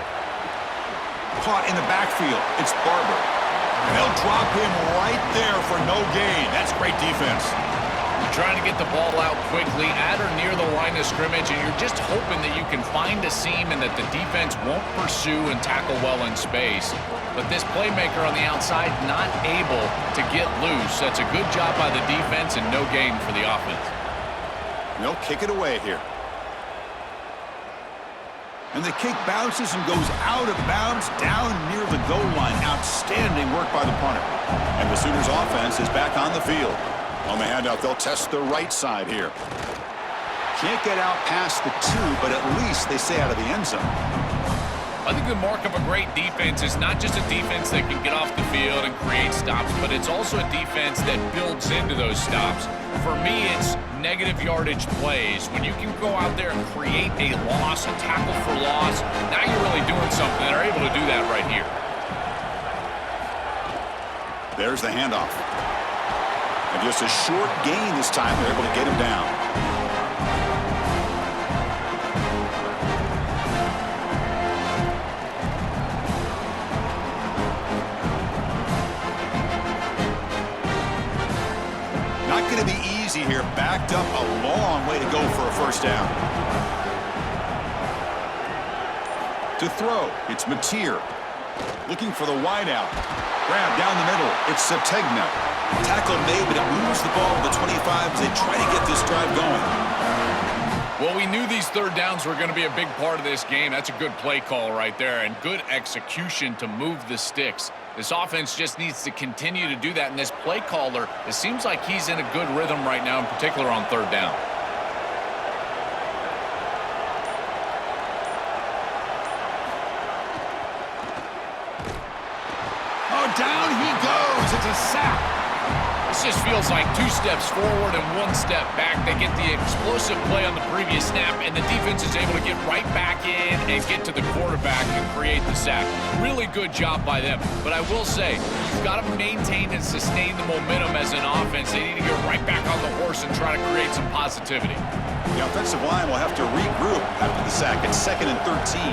S1: Caught in the backfield. It's Barber. And they'll drop him right there for no gain. That's great defense.
S3: Trying to get the ball out quickly at or near the line of scrimmage, and you're just hoping that you can find a seam and that the defense won't pursue and tackle well in space. But this playmaker on the outside not able to get loose. That's a good job by the defense and no gain for the offense.
S1: They'll kick it away here. And the kick bounces and goes out of bounds down near the goal line. Outstanding work by the punter. And the Sooners offense is back on the field. On the handout, they'll test the right side here. Can't get out past the 2, but at least they stay out of the end zone.
S3: I think the mark of a great defense is not just a defense that can get off the field and create stops, but it's also a defense that builds into those stops. For me, it's negative yardage plays. When you can go out there and create a loss, a tackle for loss, now you're really doing something. They're able to do that right here.
S1: There's the handoff. And just a short gain this time. They're able to get him down. Not going to be easy here. Backed up a long way to go for a first down. To throw, it's Mateer. Looking for the wideout. Grab down the middle. It's Sategna. Tackle made, but it moves the ball to the 25 as they try to get this drive going.
S3: Well, we knew these third downs were going to be a big part of this game. That's a good play call right there and good execution to move the sticks. This offense just needs to continue to do that. And this play caller, it seems like he's in a good rhythm right now, in particular on third down.
S1: Oh, down he goes. It's a sack.
S3: This just feels like 2 steps forward and 1 step back. They get the explosive play on the previous snap, and the defense is able to get right back in and get to the quarterback and create the sack. Really good job by them. But I will say, you've got to maintain and sustain the momentum as an offense. They need to get right back on the horse and try to create some positivity.
S1: The offensive line will have to regroup after the sack. It's 2nd and 13.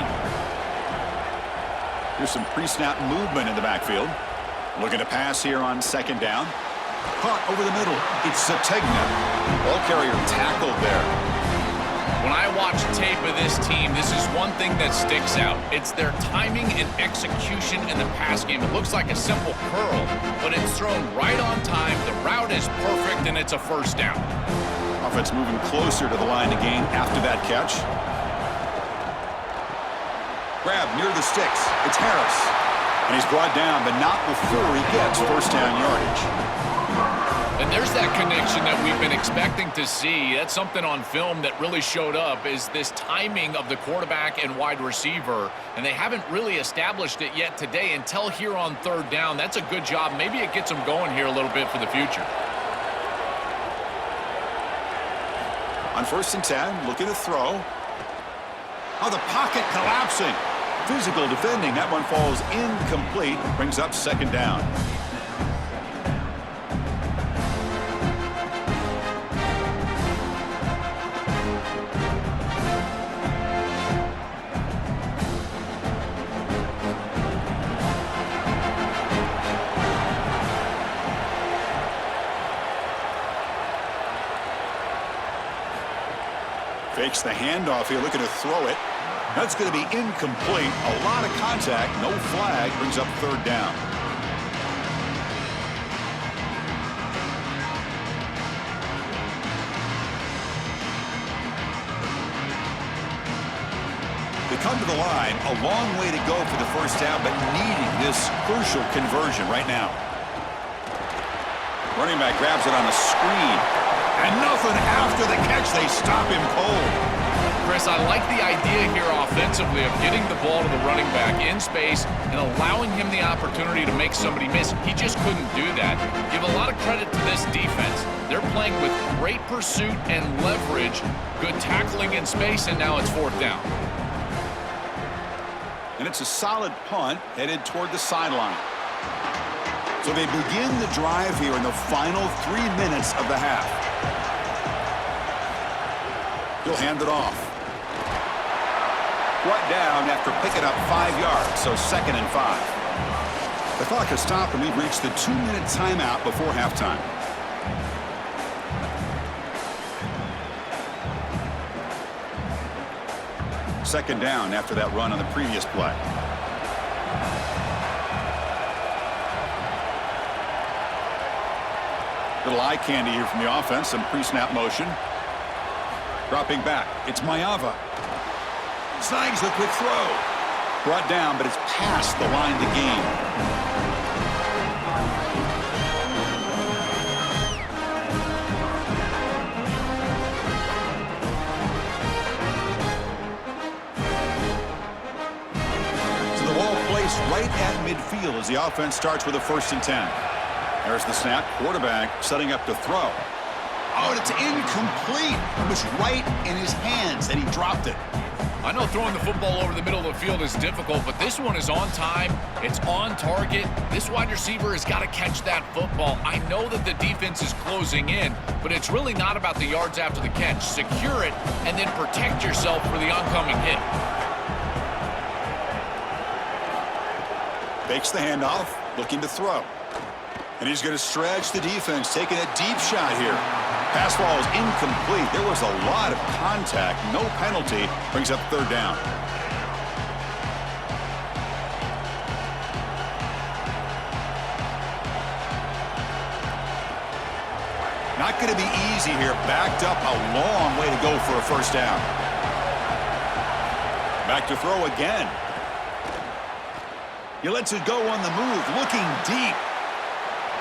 S1: Here's some pre-snap movement in the backfield. Looking to pass here on 2nd down. Caught over the middle. It's Sategna. Ball carrier tackled there.
S3: When I watch tape of this team, this is one thing that sticks out. It's their timing and execution in the pass game. It looks like a simple curl, but it's thrown right on time. The route is perfect, and it's a first down.
S1: Offense moving closer to the line to gain after that catch. Grab near the sticks. It's Harris. And he's brought down, but not before he gets first down yardage.
S3: And there's that connection that we've been expecting to see. That's something on film that really showed up, is this timing of the quarterback and wide receiver. And they haven't really established it yet today until here on third down. That's a good job. Maybe it gets them going here a little bit for the future.
S1: On 1st and 10, looking to throw. Oh, the pocket collapsing. Physical defending. That one falls incomplete. Brings up 2nd down. Fakes the handoff here, looking to throw it. That's going to be incomplete. A lot of contact, no flag, brings up 3rd down. The come to the line. A long way to go for the first down, but needing this crucial conversion right now. Running back grabs it on the screen. And nothing after the catch. They stop him cold.
S3: Chris, I like the idea here offensively of getting the ball to the running back in space and allowing him the opportunity to make somebody miss. He just couldn't do that. Give a lot of credit to this defense. They're playing with great pursuit and leverage, good tackling in space, and now it's fourth down.
S1: And it's a solid punt headed toward the sideline. So they begin the drive here in the final 3 minutes of the half. He'll hand it off. Brought down after picking up 5 yards, so 2nd and 5. The clock has stopped, and we've reached the 2-minute timeout before halftime. Second down after that run on the previous play. Little eye candy here from the offense, some pre-snap motion. Dropping back, it's Mayava. Snags the quick throw. Brought down, but it's past the line to gain. So the ball placed right at midfield as the offense starts with a 1st and 10. There's the snap. Quarterback setting up to throw. Oh, and it's incomplete. It was right in his hands, and he dropped it.
S3: I know throwing the football over the middle of the field is difficult, but this one is on time. It's on target. This wide receiver has got to catch that football. I know that the defense is closing in, but it's really not about the yards after the catch. Secure it, and then protect yourself for the oncoming hit.
S1: Fakes the handoff, looking to throw. And he's going to stretch the defense, taking a deep shot here. Pass ball is incomplete. There was a lot of contact. No penalty. Brings up 3rd down. Not going to be easy here. Backed up a long way to go for a 1st down. Back to throw again. He lets it go on the move, looking deep.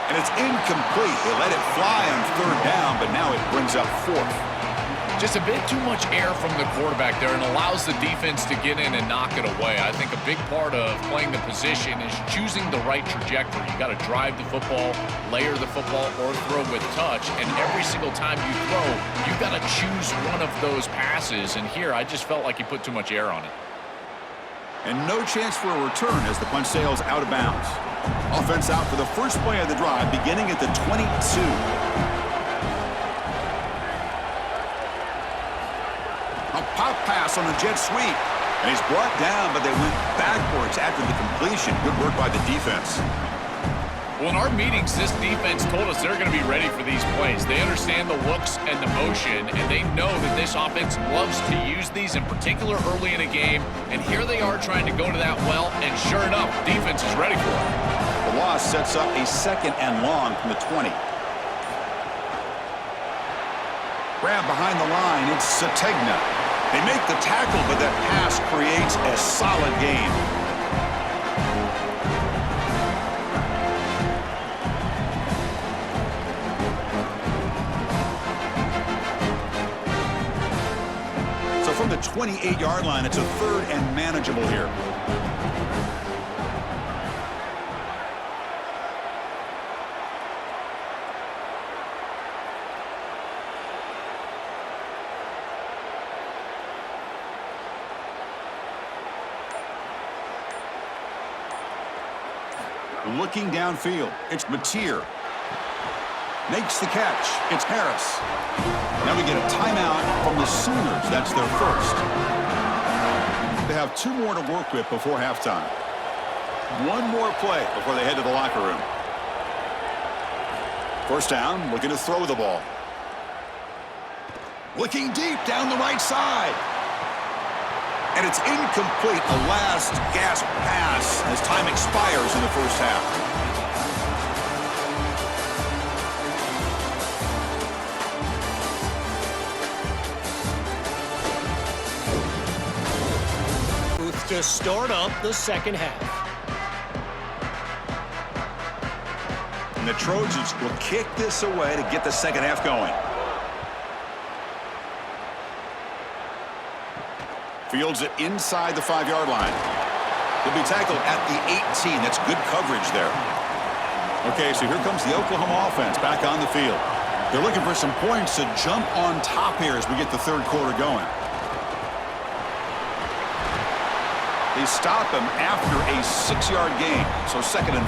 S1: And it's incomplete. They let it fly on 3rd down, but now it brings up 4th.
S3: Just a bit too much air from the quarterback there and allows the defense to get in and knock it away. I think a big part of playing the position is choosing the right trajectory. You got to drive the football, layer the football, or throw with touch. And every single time you throw, you got to choose one of those passes. And here, I just felt like he put too much air on it.
S1: And no chance for a return as the punch sails out of bounds. Offense out for the first play of the drive, beginning at the 22. A pop pass on a jet sweep. And he's brought down, but they went backwards after the completion. Good work by the defense.
S3: Well, in our meetings, this defense told us they're going to be ready for these plays. They understand the looks and the motion, and they know that this offense loves to use these, in particular early in a game. And here they are trying to go to that well, and sure enough, defense is ready for it.
S1: The loss sets up a 2nd and long from the 20. Grab behind the line, it's Sategna. They make the tackle, but that pass creates a solid gain. From the 28-yard line, it's a 3rd and manageable here. Looking downfield, it's Mateer. Makes the catch. It's Harris. Now we get a timeout from the Sooners. That's their first. They have 2 more to work with before halftime. 1 more play before they head to the locker room. First down, looking to throw the ball. Looking deep down the right side. And it's incomplete. A last gasp pass as time expires in the first half.
S5: to start up the second half.
S1: And the Trojans will kick this away to get the second half going. Fields it inside the 5-yard line. He'll be tackled at the 18. That's good coverage there. Okay, so here comes the Oklahoma offense back on the field. They're looking for some points to jump on top here as we get the third quarter going. They stop him after a 6-yard gain, so 2nd and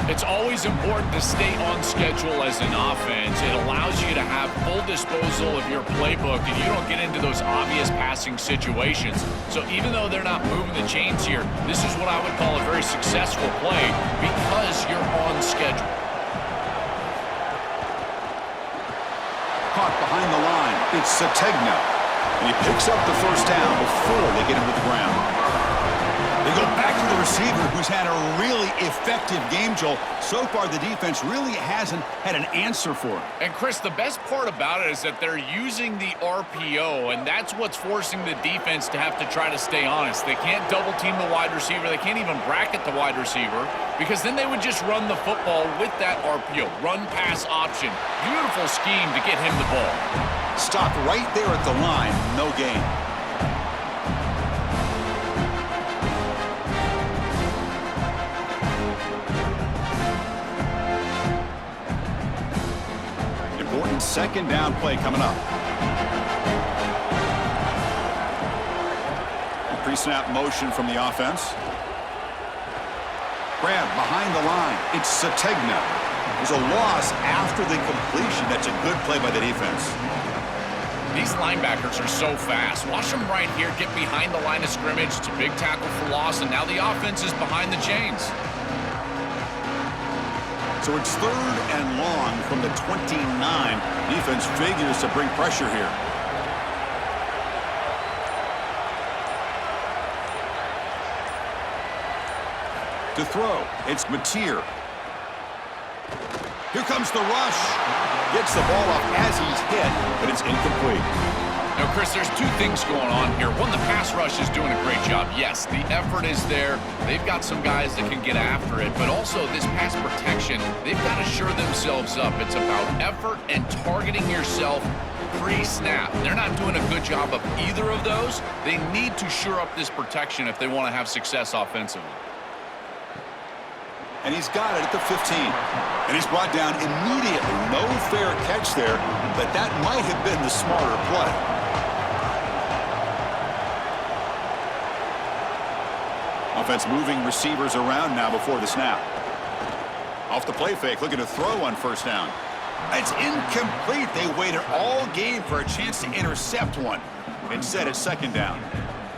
S1: 4.
S3: It's always important to stay on schedule as an offense. It allows you to have full disposal of your playbook, and you don't get into those obvious passing situations. So even though they're not moving the chains here, this is what I would call a very successful play because you're on schedule.
S1: Caught behind the line. It's Sategna. And he picks up the first down before they get him to the ground. They go back to the receiver, who's had a really effective game, Joel. So far, the defense really hasn't had an answer for him.
S3: And, Chris, the best part about it is that they're using the RPO, and that's what's forcing the defense to have to try to stay honest. They can't double-team the wide receiver. They can't even bracket the wide receiver because then they would just run the football with that RPO, run-pass option. Beautiful scheme to get him the ball.
S1: Stopped right there at the line, no gain. Important second down play coming up. A pre-snap motion from the offense. Grab behind the line. It's Sategna. There's a loss after the completion. That's a good play by the defense.
S3: These linebackers are so fast. Watch them right here get behind the line of scrimmage. It's a big tackle for loss, and now the offense is behind the chains.
S1: So it's 3rd and long from the 29. Defense figures to bring pressure here. To throw, it's Mateer. Here comes the rush. Gets the ball off as he's hit, but it's incomplete.
S3: Now, Chris, there's two things going on here. One, the pass rush is doing a great job. Yes, the effort is there. They've got some guys that can get after it, but also this pass protection, they've got to shore themselves up. It's about effort and targeting yourself pre-snap. They're not doing a good job of either of those. They need to shore up this protection if they want to have success offensively.
S1: And he's got it at the 15. And he's brought down immediately. No fair catch there, but that might have been the smarter play. Offense moving receivers around now before the snap. Off the play fake, looking to throw on first down. It's incomplete. They waited all game for a chance to intercept one. Instead, it's 2nd down.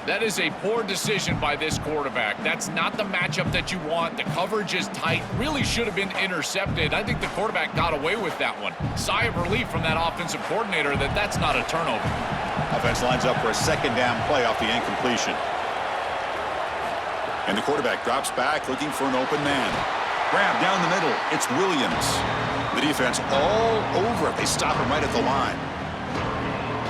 S3: That is a poor decision by this quarterback. That's not the matchup that you want. The coverage is tight. Really should have been intercepted. I think the quarterback got away with that one. Sigh of relief from that offensive coordinator that that's not a turnover.
S1: Offense lines up for a 2nd down play off the incompletion. And the quarterback drops back looking for an open man. Grab down the middle. It's Williams. The defense all over it. They stop him right at the line.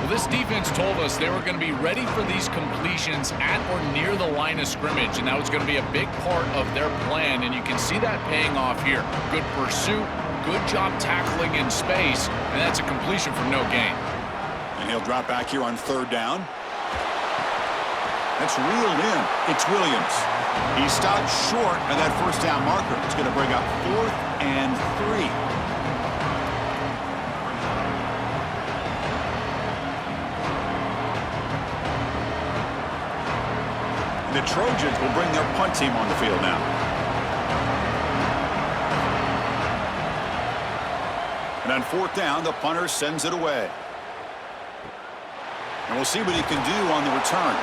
S3: Well, this defense told us they were going to be ready for these completions at or near the line of scrimmage, and that was going to be a big part of their plan, and you can see that paying off here. Good pursuit, good job tackling in space, and that's a completion for no gain.
S1: And he'll drop back here on 3rd down. That's reeled in. It's Williams. He stopped short of that first down marker. It's going to bring up 4th and 3. The Trojans will bring their punt team on the field now. And on 4th down, the punter sends it away. And we'll see what he can do on the return.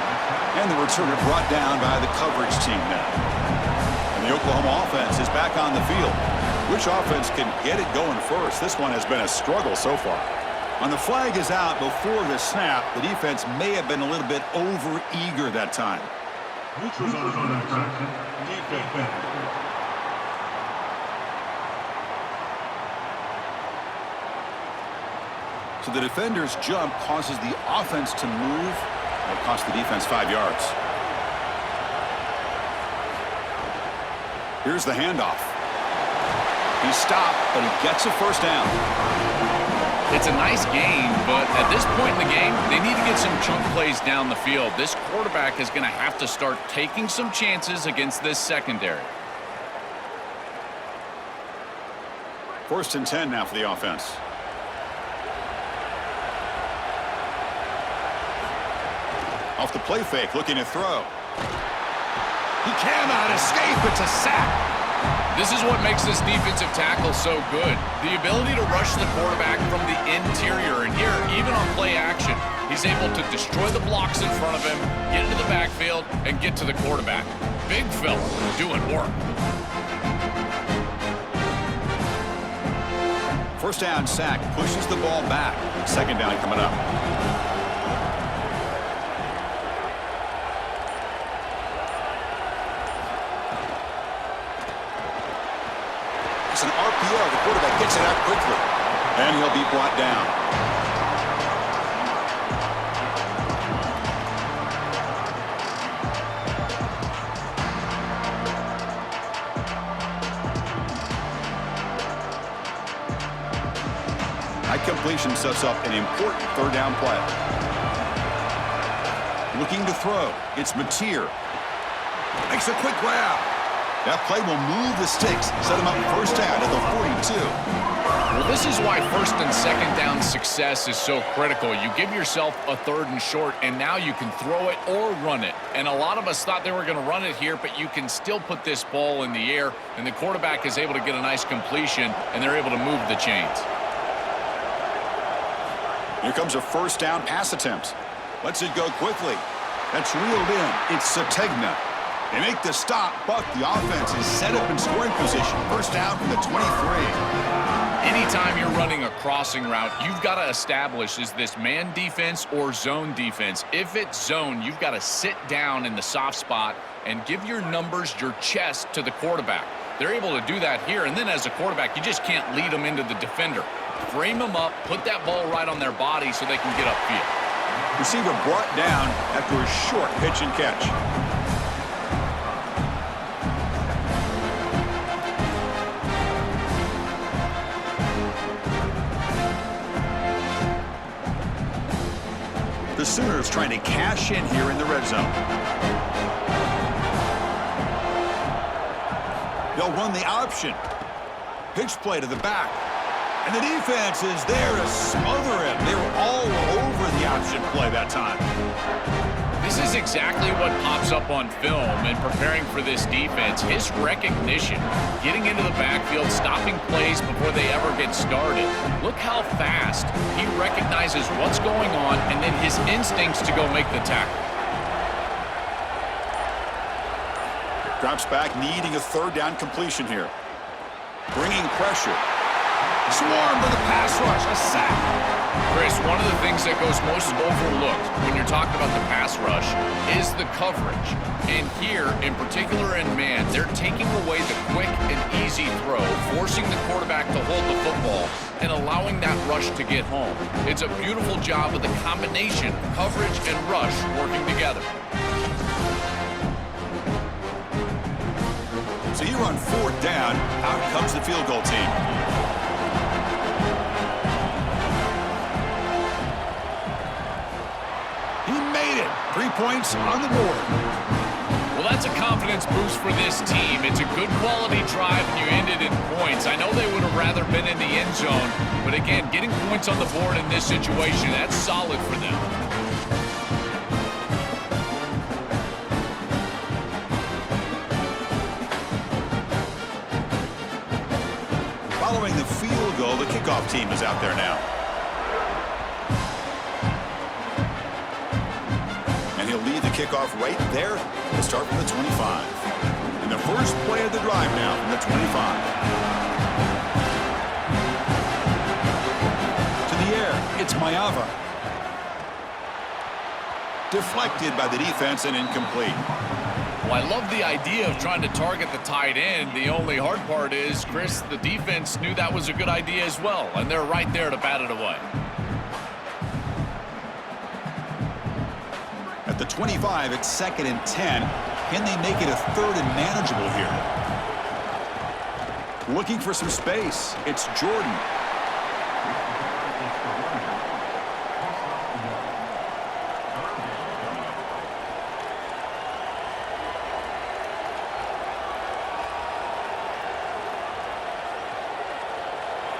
S1: And the returner brought down by the coverage team now. And the Oklahoma offense is back on the field. Which offense can get it going first? This one has been a struggle so far. On the flag is out before the snap. The defense may have been a little bit over-eager that time.
S4: Neutral zone infraction. Defense.
S1: So the defender's jump causes the offense to move. It'll cost the defense 5 yards. Here's the handoff. He's stopped, but he gets a first down.
S3: It's a nice game, but at this point in the game, they need to get some chunk plays down the field. This quarterback is going to have to start taking some chances against this secondary.
S1: 1st and 10 now for the offense. Off the play fake, looking to throw. He cannot escape. It's a sack.
S3: This is what makes this defensive tackle so good. The ability to rush the quarterback from the interior. And here, even on play action, he's able to destroy the blocks in front of him, get into the backfield, and get to the quarterback. Big fella doing work.
S1: First down sack, pushes the ball back. 2nd down coming up. It's an RPO. The quarterback gets it out quickly. And he'll be brought down. That completion sets up an important 3rd down play. Looking to throw. It's Mateer. Makes a quick grab. That play will move the sticks, set him up 1st down at the 42.
S3: Well, this is why 1st and 2nd down success is so critical. You give yourself a 3rd and short, and now you can throw it or run it. And a lot of us thought they were going to run it here, but you can still put this ball in the air, and the quarterback is able to get a nice completion, and they're able to move the chains.
S1: Here comes a 1st down pass attempt. Lets it go quickly. That's reeled in. It's Sategna. They make the stop, but the offense is set up in scoring position. 1st down from the 23.
S3: Anytime you're running a crossing route, you've got to establish, is this man defense or zone defense? If it's zone, you've got to sit down in the soft spot and give your numbers, your chest to the quarterback. They're able to do that here, and then as a quarterback, you just can't lead them into the defender. Frame them up, put that ball right on their body so they can get upfield.
S1: Receiver brought down after a short pitch and catch. The Sooners trying to cash in here in the red zone. They'll run the option. Pitch play to the back. And the defense is there to smother him. They were all over the option play that time.
S3: This is exactly what pops up on film in preparing for this defense. His recognition, getting into the backfield, stopping plays before they ever get started. Look how fast he recognizes what's going on and then his instincts to go make the tackle.
S1: Drops back, needing a 3rd down completion here. Bringing pressure. Swarmed with a pass rush, a sack.
S3: Chris, one of the things that goes most overlooked when you're talking about the pass rush is the coverage. And here, in particular in man, they're taking away the quick and easy throw, forcing the quarterback to hold the football and allowing that rush to get home. It's a beautiful job of the combination, coverage and rush working together.
S1: So here on 4th down, out comes the field goal team. He made it. 3 points on the board.
S3: Well, that's a confidence boost for this team. It's a good quality drive and you ended in points. I know they would have rather been in the end zone, but again, getting points on the board in this situation, that's solid for them.
S1: Following the field goal, the kickoff team is out there now. And he'll lead the kickoff right there to start from the 25. And the first play of the drive now from the 25. To the air, it's Mayava. Deflected by the defense and incomplete.
S3: Well, I love the idea of trying to target the tight end. The only hard part is, Chris, the defense knew that was a good idea as well, and they're right there to bat it away.
S1: At the 25, it's 2nd and 10. Can they make it a 3rd and manageable here? Looking for some space. It's Jordan.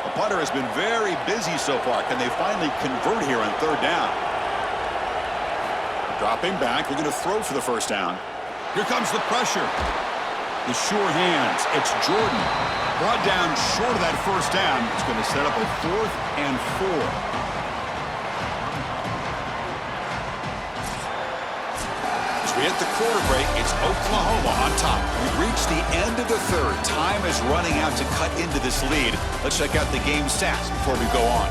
S1: The punter has been very busy so far. Can they finally convert here on third down? Dropping back, looking to throw for the first down. Here comes the pressure. The sure hands. It's Jordan. Brought down short of that first down. It's going to set up a 4th and 4. As we hit the quarter break, it's Oklahoma on top. We've reached the end of the third. Time is running out to cut into this lead. Let's check out the game stats before we go on.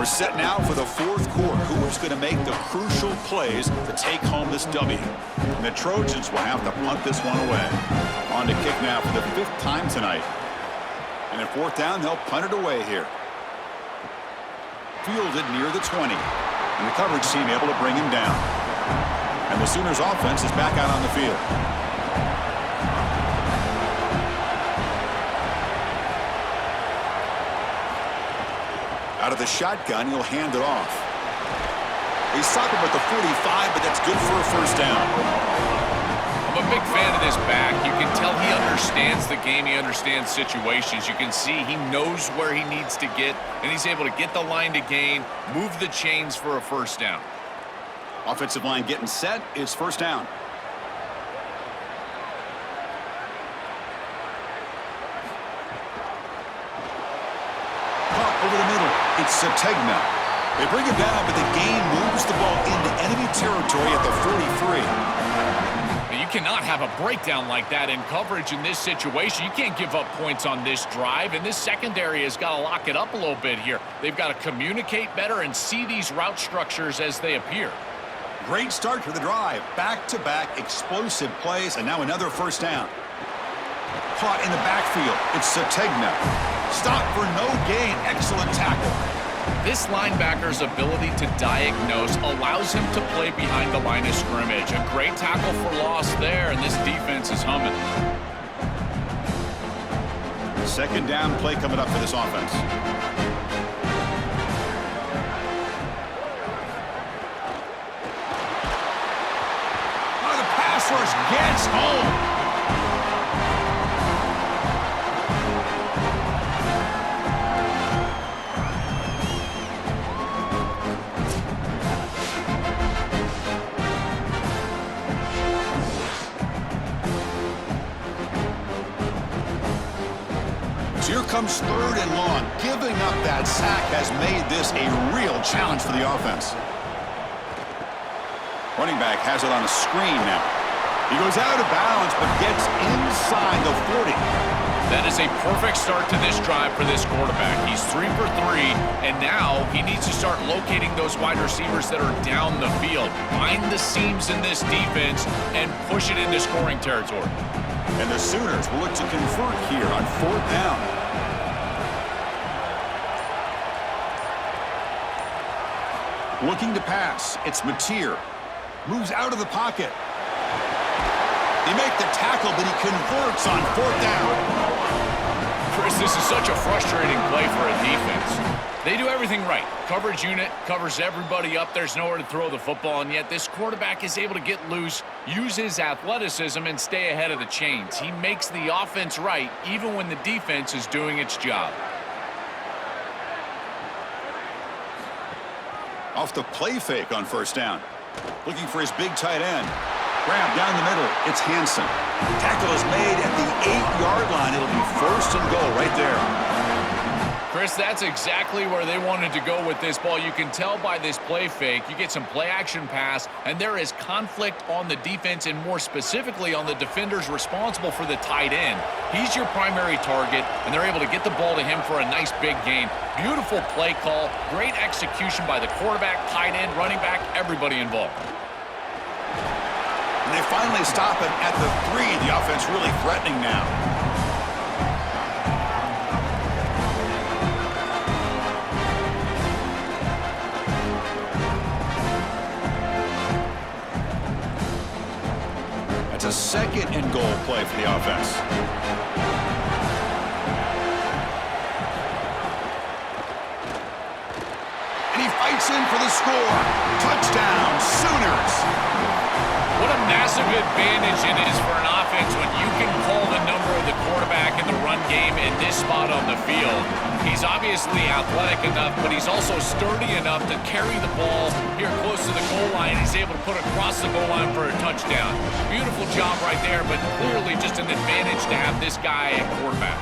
S1: We're set now for the fourth quarter. Who is going to make the crucial plays to take home this W? And the Trojans will have to punt this one away. On to kick now for the 5th time tonight. And at fourth down, they'll punt it away here. Fielded near the 20. And the coverage team able to bring him down. And the Sooners offense is back out on the field. Out of the shotgun, he'll hand it off. They stop him at the 45, but that's good for a first down.
S3: I'm a big fan of this back. You can tell he understands the game. He understands situations. You can see he knows where he needs to get, and he's able to get the line to gain, move the chains for a first down.
S1: Offensive line getting set. It's first down. Caught over the middle. It's Sategna. They bring him down, but the game moves the ball into enemy territory at the 43.
S3: You cannot have a breakdown like that in coverage in this situation. You can't give up points on this drive, and this secondary has got to lock it up a little bit here. They've got to communicate better and see these route structures as they appear.
S1: Great start to the drive. Back-to-back explosive plays, and now another first down. Caught in the backfield. It's Sategna. Stop for no gain. Excellent tackle.
S3: This linebacker's ability to diagnose allows him to play behind the line of scrimmage. A great tackle for loss there, and this defense is humming.
S1: Second down play coming up for this offense. Oh, the pass rush gets home. Here comes third and long. Giving up that sack has made this a real challenge for the offense. Running back has it on a screen now. He goes out of bounds, but gets inside the 40.
S3: That is a perfect start to this drive for this quarterback. He's 3 for 3, and now he needs to start locating those wide receivers that are down the field. Find the seams in this defense and push it into scoring territory.
S1: And the Sooners will look to convert here on fourth down. Looking to pass. It's Mateer. Moves out of the pocket. They make the tackle, but he converts on fourth down.
S3: Chris, this is such a frustrating play for a defense. They do everything right. Coverage unit covers everybody up. There's nowhere to throw the football, and yet this quarterback is able to get loose, use his athleticism, and stay ahead of the chains. He makes the offense right, even when the defense is doing its job.
S1: Off the play fake on first down. Looking for his big tight end. Grab down the middle. It's Hansen. Tackle is made at the 8-yard line. It'll be first and goal right there.
S3: Chris, that's exactly where they wanted to go with this ball. You can tell by this play fake. You get some play-action pass, and there is conflict on the defense and more specifically on the defenders responsible for the tight end. He's your primary target, and they're able to get the ball to him for a nice big gain. Beautiful play call, great execution by the quarterback, tight end, running back, everybody involved.
S1: And they finally stop him at the 3. The offense really threatening now. That's a 2nd and goal play for the offense. And he fights in for the score. Touchdown, Sooners.
S3: What a massive advantage it is for an offense when you can call the number of the quarterback in the run game in this spot on the field. He's obviously athletic enough, but he's also sturdy enough to carry the ball here close to the goal line. He's able to put it across the goal line for a touchdown. Beautiful job right there, but clearly just an advantage to have this guy at quarterback.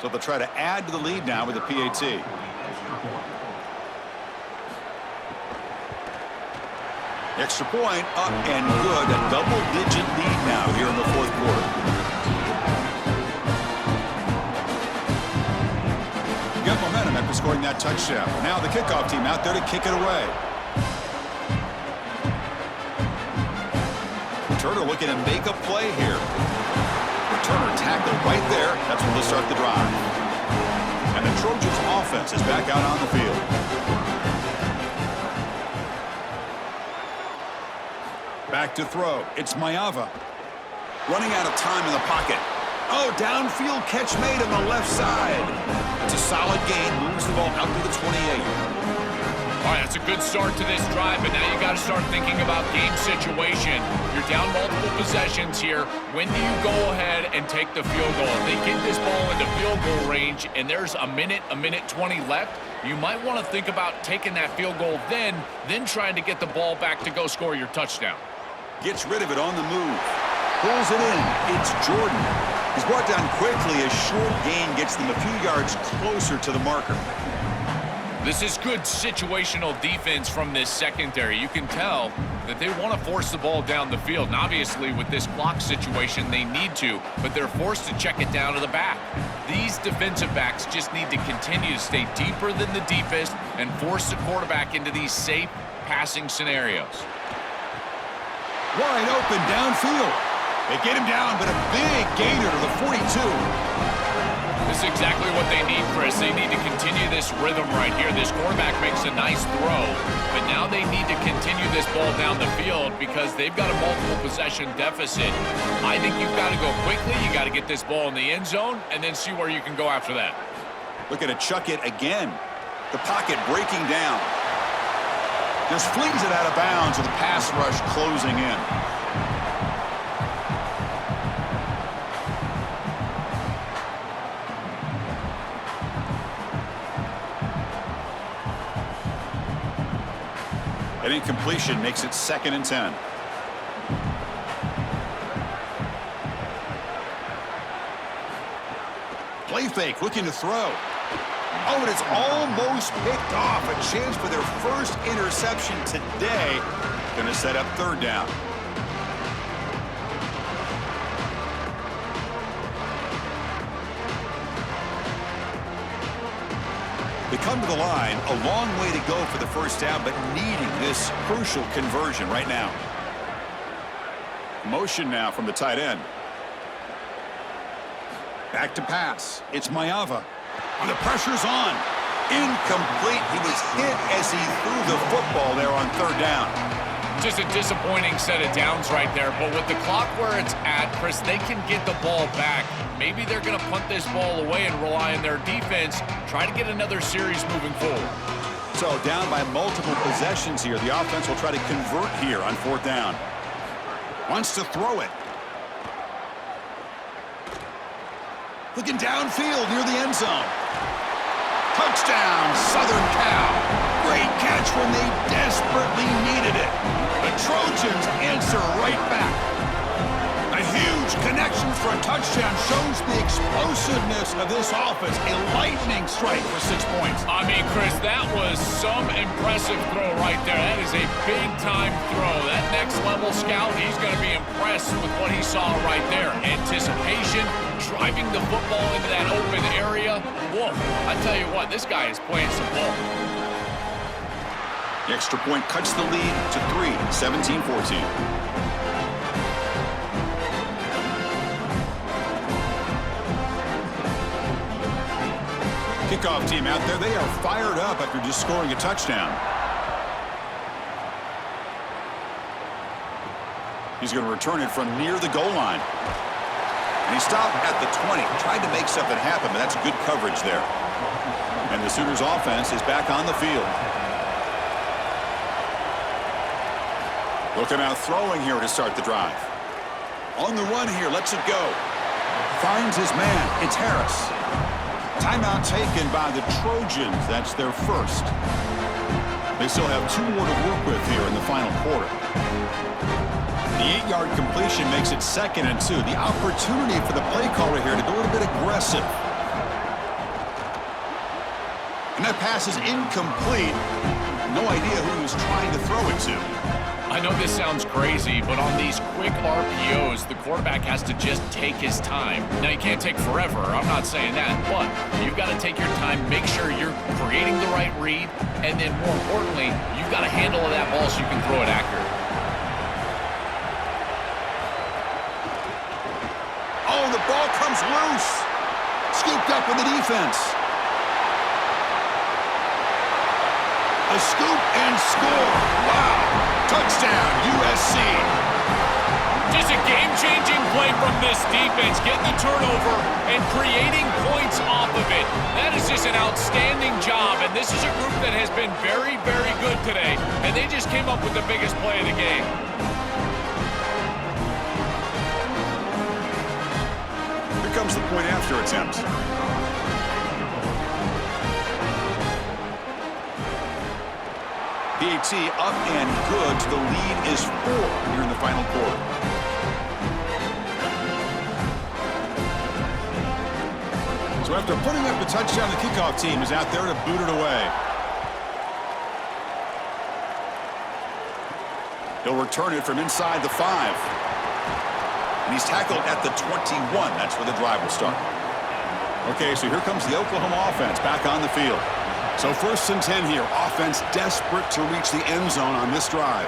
S1: So they'll try to add to the lead now with a PAT. Extra point up and good. A double-digit lead now here in the fourth quarter. Got momentum after scoring that touchdown. Now the kickoff team out there to kick it away. Turner looking to make a play here. Turner tackled right there. That's where they'll start the drive. And the Trojans offense is back out on the field. Back to throw. It's Mayava. Running out of time in the pocket. Oh, downfield catch made on the left side. It's a solid gain. Moves the ball out to the 28.
S3: All right, that's a good start to this drive, but now you got to start thinking about game situation. You're down multiple possessions here. When do you go ahead and take the field goal? If they get this ball into field goal range and there's a minute 20 left, you might want to think about taking that field goal then trying to get the ball back to go score your touchdown.
S1: Gets rid of it on the move. Pulls it in. It's Jordan. He's brought down quickly. A short gain gets them a few yards closer to the marker.
S3: This is good situational defense from this secondary. You can tell that they want to force the ball down the field. And obviously, with this clock situation, they need to, but they're forced to check it down to the back. These defensive backs just need to continue to stay deeper than the deepest and force the quarterback into these safe passing scenarios.
S1: Wide open downfield. They get him down, but a big gainer to the 42.
S3: This is exactly what they need, Chris. They need to continue this rhythm right here. This quarterback makes a nice throw, but now they need to continue this ball down the field because they've got a multiple possession deficit. I think you've got to go quickly. You got to get this ball in the end zone and then see where you can go after that.
S1: Looking to chuck it again. The pocket breaking down. Just flings it out of bounds with the pass rush closing in. An incompletion makes it 2nd and 10. Play fake, looking to throw. Oh, and it's almost picked off. A chance for their first interception today. Going to set up 3rd down. They come to the line, a long way to go for the first down, but needing this crucial conversion right now. Motion now from the tight end. Back to pass. It's Mayava. The pressure's on. Incomplete. He was hit as he threw the football there on 3rd down.
S3: Just a disappointing set of downs right there, but with the clock where it's at, Chris, they can get the ball back. Maybe they're going to punt this ball away and rely on their defense, try to get another series moving forward.
S1: So down by multiple possessions here. The offense will try to convert here on 4th down. Wants to throw it. Looking downfield near the end zone. Touchdown, Southern Cal. Great catch when they desperately needed it. The Trojans answer right back. A huge connection for a touchdown shows the explosiveness of this offense. A lightning strike for 6 points.
S3: I mean, Chris, that was some impressive throw right there. That is a big-time throw. That next-level scout, he's going to be impressed with what he saw right there. Anticipation, driving the football into that open area. Whoa, I tell you what, this guy is playing some ball.
S1: The extra point cuts the lead to 3, 17-14. kickoff team out there, they are fired up after just scoring a touchdown. He's going to return it from near the goal line. And he stopped at the 20, tried to make something happen, but that's good coverage there. And the Sooners offense is back on the field. Looking out throwing here to start the drive. On the run here, lets it go. Finds his man. It's Harris. Timeout taken by the Trojans. That's their first. They still have 2 more to work with here in the final quarter. The 8-yard completion makes it 2nd and 2. The opportunity for the play caller here to go a little bit aggressive. And that pass is incomplete. No idea who he was trying to throw it to.
S3: I know this sounds crazy, but on these quick RPOs, the quarterback has to just take his time. Now, you can't take forever. I'm not saying that, but you've got to take your time, make sure you're creating the right read, and then more importantly, you've got a handle of that ball so you can throw it accurate.
S1: Oh, the ball comes loose. Scooped up in the defense. A scoop and score. Wow. Touchdown, USC.
S3: Just a game-changing play from this defense, getting the turnover and creating points off of it. That is just an outstanding job, and this is a group that has been very, very good today, and they just came up with the biggest play of the game.
S1: Here comes the point after attempt. PAT up and good. The lead is 4 here in the final quarter. So after putting up the touchdown, the kickoff team is out there to boot it away. He'll return it from inside the 5. And he's tackled at the 21. That's where the drive will start. Okay, so here comes the Oklahoma offense back on the field. So 1st and 10 here. Offense desperate to reach the end zone on this drive.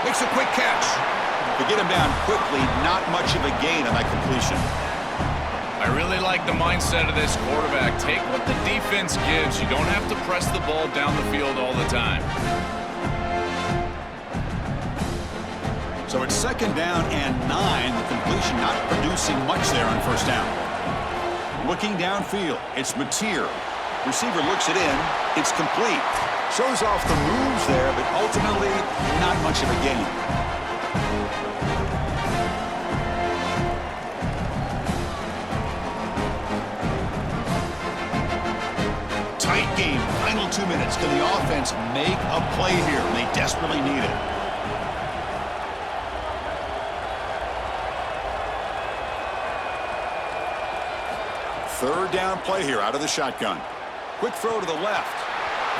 S1: Makes a quick catch. To get him down quickly, not much of a gain on that completion.
S3: I really like the mindset of this quarterback. Take what the defense gives. You don't have to press the ball down the field all the time.
S1: So it's 2nd down and 9. The completion not producing much there on 1st down. Looking downfield, it's Mateer. Receiver looks it in. It's complete. Shows off the moves there, but ultimately not much of a gain. Tight game. Final 2 minutes. Can the offense make a play here? They desperately need it. Third down play here out of the shotgun. Quick throw to the left.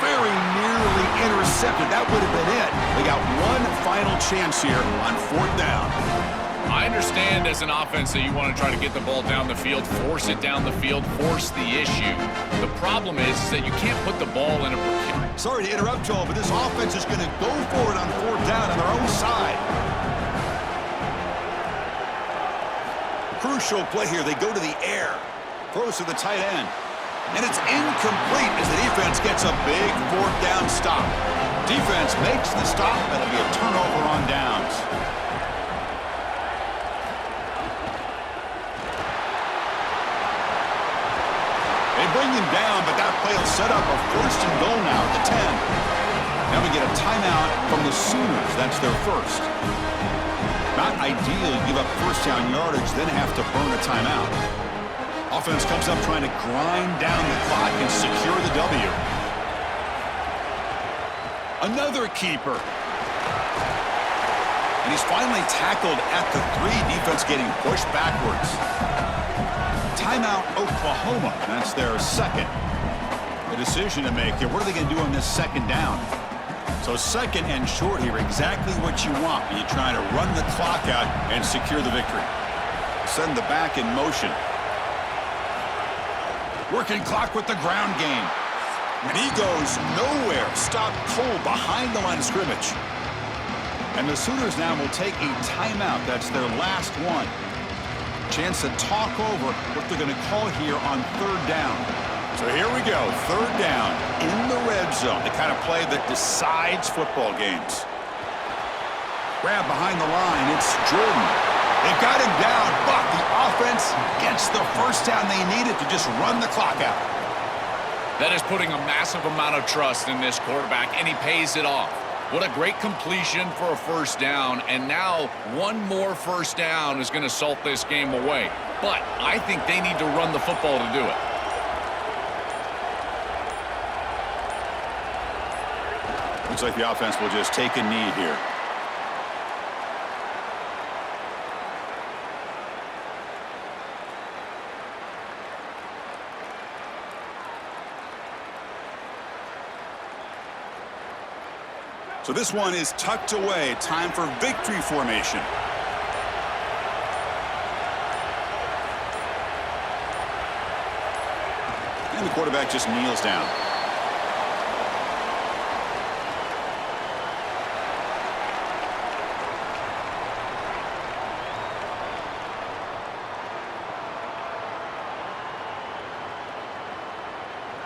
S1: Very nearly intercepted. That would have been it. They got one final chance here on 4th down.
S3: I understand as an offense that you want to try to get the ball down the field, force it down the field, force the issue. The problem is that you can't put the ball in a...
S1: Sorry to interrupt, Joel, but this offense is going to go for it on 4th down on their own side. Crucial play here. They go to the air. Throws to the tight end. And it's incomplete as the defense gets a big 4th down stop. Defense makes the stop. That'll be a turnover on downs. They bring him down, but that play will set up a 1st and goal now at the 10. Now we get a timeout from the Sooners. That's their first. Not ideal to give up 1st down yardage, then have to burn a timeout. Offense comes up trying to grind down the clock and secure the W. Another keeper. And he's finally tackled at the 3. Defense getting pushed backwards. Timeout, Oklahoma. That's their 2nd. The decision to make here. What are they going to do on this 2nd down? So 2nd and short here. Exactly what you want when you're trying to run the clock out and secure the victory. Send the back in motion. Working clock with the ground game. And he goes nowhere. Stopped cold behind the line of scrimmage. And the Sooners now will take a timeout. That's their last one. Chance to talk over what they're going to call here on 3rd down. So here we go, third down in the red zone, the kind of play that decides football games. Grab behind the line, it's Jordan. They've got him down, but the offense gets the first down they needed to just run the clock out.
S3: That is putting a massive amount of trust in this quarterback, and he pays it off. What a great completion for a first down, and now one more first down is going to salt this game away. But I think they need to run the football to do it.
S1: Looks like the offense will just take a knee here. So this one is tucked away. Time for victory formation. And the quarterback just kneels down.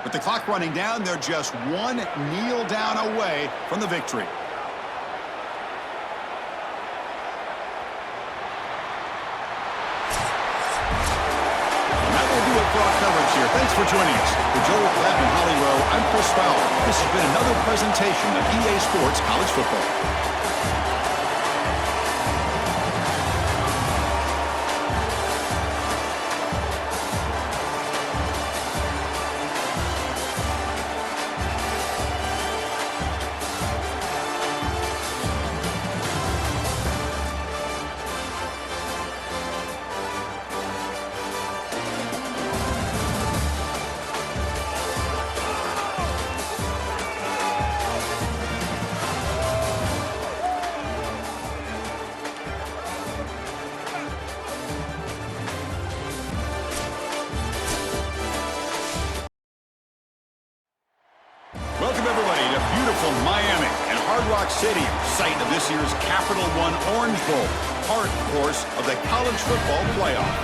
S1: With the clock running down, they're just one kneel down away from the victory. And that will do it for our coverage here. Thanks for joining us. For Joel Platt and Holly Rowe, I'm Chris Fowler. This has been another presentation of EA Sports College Football. Stadium, site of this year's Capital One Orange Bowl, part, of course, of the college football playoff.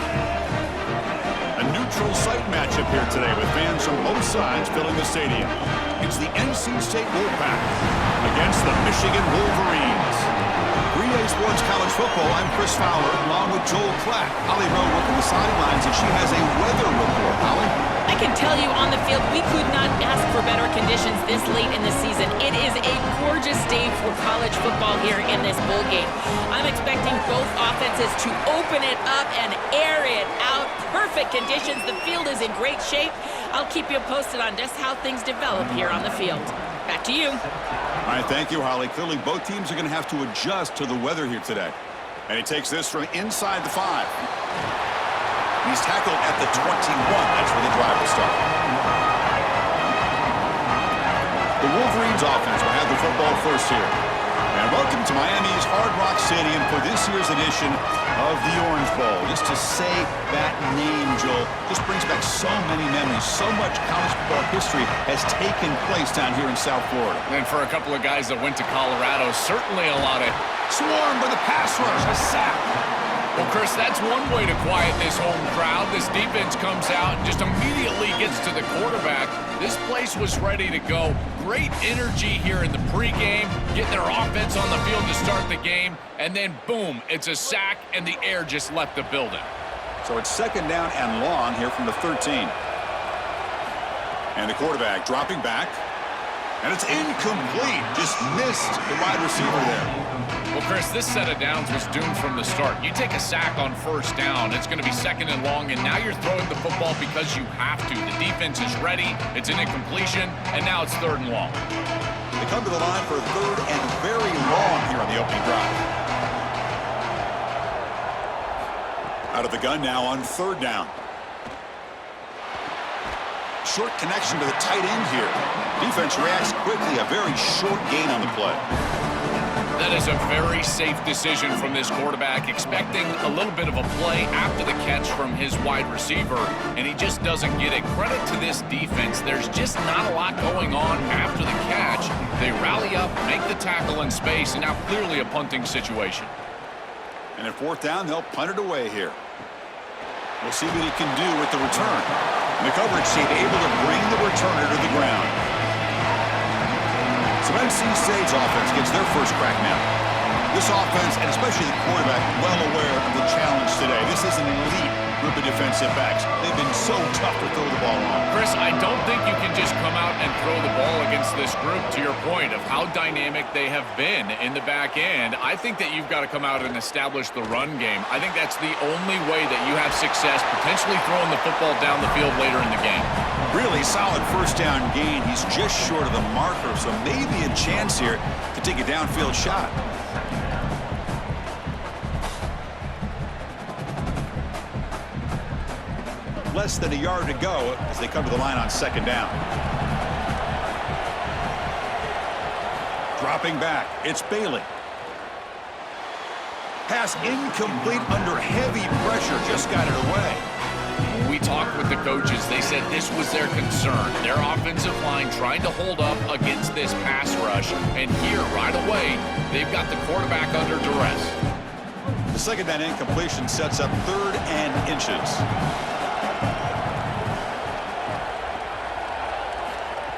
S1: A neutral site matchup here today with fans from both sides filling the stadium. It's the NC State Wolfpack against the Michigan Wolverines. For EA Sports College Football, I'm Chris Fowler, along with Joel Klatt. Holly Rowe working the sidelines, and she has a weather report. Holly?
S2: I can tell you on the field, we could not ask for better conditions this late in the season. It is a gorgeous day for college football here in this bowl game. I'm expecting both offenses to open it up and air it out. Perfect conditions. The field is in great shape. I'll keep you posted on just how things develop here on the field. Back to you.
S1: All right, thank you, Holly. Clearly, both teams are going to have to adjust to the weather here today. And he takes this from inside the 5. He's tackled at the 21. That's where the drive will start. The Wolverines offense will have the football first here. And welcome to Miami's Hard Rock Stadium for this year's edition of the Orange Bowl. Just to say that name, Joel, just brings back so many memories. So much college football history has taken place down here in South Florida.
S3: And for a couple of guys that went to Colorado, certainly a lot of
S1: Swarmed by the pass rush, a sack.
S3: Well, Chris, that's one way to quiet this home crowd. This defense comes out and just immediately gets to the quarterback. This place was ready to go. Great energy here in the pregame, getting their offense on the field to start the game, and then boom, it's a sack, and the air just left the building.
S1: So it's second down and long here from the 13. And the quarterback dropping back. And it's incomplete. Just missed the wide receiver there.
S3: Well, Chris, this set of downs was doomed from the start. You take a sack on first down, it's going to be second and long, and now you're throwing the football because you have to. The defense is ready, it's an incompletion, and now it's third and long.
S1: They come to the line for third and very long here on the opening drive. Out of the gun now on third down. Short connection to the tight end here. Defense reacts quickly, a very short gain on the play.
S3: That is a very safe decision from this quarterback, expecting a little bit of a play after the catch from his wide receiver, and he just doesn't get it. Credit to this defense. There's just not a lot going on after the catch. They rally up, make the tackle in space, and now clearly a punting situation.
S1: And at fourth down, they'll punt it away here. We'll see what he can do with the return. The coverage team able to bring the returner to the ground. So NC State's offense gets their first crack now. This offense, and especially the quarterback, well aware of the challenge today. This is an elite group of defensive backs. They've been so tough to throw the ball on.
S3: Chris, I don't think you can just come out and throw the ball against this group, to your point of how dynamic they have been in the back end. I think that you've got to come out and establish the run game. I think that's the only way that you have success, potentially throwing the football down the field later in the game.
S1: Really solid first down gain. He's just short of the marker, so maybe a chance here to take a downfield shot. Less than a yard to go as they come to the line on second down. Dropping back, it's Bailey. Pass incomplete under heavy pressure, just got it away.
S3: When we talked with the coaches, they said this was their concern. Their offensive line trying to hold up against this pass rush. And here, right away, they've got the quarterback under duress.
S1: The second down incompletion sets up 3rd and inches.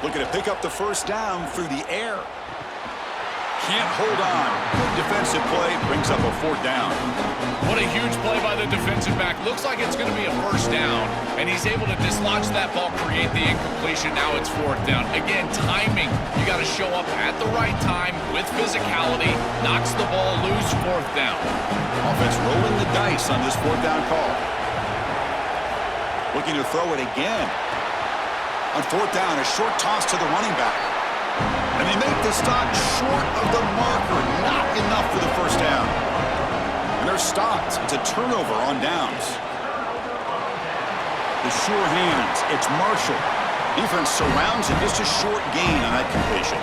S1: Looking to pick up the first down through the air. Can't hold on. Good defensive play brings up a 4th down.
S3: What a huge play by the defensive back. Looks like it's going to be a first down, and he's able to dislodge that ball, create the incompletion. Now it's 4th down. Again, timing. You got to show up at the right time with physicality. Knocks the ball loose, 4th down.
S1: Offense rolling the dice on this 4th down call. Looking to throw it again. On 4th down, a short toss to the running back. And they make the stop short of the marker. Not enough for the first down. And they're stopped. It's a turnover on downs. The sure hands. It's Marshall. Defense surrounds him. Just a short gain on that completion.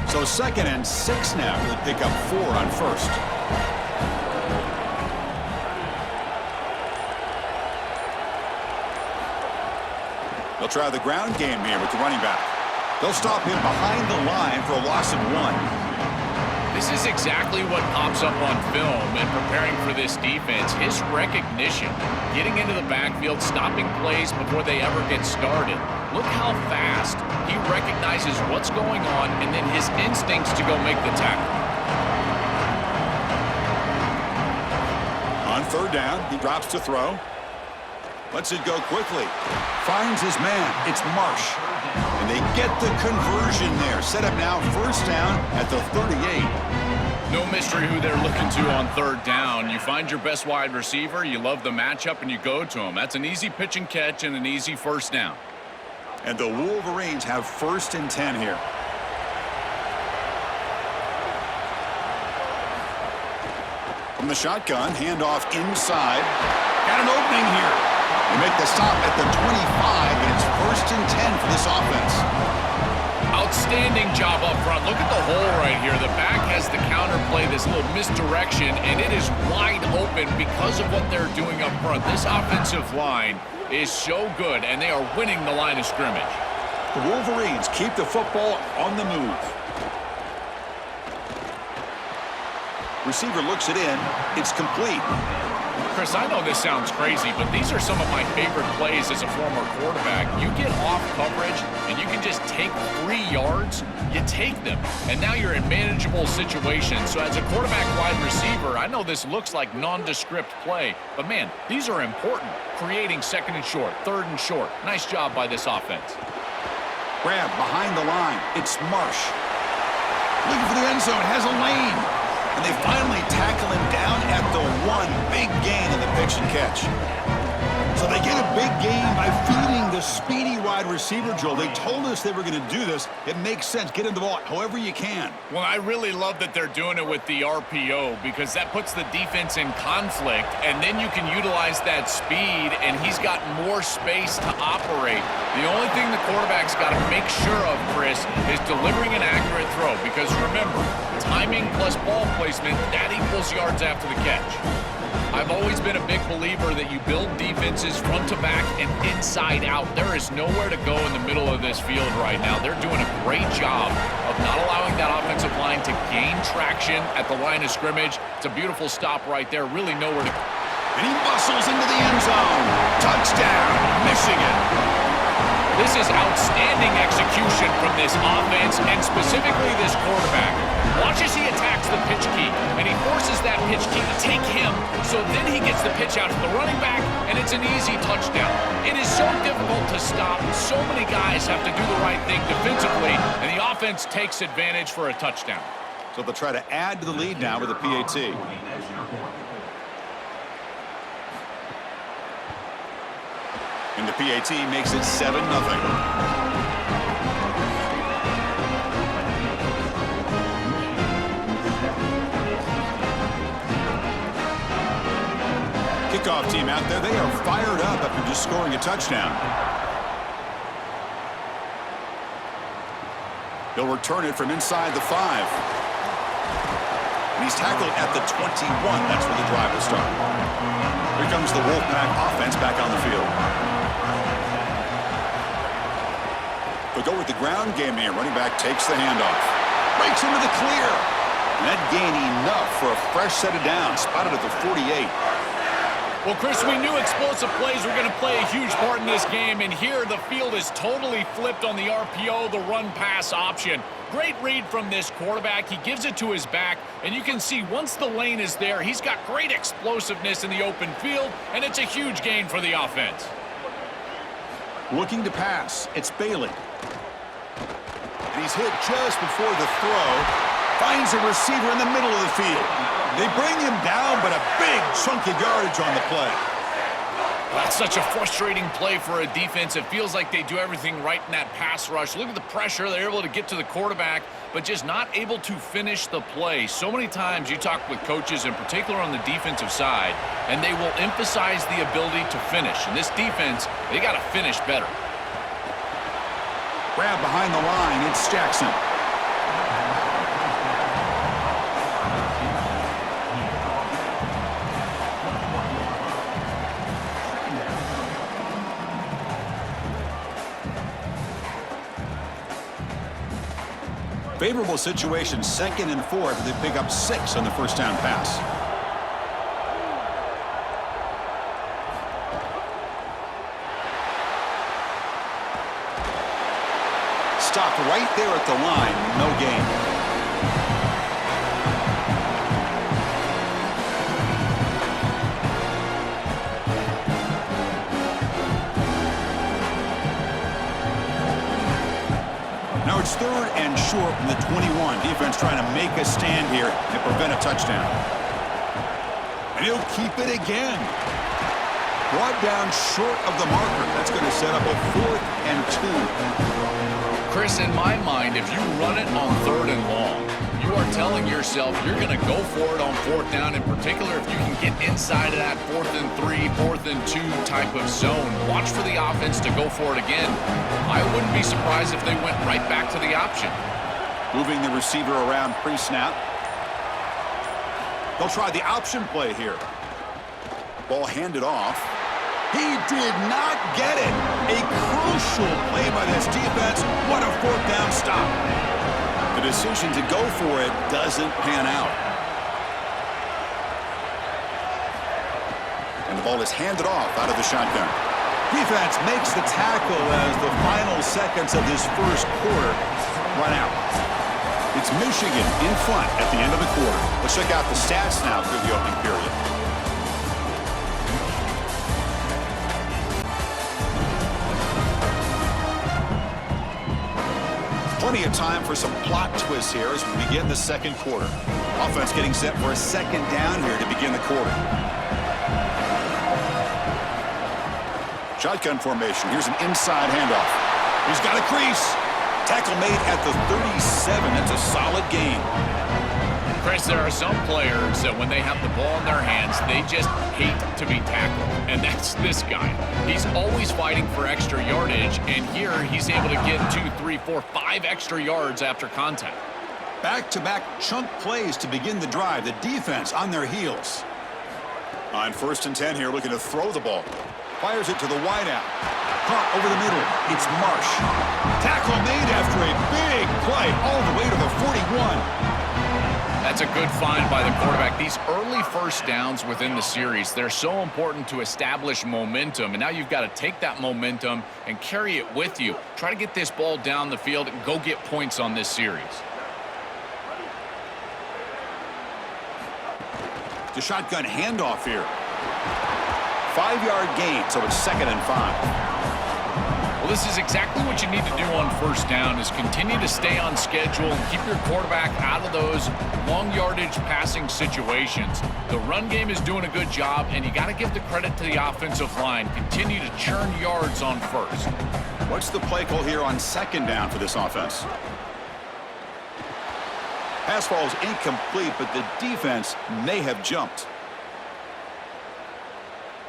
S1: So 2nd and 6 now for the pickup 4 on 1st. They'll try the ground game here with the running back. They'll stop him behind the line for a loss of 1.
S3: This is exactly what pops up on film in preparing for this defense. His recognition, getting into the backfield, stopping plays before they ever get started. Look how fast he recognizes what's going on and then his instincts to go make the tackle.
S1: On 3rd down, he drops to throw. Lets it go quickly. Finds his man. It's Marsh. And they get the conversion there. Set up now 1st down at the 38.
S3: No mystery who they're looking to on 3rd down. You find your best wide receiver, you love the matchup, and you go to him. That's an easy pitch and catch and an easy 1st down.
S1: And the Wolverines have 1st and 10 here. From the shotgun, handoff inside. Got an opening here. They make the stop at the 25, and it's 1st and 10 for this offense.
S3: Outstanding job up front. Look at the hole right here. The back has the counterplay, this little misdirection, and it is wide open because of what they're doing up front. This offensive line is so good, and they are winning the line of scrimmage.
S1: The Wolverines keep the football on the move. Receiver looks it in. It's complete.
S3: Chris, I know this sounds crazy, but these are some of my favorite plays as a former quarterback. You get off coverage, and you can just take 3 yards. You take them, and now you're in manageable situations. So as a quarterback wide receiver, I know this looks like nondescript play, but man, these are important. Creating 2nd and short, 3rd and short. Nice job by this offense.
S1: Grab behind the line. It's Marsh. Looking for the end zone. Has a lane. And they finally tackle him down at the 1. Big gain in the pitch and catch. So they get a big gain by feeding the speedy wide receiver, Joel. They told us they were going to do this. It makes sense. Get him the ball however you can.
S3: Well, I really love that they're doing it with the RPO because that puts the defense in conflict, and then you can utilize that speed, and he's got more space to operate. The only thing the quarterback's got to make sure of, Chris, is delivering an accurate throw because remember, timing plus ball placement, that equals yards after the catch. I've always been a big believer that you build defense defenses front to back and inside out. There is nowhere to go in the middle of this field right now. They're doing a great job of not allowing that offensive line to gain traction at the line of scrimmage. It's a beautiful stop right there. Really nowhere to go.
S1: And he muscles into the end zone. Touchdown, Michigan.
S3: This is outstanding execution from this offense and specifically this quarterback. Watch as he attacks the pitch key, and he forces that pitch key to take him, so then he gets the pitch out to the running back, and it's an easy touchdown. It is so difficult to stop. So many guys have to do the right thing defensively, and the offense takes advantage for a touchdown.
S1: So they'll try to add to the lead now with a PAT. And the PAT makes it 7-0. Kickoff team out there, they are fired up after just scoring a touchdown. He'll return it from inside the 5. And he's tackled at the 21. That's where the drive will start. Here comes the Wolfpack offense back on the field. They'll go with the ground game here. Running back takes the handoff. Breaks into the clear. And that gain enough for a fresh set of downs. Spotted at the 48.
S3: Well, Chris, we knew explosive plays were going to play a huge part in this game, and here the field is totally flipped on the RPO, the run-pass option. Great read from this quarterback. He gives it to his back, and you can see once the lane is there, he's got great explosiveness in the open field, and it's a huge gain for the offense.
S1: Looking to pass. It's Bailey. And he's hit just before the throw. Finds a receiver in the middle of the field. They bring him down, but a big chunk of yardage on the play.
S3: That's such a frustrating play for a defense. It feels like they do everything right in that pass rush. Look at the pressure. They're able to get to the quarterback, but just not able to finish the play. So many times you talk with coaches, in particular on the defensive side, and they will emphasize the ability to finish. And this defense, they got to finish better.
S1: Grab behind the line. It's Jackson. Favorable situation, 2nd and 4. They pick up 6 on the first down pass. Stopped right there at the line. No gain. Now it's 3rd and short from the 21. Defense trying to make a stand here and prevent a touchdown. And he'll keep it again. Brought down short of the marker. That's going to set up a 4th and 2.
S3: Chris, in my mind, if you run it on 3rd and long, you are telling yourself you're going to go for it on 4th down, in particular if you can get inside of that 4th and 3, 4th and 2 type of zone. Watch for the offense to go for it again. I wouldn't be surprised if they went right back to the option.
S1: Moving the receiver around pre-snap. They'll try the option play here. Ball handed off. He did not get it. A crucial play by this defense. What a 4th down stop. The decision to go for it doesn't pan out. And the ball is handed off out of the shotgun. Defense makes the tackle as the final seconds of this first quarter run out. It's Michigan in front at the end of the quarter. Let's check out the stats now through the opening period. Plenty of time for some plot twists here as we begin the second quarter. Offense getting set for a 2nd down here to begin the quarter. Shotgun formation. Here's an inside handoff. He's got a crease. Tackle made at the 37. That's a solid gain.
S3: Chris, there are some players that when they have the ball in their hands, they just hate to be tackled. And that's this guy. He's always fighting for extra yardage, and here he's able to get 2, 3, 4, 5 extra yards after contact.
S1: Back-to-back chunk plays to begin the drive. The defense on their heels. On 1st and 10 here, looking to throw the ball. Fires it to the wideout. Caught over the middle. It's Marsh. Tackle made after a big play all the way to the 41.
S3: That's a good find by the quarterback. These early first downs within the series, they're so important to establish momentum. And now you've got to take that momentum and carry it with you. Try to get this ball down the field and go get points on this series.
S1: The shotgun handoff here. 5-yard gain, so it's 2nd and 5.
S3: Well, this is exactly what you need to do on first down is continue to stay on schedule and keep your quarterback out of those long yardage passing situations. The run game is doing a good job, and you got to give the credit to the offensive line. Continue to churn yards on first.
S1: What's the play call here on 2nd down for this offense? Pass ball's incomplete, but the defense may have jumped.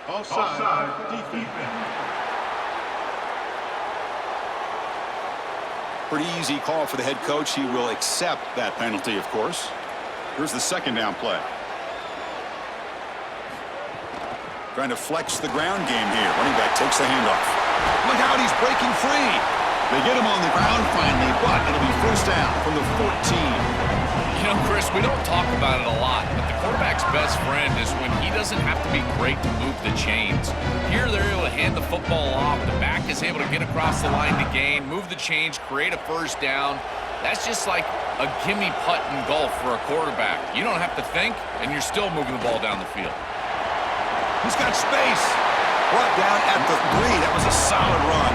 S4: Offside, defense.
S1: Pretty easy call for the head coach. He will accept that penalty, of course. Here's the 2nd down play. Trying to flex the ground game here. Running back takes the handoff. Look out, he's breaking free. They get him on the ground finally, but it'll be 1st down from the 14.
S3: You know, Chris, we don't talk about it a lot, but the quarterback's best friend is when he doesn't have to be great to move the chains. Here, they're able to hand the football off. The back is able to get across the line to gain, move the chains, create a 1st down. That's just like a gimme putt in golf for a quarterback. You don't have to think, and you're still moving the ball down the field.
S1: He's got space. Brought down at the 3. That was a solid run.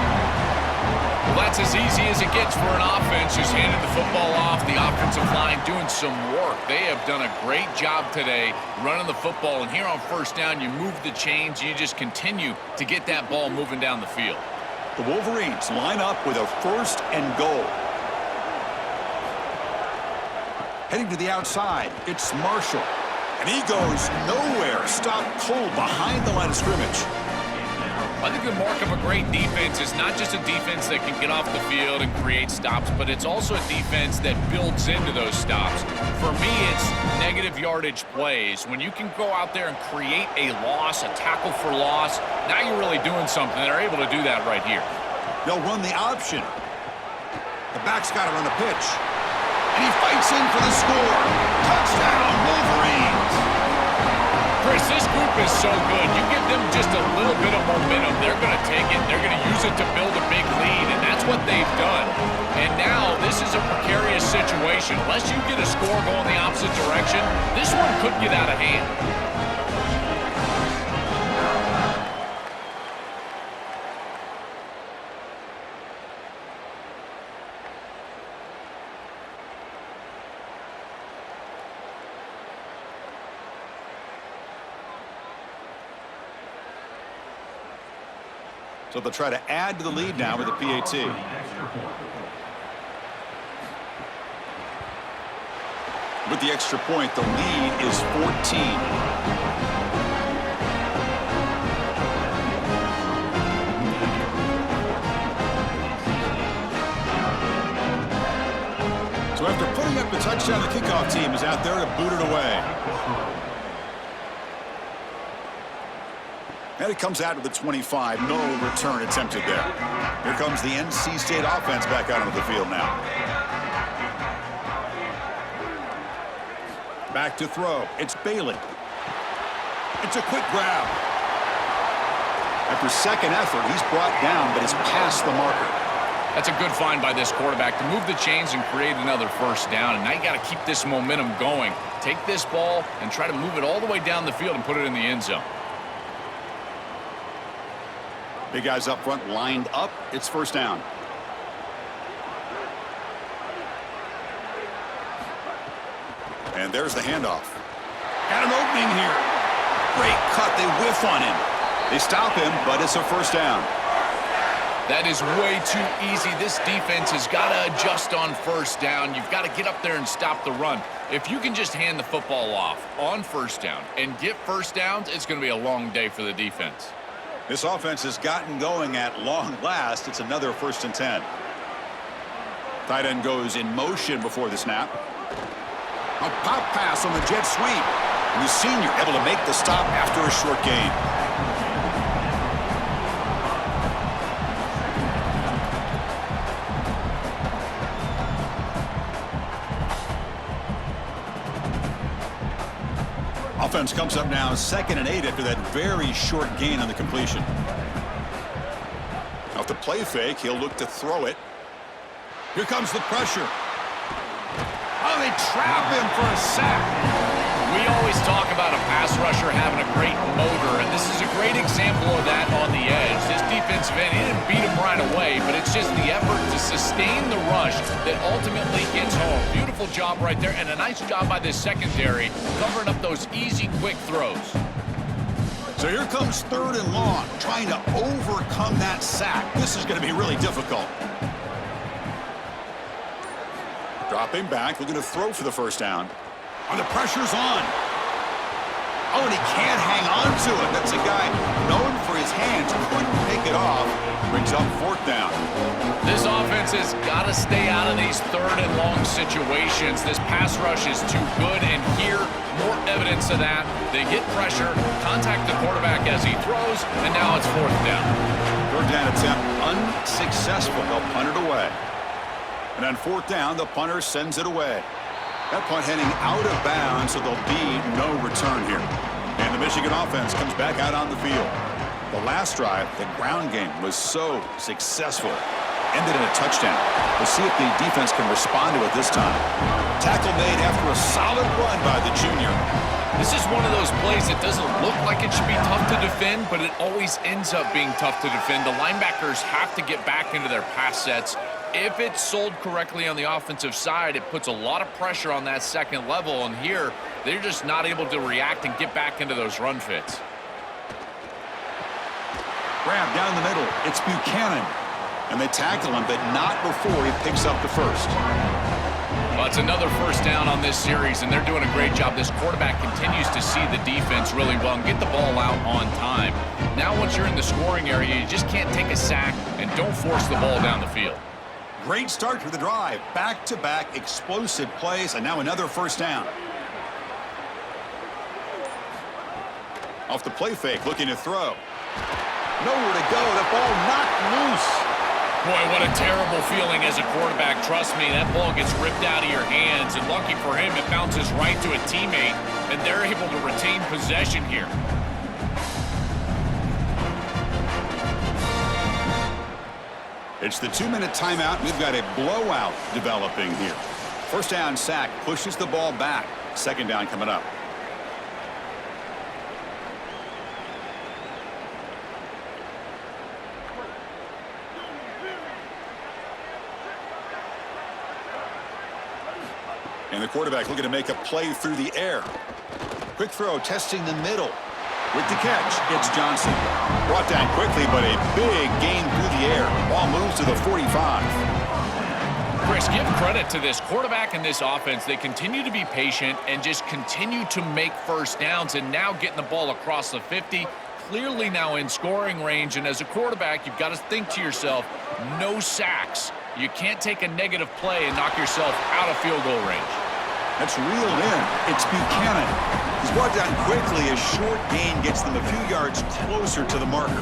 S3: Well, that's as easy as it gets for an offense who's handed the football off. The offensive line doing some work. They have done a great job today running the football. And here on 1st down, you move the chains. You just continue to get that ball moving down the field.
S1: The Wolverines line up with a 1st and goal. Heading to the outside, it's Marshall. And he goes nowhere. Stopped cold behind the line of scrimmage.
S3: I think the mark of a great defense is not just a defense that can get off the field and create stops, but it's also a defense that builds into those stops. For me, it's negative yardage plays. When you can go out there and create a loss, a tackle for loss, now you're really doing something. They're able to do that right here.
S1: They'll run the option. The back's got to run the pitch. And he fights in for the score. Touchdown, Wolverines!
S3: Chris, this group is so good. You give them just a little bit of momentum, they're going to take it. They're going to use it to build a big lead, and that's what they've done. And now this is a precarious situation. Unless you get a score going the opposite direction, this one could get out of hand.
S1: So they'll try to add to the lead now with the PAT. With the extra point, the lead is 14. So after putting up the touchdown, the kickoff team is out there to boot it away. And it comes out to the 25. No return attempted there. Here comes the NC State offense back out onto the field now. Back to throw. It's Bailey. It's a quick grab. After 2nd effort, he's brought down, but it's past the marker.
S3: That's a good find by this quarterback to move the chains and create another 1st down. And now you got to keep this momentum going. Take this ball and try to move it all the way down the field and put it in the end zone. Big guys up front lined up. It's 1st down.
S1: And there's the handoff. Got an opening here. Great cut. They whiff on him. They stop him, but it's a 1st down.
S3: That is way too easy. This defense has got to adjust on 1st down. You've got to get up there and stop the run. If you can just hand the football off on 1st down and get 1st downs, it's going to be a long day for the defense.
S1: This offense has gotten going at long last. It's another 1st and 10. Tight end goes in motion before the snap. A pop pass on the jet sweep. And the senior able to make the stop after a short gain. offense comes up now 2nd and 8 after that very short gain on the completion. Off the play fake, he'll look to throw it. Here comes the pressure. Oh, they trap him for a sack.
S3: We always talk about a pass rusher having a great motor, and this is a great example of that on the edge. This defensive end, he didn't beat him right away, but it's just the effort to sustain the rush that ultimately gets home. Beautiful job right there, and a nice job by this secondary covering up those easy, quick throws.
S1: So here comes 3rd and long, trying to overcome that sack. This is going to be really difficult. Dropping back, looking to throw for the first down. Oh, the pressure's on. Oh, and he can't hang on to it. That's a guy known for his hands. Couldn't pick it off. Brings up 4th down.
S3: This offense has got to stay out of these 3rd and long situations. This pass rush is too good, and here, more evidence of that. They get pressure, contact the quarterback as he throws, and now it's 4th down.
S1: 3rd down attempt unsuccessful. They'll punt it away. And on 4th down, the punter sends it away. That punt heading out of bounds, so there'll be no return here. And the Michigan offense comes back out on the field. The last drive, the ground game was so successful. Ended in a touchdown. We'll see if the defense can respond to it this time. Tackle made after a solid run by the junior.
S3: This is one of those plays that doesn't look like it should be tough to defend, but it always ends up being tough to defend. The linebackers have to get back into their pass sets. If it's sold correctly on the offensive side, it puts a lot of pressure on that second level, and here, they're just not able to react and get back into those run fits.
S1: Grab down the middle. It's Buchanan. And they tackle him, but not before he picks up the first.
S3: Well, it's another first down on this series, and they're doing a great job. This quarterback continues to see the defense really well and get the ball out on time. Now, once you're in the scoring area, you just can't take a sack and don't force the ball down the field.
S1: Great start to the drive. Back-to-back explosive plays, and now another first down. Off the play fake, looking to throw. Nowhere to go. The ball knocked loose.
S3: Boy, what a terrible feeling as a quarterback. Trust me, that ball gets ripped out of your hands, and lucky for him, it bounces right to a teammate, and they're able to retain possession here.
S1: It's the 2-minute timeout. We've got a blowout developing here. First down sack pushes the ball back. 2nd down coming up. And the quarterback looking to make a play through the air. Quick throw, testing the middle. With the catch, it's Johnson. Brought down quickly, but a big gain through the air. Ball moves to the 45.
S3: Chris, give credit to this quarterback and this offense. They continue to be patient and just continue to make first downs, and now getting the ball across the 50. Clearly now in scoring range, and as a quarterback, you've got to think to yourself, no sacks. You can't take a negative play and knock yourself out of field goal range.
S1: That's reeled in. It's Buchanan. He's brought down quickly. A short gain gets them a few yards closer to the marker.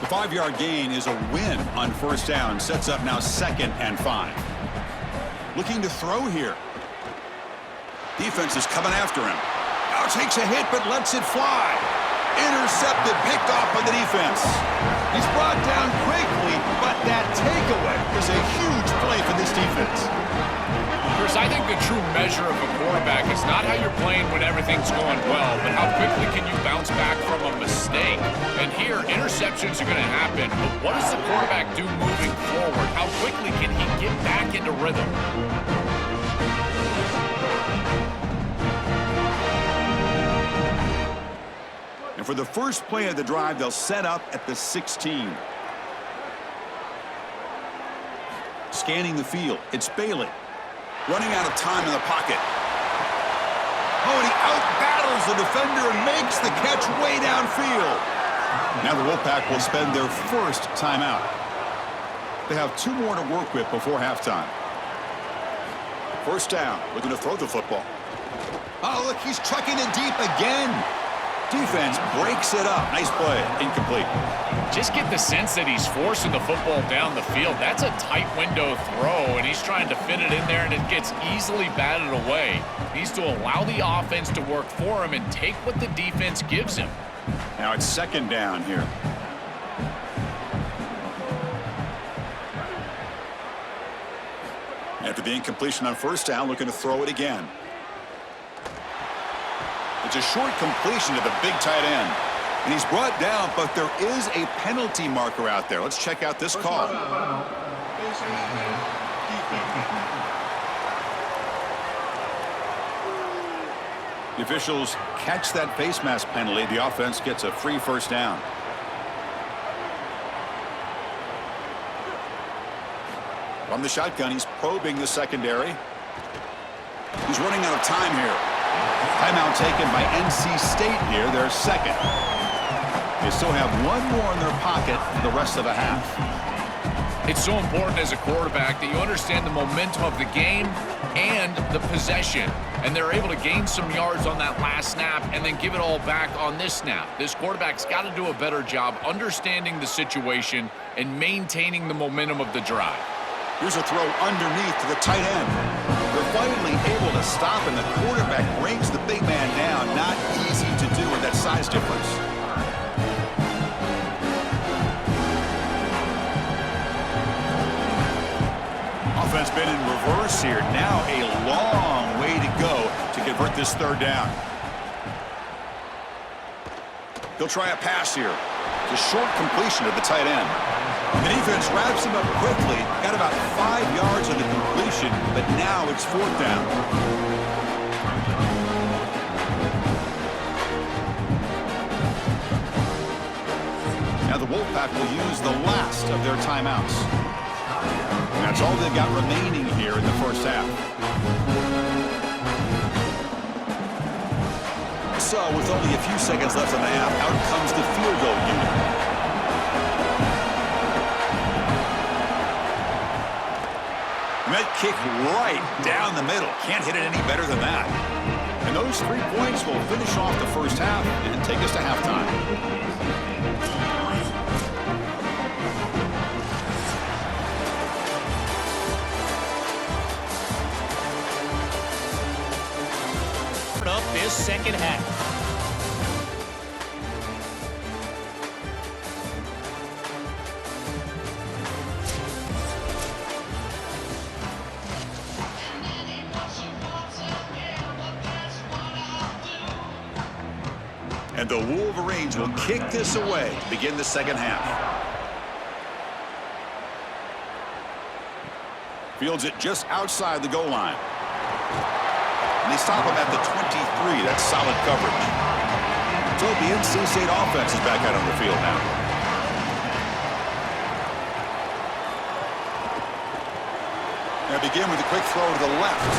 S1: The 5-yard gain is a win on first down. Sets up now 2nd and 5. Looking to throw here. Defense is coming after him. Now takes a hit but lets it fly. Intercepted, picked off by the defense. He's brought down quickly, but that takeaway is a huge play for this defense.
S3: Chris, I think the true measure of a quarterback is not how you're playing when everything's going well, but how quickly can you bounce back from a mistake. And here, interceptions are going to happen, but what does the quarterback do moving forward? How quickly can he get back into rhythm?
S1: And for the first play of the drive, they'll set up at the 16. Scanning the field, it's Bailey. Running out of time in the pocket. Oh, and he out-battles the defender and makes the catch way downfield. Now the Wolfpack will spend their first timeout. They have 2 more to work with before halftime. First down, looking to throw the football. Oh, look, he's trucking it deep again. Defense breaks it up. Nice play. Incomplete.
S3: Just get the sense that he's forcing the football down the field. That's a tight window throw, and he's trying to fit it in there, and it gets easily batted away. He needs to allow the offense to work for him and take what the defense gives him.
S1: Now it's second down here. After the incompletion on first down, looking to throw it again. It's a short completion to the big tight end. And he's brought down, but there is a penalty marker out there. Let's check out this call. The officials catch that face mask penalty. The offense gets a free first down. From the shotgun, he's probing the secondary. He's running out of time here. Timeout taken by NC State here, their second. They still have one more in their pocket for the rest of the half.
S3: It's so important as a quarterback that you understand the momentum of the game and the possession. And they're able to gain some yards on that last snap and then give it all back on this snap. This quarterback's got to do a better job understanding the situation and maintaining the momentum of the drive.
S1: Here's a throw underneath to the tight end. They're finally able to stop, and the quarterback brings the big man down. Not easy to do with that size difference. Offense been in reverse here. Now a long way to go to convert this third down. He'll try a pass here. It's a short completion to the tight end. The defense wraps him up quickly. Got about 5 yards on the completion, but now it's fourth down. Now the Wolfpack will use the last of their timeouts. And that's all they've got remaining here in the first half. So with only a few seconds left in the half, out comes the field goal unit. That kick right down the middle. Can't hit it any better than that. And those 3 points will finish off the first half and take us to halftime.
S5: Up this second half.
S1: And the Wolverines will kick this away to begin the second half. Fields it just outside the goal line. And they stop him at the 23. That's solid coverage. So the NC State offense is back out on the field now. They begin with a quick throw to the left.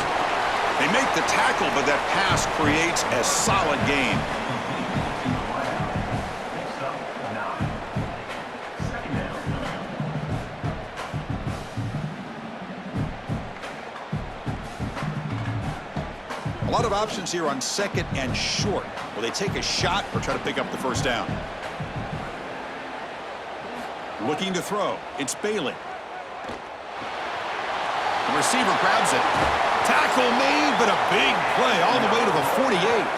S1: They make the tackle, but that pass creates a solid gain. A lot of options here on second and short. Will they take a shot or try to pick up the first down? Looking to throw. It's Bailey. The receiver grabs it. Tackle made, but a big play all the way to the 48.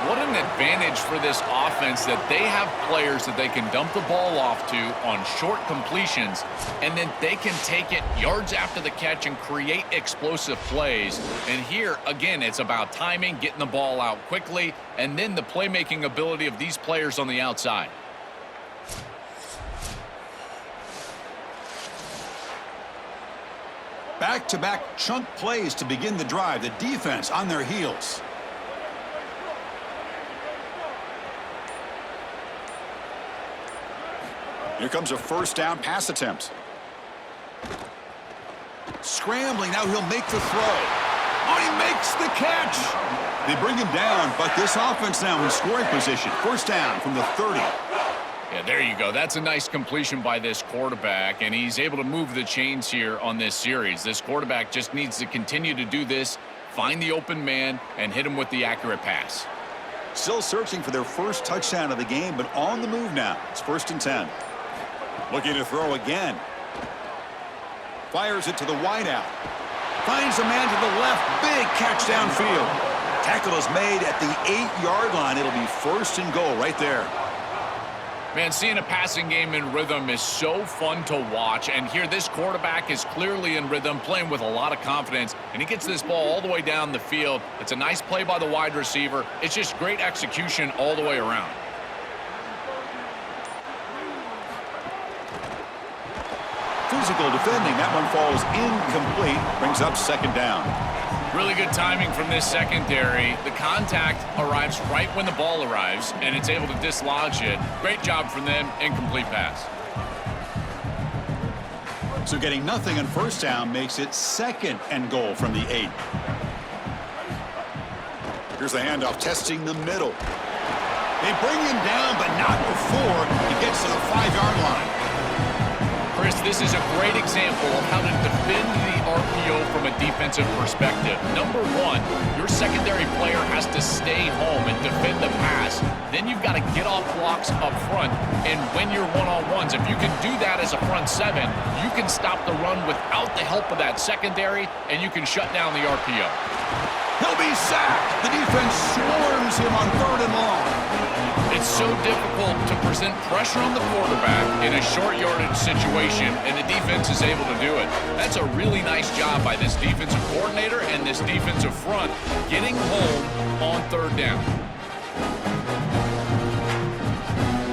S3: What an advantage for this offense that they have players that they can dump the ball off to on short completions, and then they can take it yards after the catch and create explosive plays. And here, again, it's about timing, getting the ball out quickly, and then the playmaking ability of these players on the outside.
S1: Back-to-back chunk plays to begin the drive. The defense on their heels. Here comes a first down pass attempt. Scrambling, now he'll make the throw. Oh, he makes the catch. They bring him down, but this offense now in scoring position. First down from the 30.
S3: Yeah, there you go. That's a nice completion by this quarterback, and he's able to move the chains here on this series. This quarterback just needs to continue to do this, find the open man, and hit him with the accurate pass.
S1: Still searching for their first touchdown of the game, but on the move now. It's 1st and 10. Looking to throw again. Fires it to the wideout. Finds a man to the left. Big catch downfield. Tackle is made at the 8-yard line. It'll be 1st and goal right there.
S3: Man, seeing a passing game in rhythm is so fun to watch. And here, this quarterback is clearly in rhythm, playing with a lot of confidence. And he gets this ball all the way down the field. It's a nice play by the wide receiver. It's just great execution all the way around.
S1: Physical defending. That one falls incomplete. Brings up 2nd down.
S3: Really good timing from this secondary. The contact arrives right when the ball arrives, and it's able to dislodge it. Great job from them. Incomplete pass.
S1: So getting nothing on 1st down makes it 2nd and goal from the 8. Here's the handoff, testing the middle. They bring him down, but not before he gets to the 5-yard line.
S3: Chris, this is a great example of how to defend the RPO from a defensive perspective. Number one, your secondary player has to stay home and defend the pass. Then you've got to get off blocks up front. And when you're one-on-ones, if you can do that as a front 7, you can stop the run without the help of that secondary, and you can shut down the RPO.
S1: He'll be sacked. The defense swarms him on 3rd and long.
S3: It's so difficult to present pressure on the quarterback in a short yardage situation, and the defense is able to do it. That's a really nice job by this defensive coordinator and this defensive front getting home on 3rd down.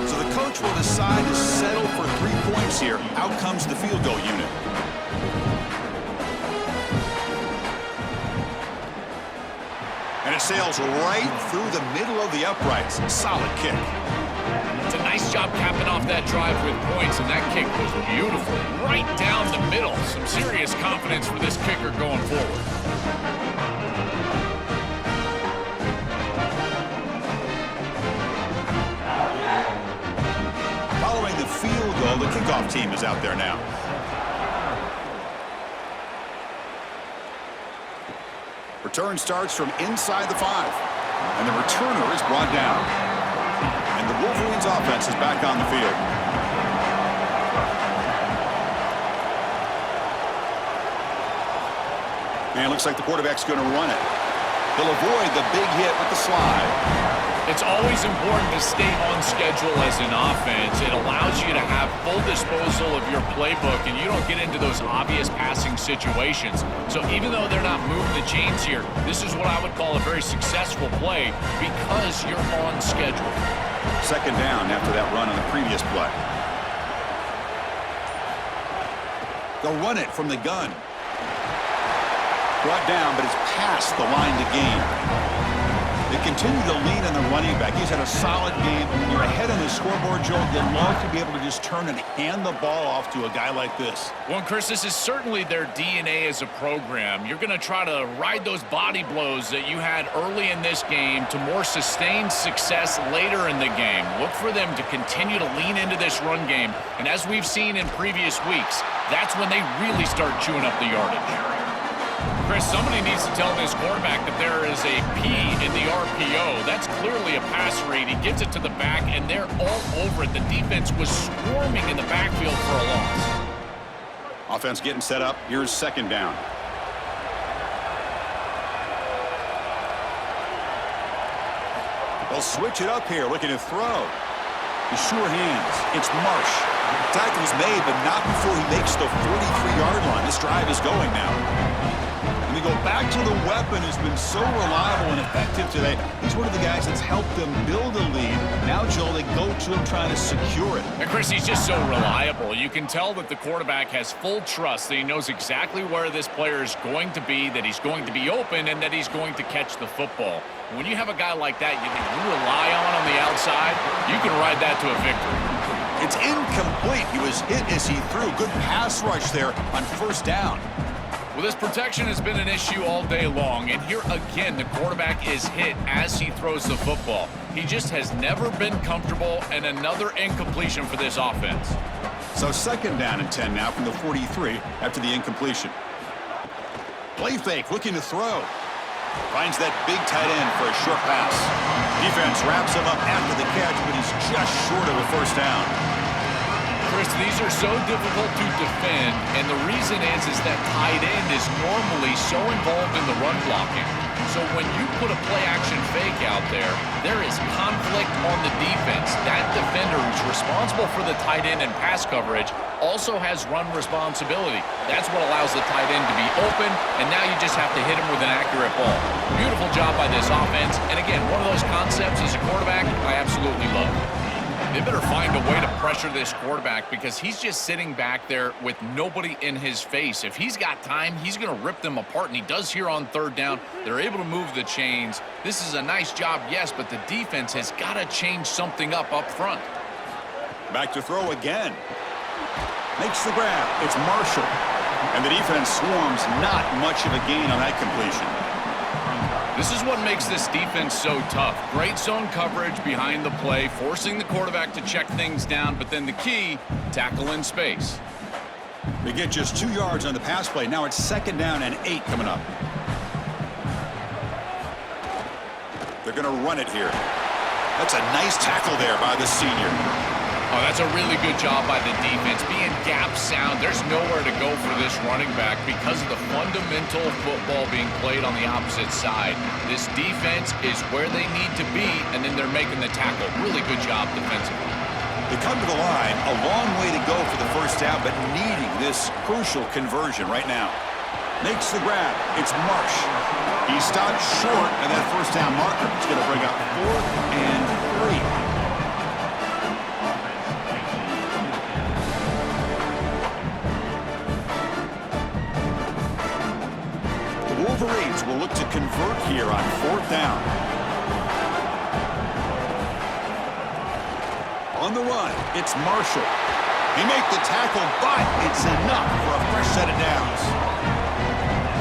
S1: So the coach will decide to settle for 3 points here. Out comes the field goal unit. And it sails right through the middle of the uprights. Solid kick.
S3: It's a nice job capping off that drive with points, and that kick was beautiful. Right down the middle. Some serious confidence for this kicker going forward.
S1: Following the field goal, the kickoff team is out there now. Return starts from inside the 5. And the returner is brought down. And the Wolverines offense is back on the field. And it looks like the quarterback's going to run it. He'll avoid the big hit with the slide.
S3: It's always important to stay on schedule as an offense. It allows you to have full disposal of your playbook, and you don't get into those obvious passing situations. So even though they're not moving the chains here, this is what I would call a very successful play because you're on schedule.
S1: 2nd down after that run on the previous play. They'll run it from the gun. Brought down, but it's past the line to gain. They continue to lean on the running back. He's had a solid game. When you're ahead on the scoreboard, Joe, you'd love to be able to just turn and hand the ball off to a guy like this.
S3: Well, Chris, this is certainly their DNA as a program. You're going to try to ride those body blows that you had early in this game to more sustained success later in the game. Look for them to continue to lean into this run game. And as we've seen in previous weeks, that's when they really start chewing up the yardage. Chris, somebody needs to tell this quarterback that there is a P in the RPO. That's clearly a pass read. He gets it to the back, and they're all over it. The defense was swarming in the backfield for a loss.
S1: Offense getting set up. Here's 2nd down. They'll switch it up here, looking to throw. He's sure hands. It's Marsh. Tackle is made, but not before he makes the 43-yard line. This drive is going now. And they go back to the weapon who's been so reliable and effective today. He's one of the guys that's helped them build a lead. Now, Joel, they go to him trying to secure it.
S3: And Chris, he's just so reliable. You can tell that the quarterback has full trust that he knows exactly where this player is going to be, that he's going to be open, and that he's going to catch the football. When you have a guy like that you rely on the outside, you can ride that to a victory.
S1: It's incomplete. He was hit as he threw. Good pass rush there on 1st down.
S3: Well, this protection has been an issue all day long, and here again, the quarterback is hit as he throws the football. He just has never been comfortable, and another incompletion for this offense.
S1: So 2nd down and 10 now from the 43 after the incompletion. Play fake, looking to throw. Finds that big tight end for a short pass. Defense wraps him up after the catch, but he's just short of a first down.
S3: Chris, these are so difficult to defend, and the reason is that tight end is normally so involved in the run blocking. So when you put a play-action fake out there, there is conflict on the defense. That defender who's responsible for the tight end and pass coverage also has run responsibility. That's what allows the tight end to be open, and now you just have to hit him with an accurate ball. Beautiful job by this offense, and again, one of those concepts as a quarterback I absolutely love. They better find a way to pressure this quarterback because he's just sitting back there with nobody in his face. If he's got time, he's going to rip them apart, and he does here on third down. They're able to move the chains. This is a nice job, yes, but the defense has got to change something up front.
S1: Back to throw again. Makes the grab. It's Marshall. And the defense swarms. Not much of a gain on that completion.
S3: This is what makes this defense so tough. Great zone coverage behind the play, forcing the quarterback to check things down, but then the key, tackle in space.
S1: They get just 2 yards on the pass play. Now it's 2nd down and 8 coming up. They're going to run it here. That's a nice tackle there by the senior.
S3: Oh, that's a really good job by the defense. Being gap sound, there's nowhere to go for this running back because of the fundamental football being played on the opposite side. This defense is where they need to be, and then they're making the tackle. Really good job defensively.
S1: They come to the line, a long way to go for the first down, but needing this crucial conversion right now. Makes the grab. It's Marsh. He stopped short of that first down marker. It's going to bring up 4th and 3. Wolverines will look to convert here on 4th down. On the run, it's Marshall. He makes the tackle, but it's enough for a fresh set of downs.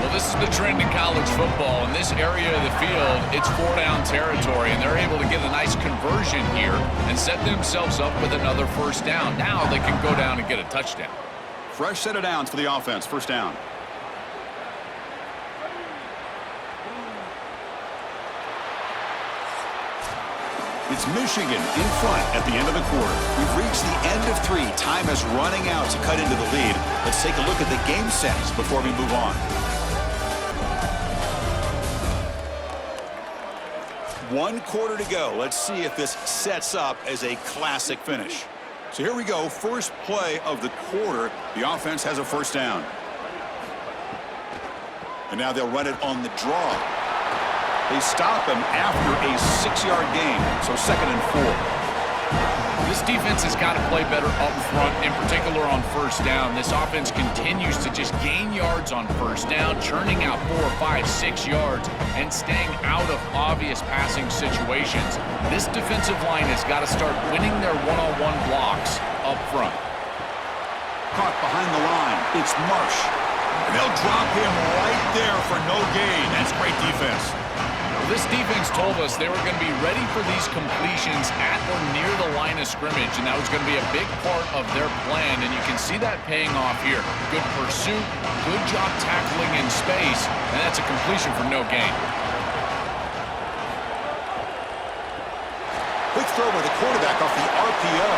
S3: Well, this is the trend in college football. In this area of the field, it's 4-down territory, and they're able to get a nice conversion here and set themselves up with another first down. Now they can go down and get a touchdown.
S1: Fresh set of downs for the offense, first down. It's Michigan in front at the end of the quarter. We've reached the end of 3. Time is running out to cut into the lead. Let's take a look at the game sets before we move on. 1 quarter to go. Let's see if this sets up as a classic finish. So here we go. First play of the quarter. The offense has a first down. And now they'll run it on the draw. They stop him after a 6-yard gain, so 2nd and 4.
S3: This defense has got to play better up front, in particular on first down. This offense continues to just gain yards on first down, churning out 4, 5, 6 yards, and staying out of obvious passing situations. This defensive line has got to start winning their one-on-one blocks up front.
S1: Caught behind the line. It's Marsh. And they'll drop him right there for no gain. That's great defense.
S3: This defense told us they were going to be ready for these completions at or near the line of scrimmage, and that was going to be a big part of their plan, and you can see that paying off here. Good pursuit, good job tackling in space, and that's a completion for no gain.
S1: Quick throw by the quarterback off the RPO.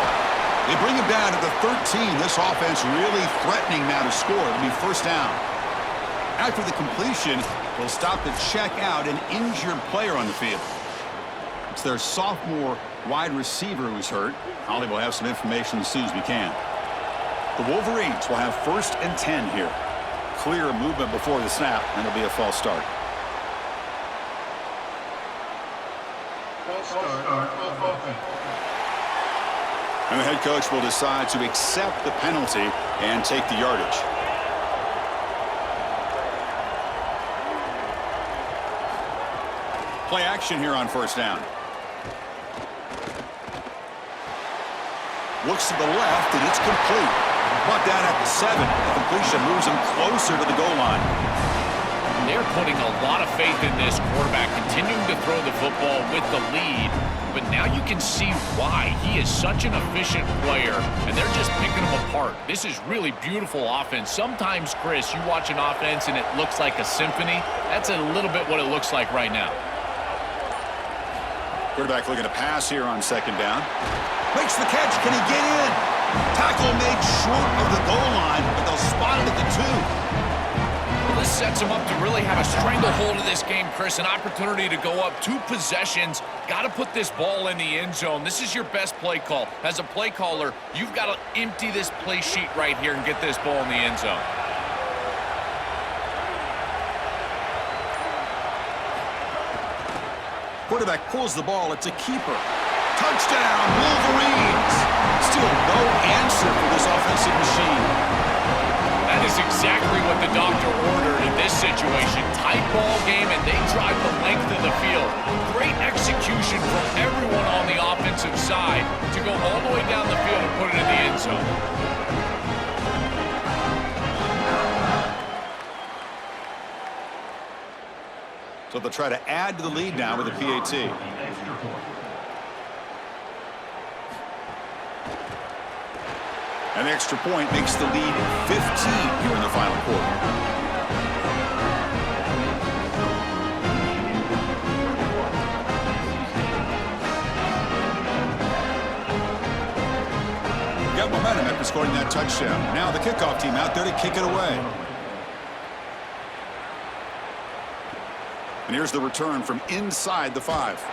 S1: They bring him down to the 13. This offense really threatening now to score. It'll be first down. After the completion, they'll stop to check out an injured player on the field. It's their sophomore wide receiver who's hurt. Holly will have some information as soon as we can. The Wolverines will have 1st and 10 here. Clear movement before the snap, and it'll be a false start.
S4: False start.
S1: And the head coach will decide to accept the penalty and take the yardage. Play action here on first down. Looks to the left, and it's complete. Brought down at the 7. The completion moves him closer to the goal line.
S3: They're putting a lot of faith in this quarterback, continuing to throw the football with the lead. But now you can see why. He is such an efficient player, and they're just picking him apart. This is really beautiful offense. Sometimes, Chris, you watch an offense and it looks like a symphony. That's a little bit what it looks like right now.
S1: Quarterback looking to pass here on second down. Makes the catch. Can he get in? Tackle made short of the goal line, but they'll spot it at the 2.
S3: Well, this sets him up to really have a stranglehold of this game, Chris. An opportunity to go up 2 possessions. Got to put this ball in the end zone. This is your best play call. As a play caller, you've got to empty this play sheet right here and get this ball in the end zone.
S1: Quarterback pulls the ball. It's a keeper. Touchdown, Wolverines! Still no answer for this offensive machine.
S3: That is exactly what the doctor ordered in this situation. Tight ball game, and they drive the length of the field. Great execution from everyone on the offensive side to go all the way down the field and put it in the end zone.
S1: So they'll try to add to the lead now with a PAT. An extra point makes the lead 15 here in the final quarter. Got momentum after scoring that touchdown. Now the kickoff team out there to kick it away. And here's the return from inside the 5.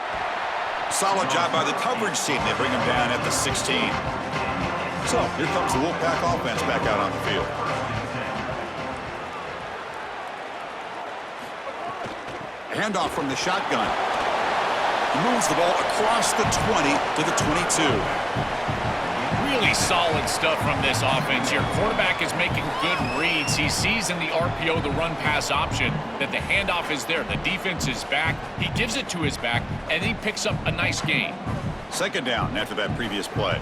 S1: Solid job by the coverage team. They bring him down at the 16. So here comes the Wolfpack offense back out on the field. A handoff from the shotgun. He moves the ball across the 20 to the 22.
S3: Really solid stuff from this offense here. Quarterback is making good reads. He sees in the RPO the run-pass option that the handoff is there. The defense is back. He gives it to his back, and he picks up a nice gain.
S1: Second down after that previous play.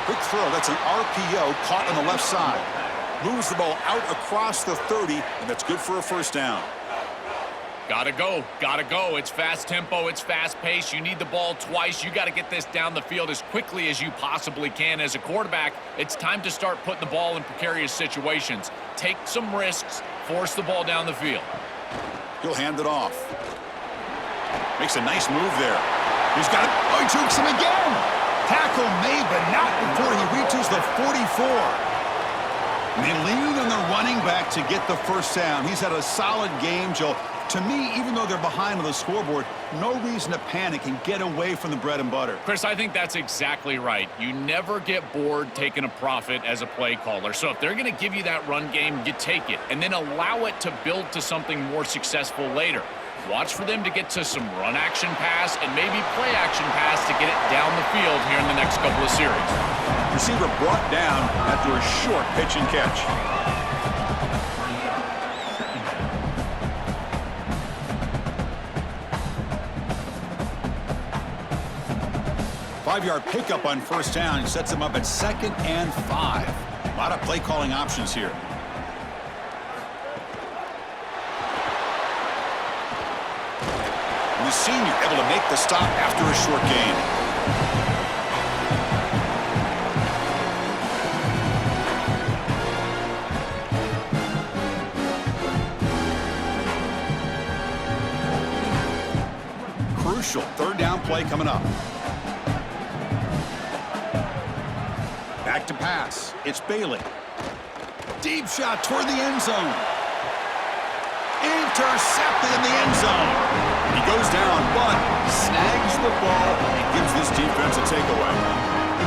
S1: Quick throw. That's an RPO caught on the left side. Moves the ball out across the 30, and that's good for a first down.
S3: Gotta go. Gotta go. It's fast tempo. It's fast pace. You need the ball twice. You got to get this down the field as quickly as you possibly can. As a quarterback, it's time to start putting the ball in precarious situations. Take some risks. Force the ball down the field.
S1: He'll hand it off. Makes a nice move there. He's got it. Oh, he jukes him again. Tackle made, but not before he reaches the 44. And they lean on the running back to get the first down. He's had a solid game, Joe. To me, even though they're behind on the scoreboard, no reason to panic and get away from the bread and butter.
S3: Chris, I think that's exactly right. You never get bored taking a profit as a play caller. So if they're going to give you that run game, you take it. And then allow it to build to something more successful later. Watch for them to get to some run action pass and maybe play action pass to get it down the field here in the next couple of series.
S1: Receiver brought down after a short pitch and catch. Five-yard pickup on first down. He sets him up at 2nd and 5. A lot of play calling options here. And the senior able to make the stop after a short gain. Crucial third down play coming up. Back to pass. It's Bailey. Deep shot toward the end zone. Intercepted in the end zone. He goes down, but snags the ball and gives this defense a takeaway.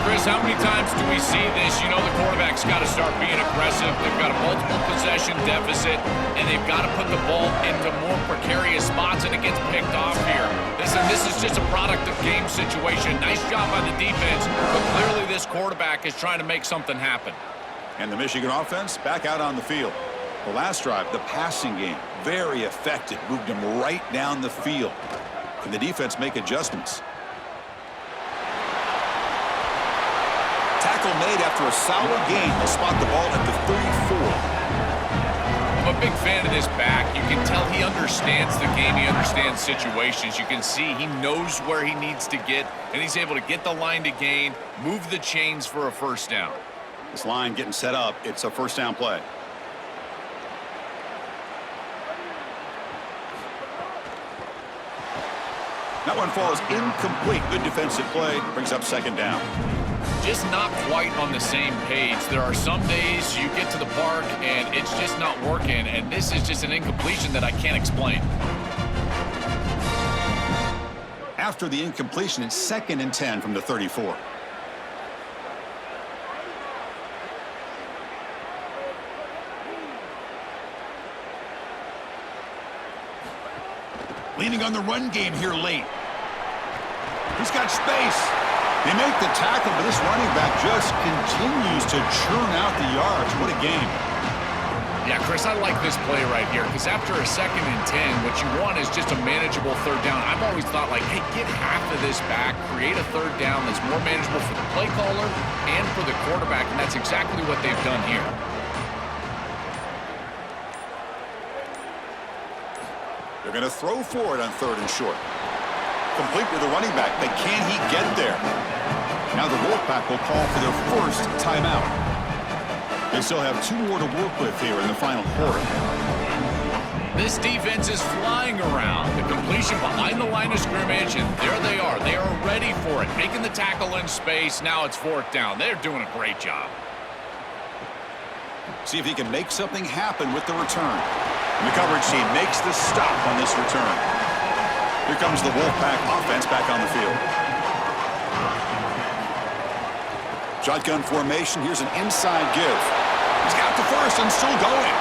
S3: Chris, how many times do we see this? You know the quarterback's got to start being aggressive. They've got a multiple possession deficit, and they've got to put the ball into more precarious spots, and it gets picked off here. Listen, this is just a product of game situation. Nice job by the defense, but clearly this quarterback is trying to make something happen.
S1: And the Michigan offense back out on the field. The last drive, the passing game, very effective. Moved them right down the field. Can the defense make adjustments? Tackle made after a solid gain. They'll spot the ball at the 34.
S3: I'm a big fan of this back. You can tell he understands the game. He understands situations. You can see he knows where he needs to get, and he's able to get the line to gain, move the chains for a first down.
S1: This line getting set up. It's a first down play. That one falls incomplete. Good defensive play. Brings up second down.
S3: Just not quite on the same page. There are some days you get to the park and it's just not working, and this is just an incompletion that I can't explain.
S1: After the incompletion, it's 2nd and 10 from the 34. Leaning on the run game here late. He's got space. They make the tackle, but this running back just continues to churn out the yards. What a game.
S3: Yeah, Chris, I like this play right here because after a 2nd and 10, what you want is just a manageable third down. I've always thought, like, hey, get half of this back, create a third down that's more manageable for the play caller and for the quarterback, and that's exactly what they've done here.
S1: They're going to throw for it on 3rd and short. Complete with the running back, but can he get there? Now the Wolfpack will call for their first timeout. They still have 2 more to work with here in the final quarter.
S3: This defense is flying around. The completion behind the line of scrimmage, and there they are. They are ready for it, making the tackle in space. Now it's 4th down. They're doing a great job.
S1: See if he can make something happen with the return. And the coverage team makes the stop on this return. Here comes the Wolfpack offense back on the field. Shotgun formation. Here's an inside give. He's got the first and still going.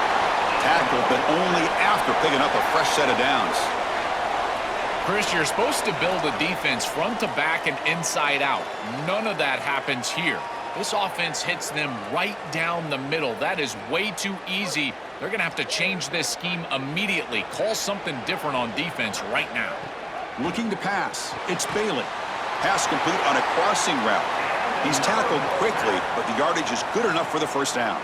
S1: Tackle, but only after picking up a fresh set of downs.
S3: Chris, you're supposed to build a defense front to back and inside out. None of that happens here. This offense hits them right down the middle. That is way too easy. They're going to have to change this scheme immediately. Call something different on defense right now.
S1: Looking to pass. It's Bailey. Pass complete on a crossing route. He's tackled quickly, but the yardage is good enough for the first down.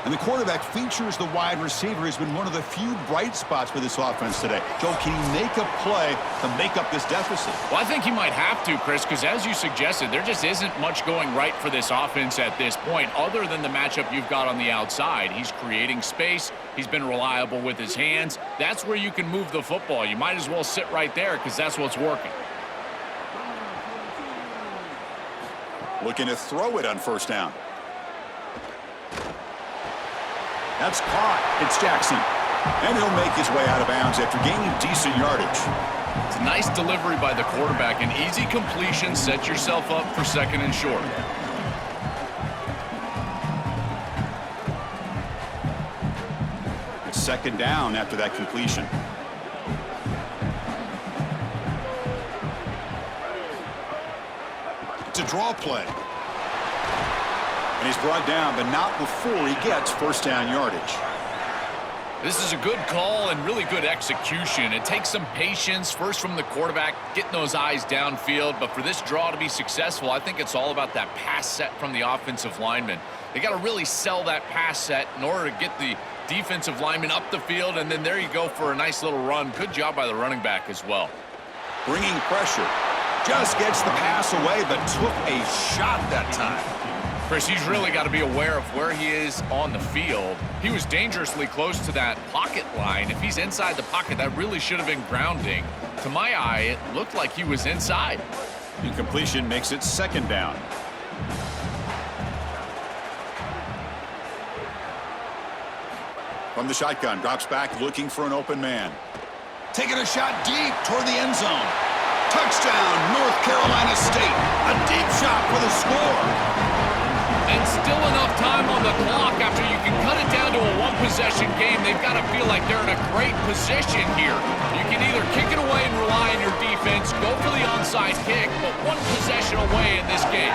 S1: And the quarterback features the wide receiver. He's been one of the few bright spots for this offense today. Joe, can he make a play to make up this deficit?
S3: Well, I think he might have to, Chris, because as you suggested, there just isn't much going right for this offense at this point, other than the matchup you've got on the outside. He's creating space. He's been reliable with his hands. That's where you can move the football. You might as well sit right there because that's what's working.
S1: Looking to throw it on first down. That's caught. It's Jackson. And he'll make his way out of bounds after gaining decent yardage.
S3: It's a nice delivery by the quarterback. An easy completion. Set yourself up for 2nd and short.
S1: It's 2nd down after that completion. It's a draw play. And he's brought down, but not before he gets first down yardage.
S3: This is a good call and really good execution. It takes some patience, first from the quarterback, getting those eyes downfield. But for this draw to be successful, I think it's all about that pass set from the offensive lineman. They got to really sell that pass set in order to get the defensive lineman up the field, and then there you go for a nice little run. Good job by the running back as well.
S1: Bringing pressure. Just gets the pass away, but took a shot that time.
S3: Chris, he's really got to be aware of where he is on the field. He was dangerously close to that pocket line. If he's inside the pocket, that really should have been grounding. To my eye, it looked like he was inside.
S1: Incompletion makes it 2nd down. From the shotgun, drops back looking for an open man. Taking a shot deep toward the end zone. Touchdown, North Carolina State. A deep shot for the score.
S3: And still enough time on the clock after you can cut it down to a one-possession game. They've got to feel like they're in a great position here. You can either kick it away and rely on your defense, go for the onside kick, but one possession away in this game.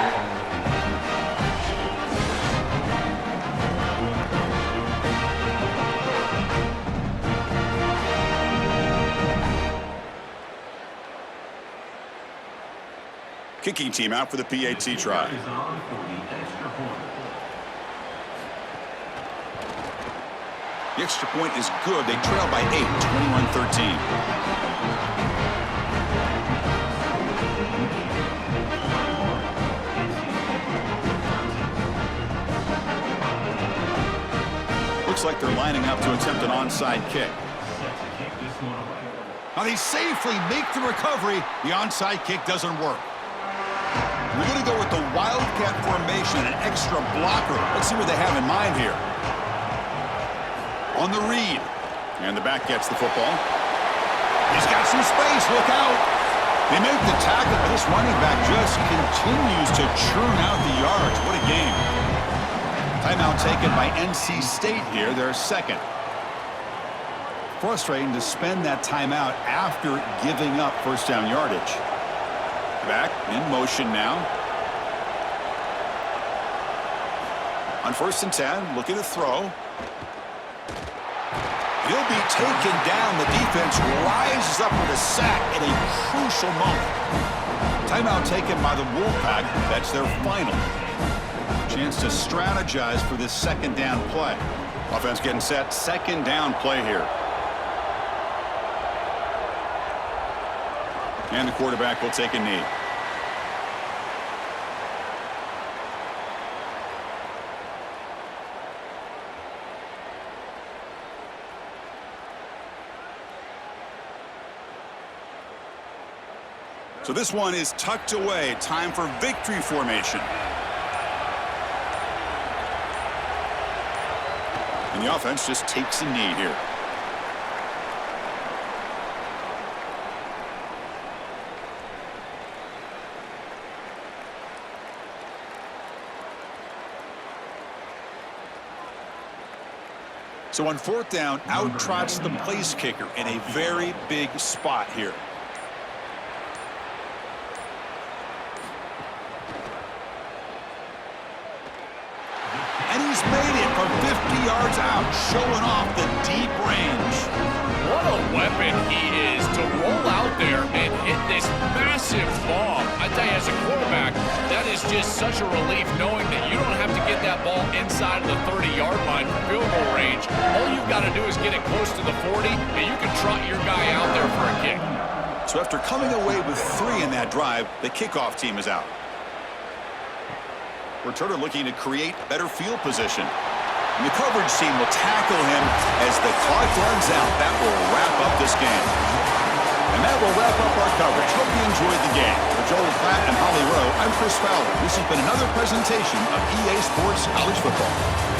S1: Kicking team out for the PAT try. The extra point is good. They trail by 8, 21-13. Looks like they're lining up to attempt an onside kick. Now they safely make the recovery. The onside kick doesn't work. We're going to go with the wildcat formation, an extra blocker. Let's see what they have in mind here. On the read. And the back gets the football. He's got some space. Look out. They make the tackle, but this running back just continues to churn out the yards. What a game. Timeout taken by NC State here, their second. Frustrating to spend that timeout after giving up first down yardage. Back in motion now. On 1st and 10, looking to throw. He'll be taken down. The defense rises up with a sack in a crucial moment. Timeout taken by the Wolfpack. That's their final. Chance to strategize for this second down play. Offense getting set. Second down play here. And the quarterback will take a knee. So this one is tucked away. Time for victory formation. And the offense just takes a knee here. So on 4th down, out trots the place kicker in a very big spot here. And he's made it from 50 yards out, showing off the deep range.
S3: What a weapon he is to roll out there and hit this massive bomb. I tell you, as a quarterback, that is just such a relief knowing that you don't have to get that ball inside of the 30-yard line for field goal range. All you've got to do is get it close to the 40, and you can trot your guy out there for a kick.
S1: So after coming away with 3 in that drive, the kickoff team is out. Returner looking to create better field position. And the coverage team will tackle him as the clock runs out. That will wrap up this game. And that will wrap up our coverage. Hope you enjoyed the game. For Joel Platt and Holly Rowe, I'm Chris Fowler. This has been another presentation of EA Sports College Football.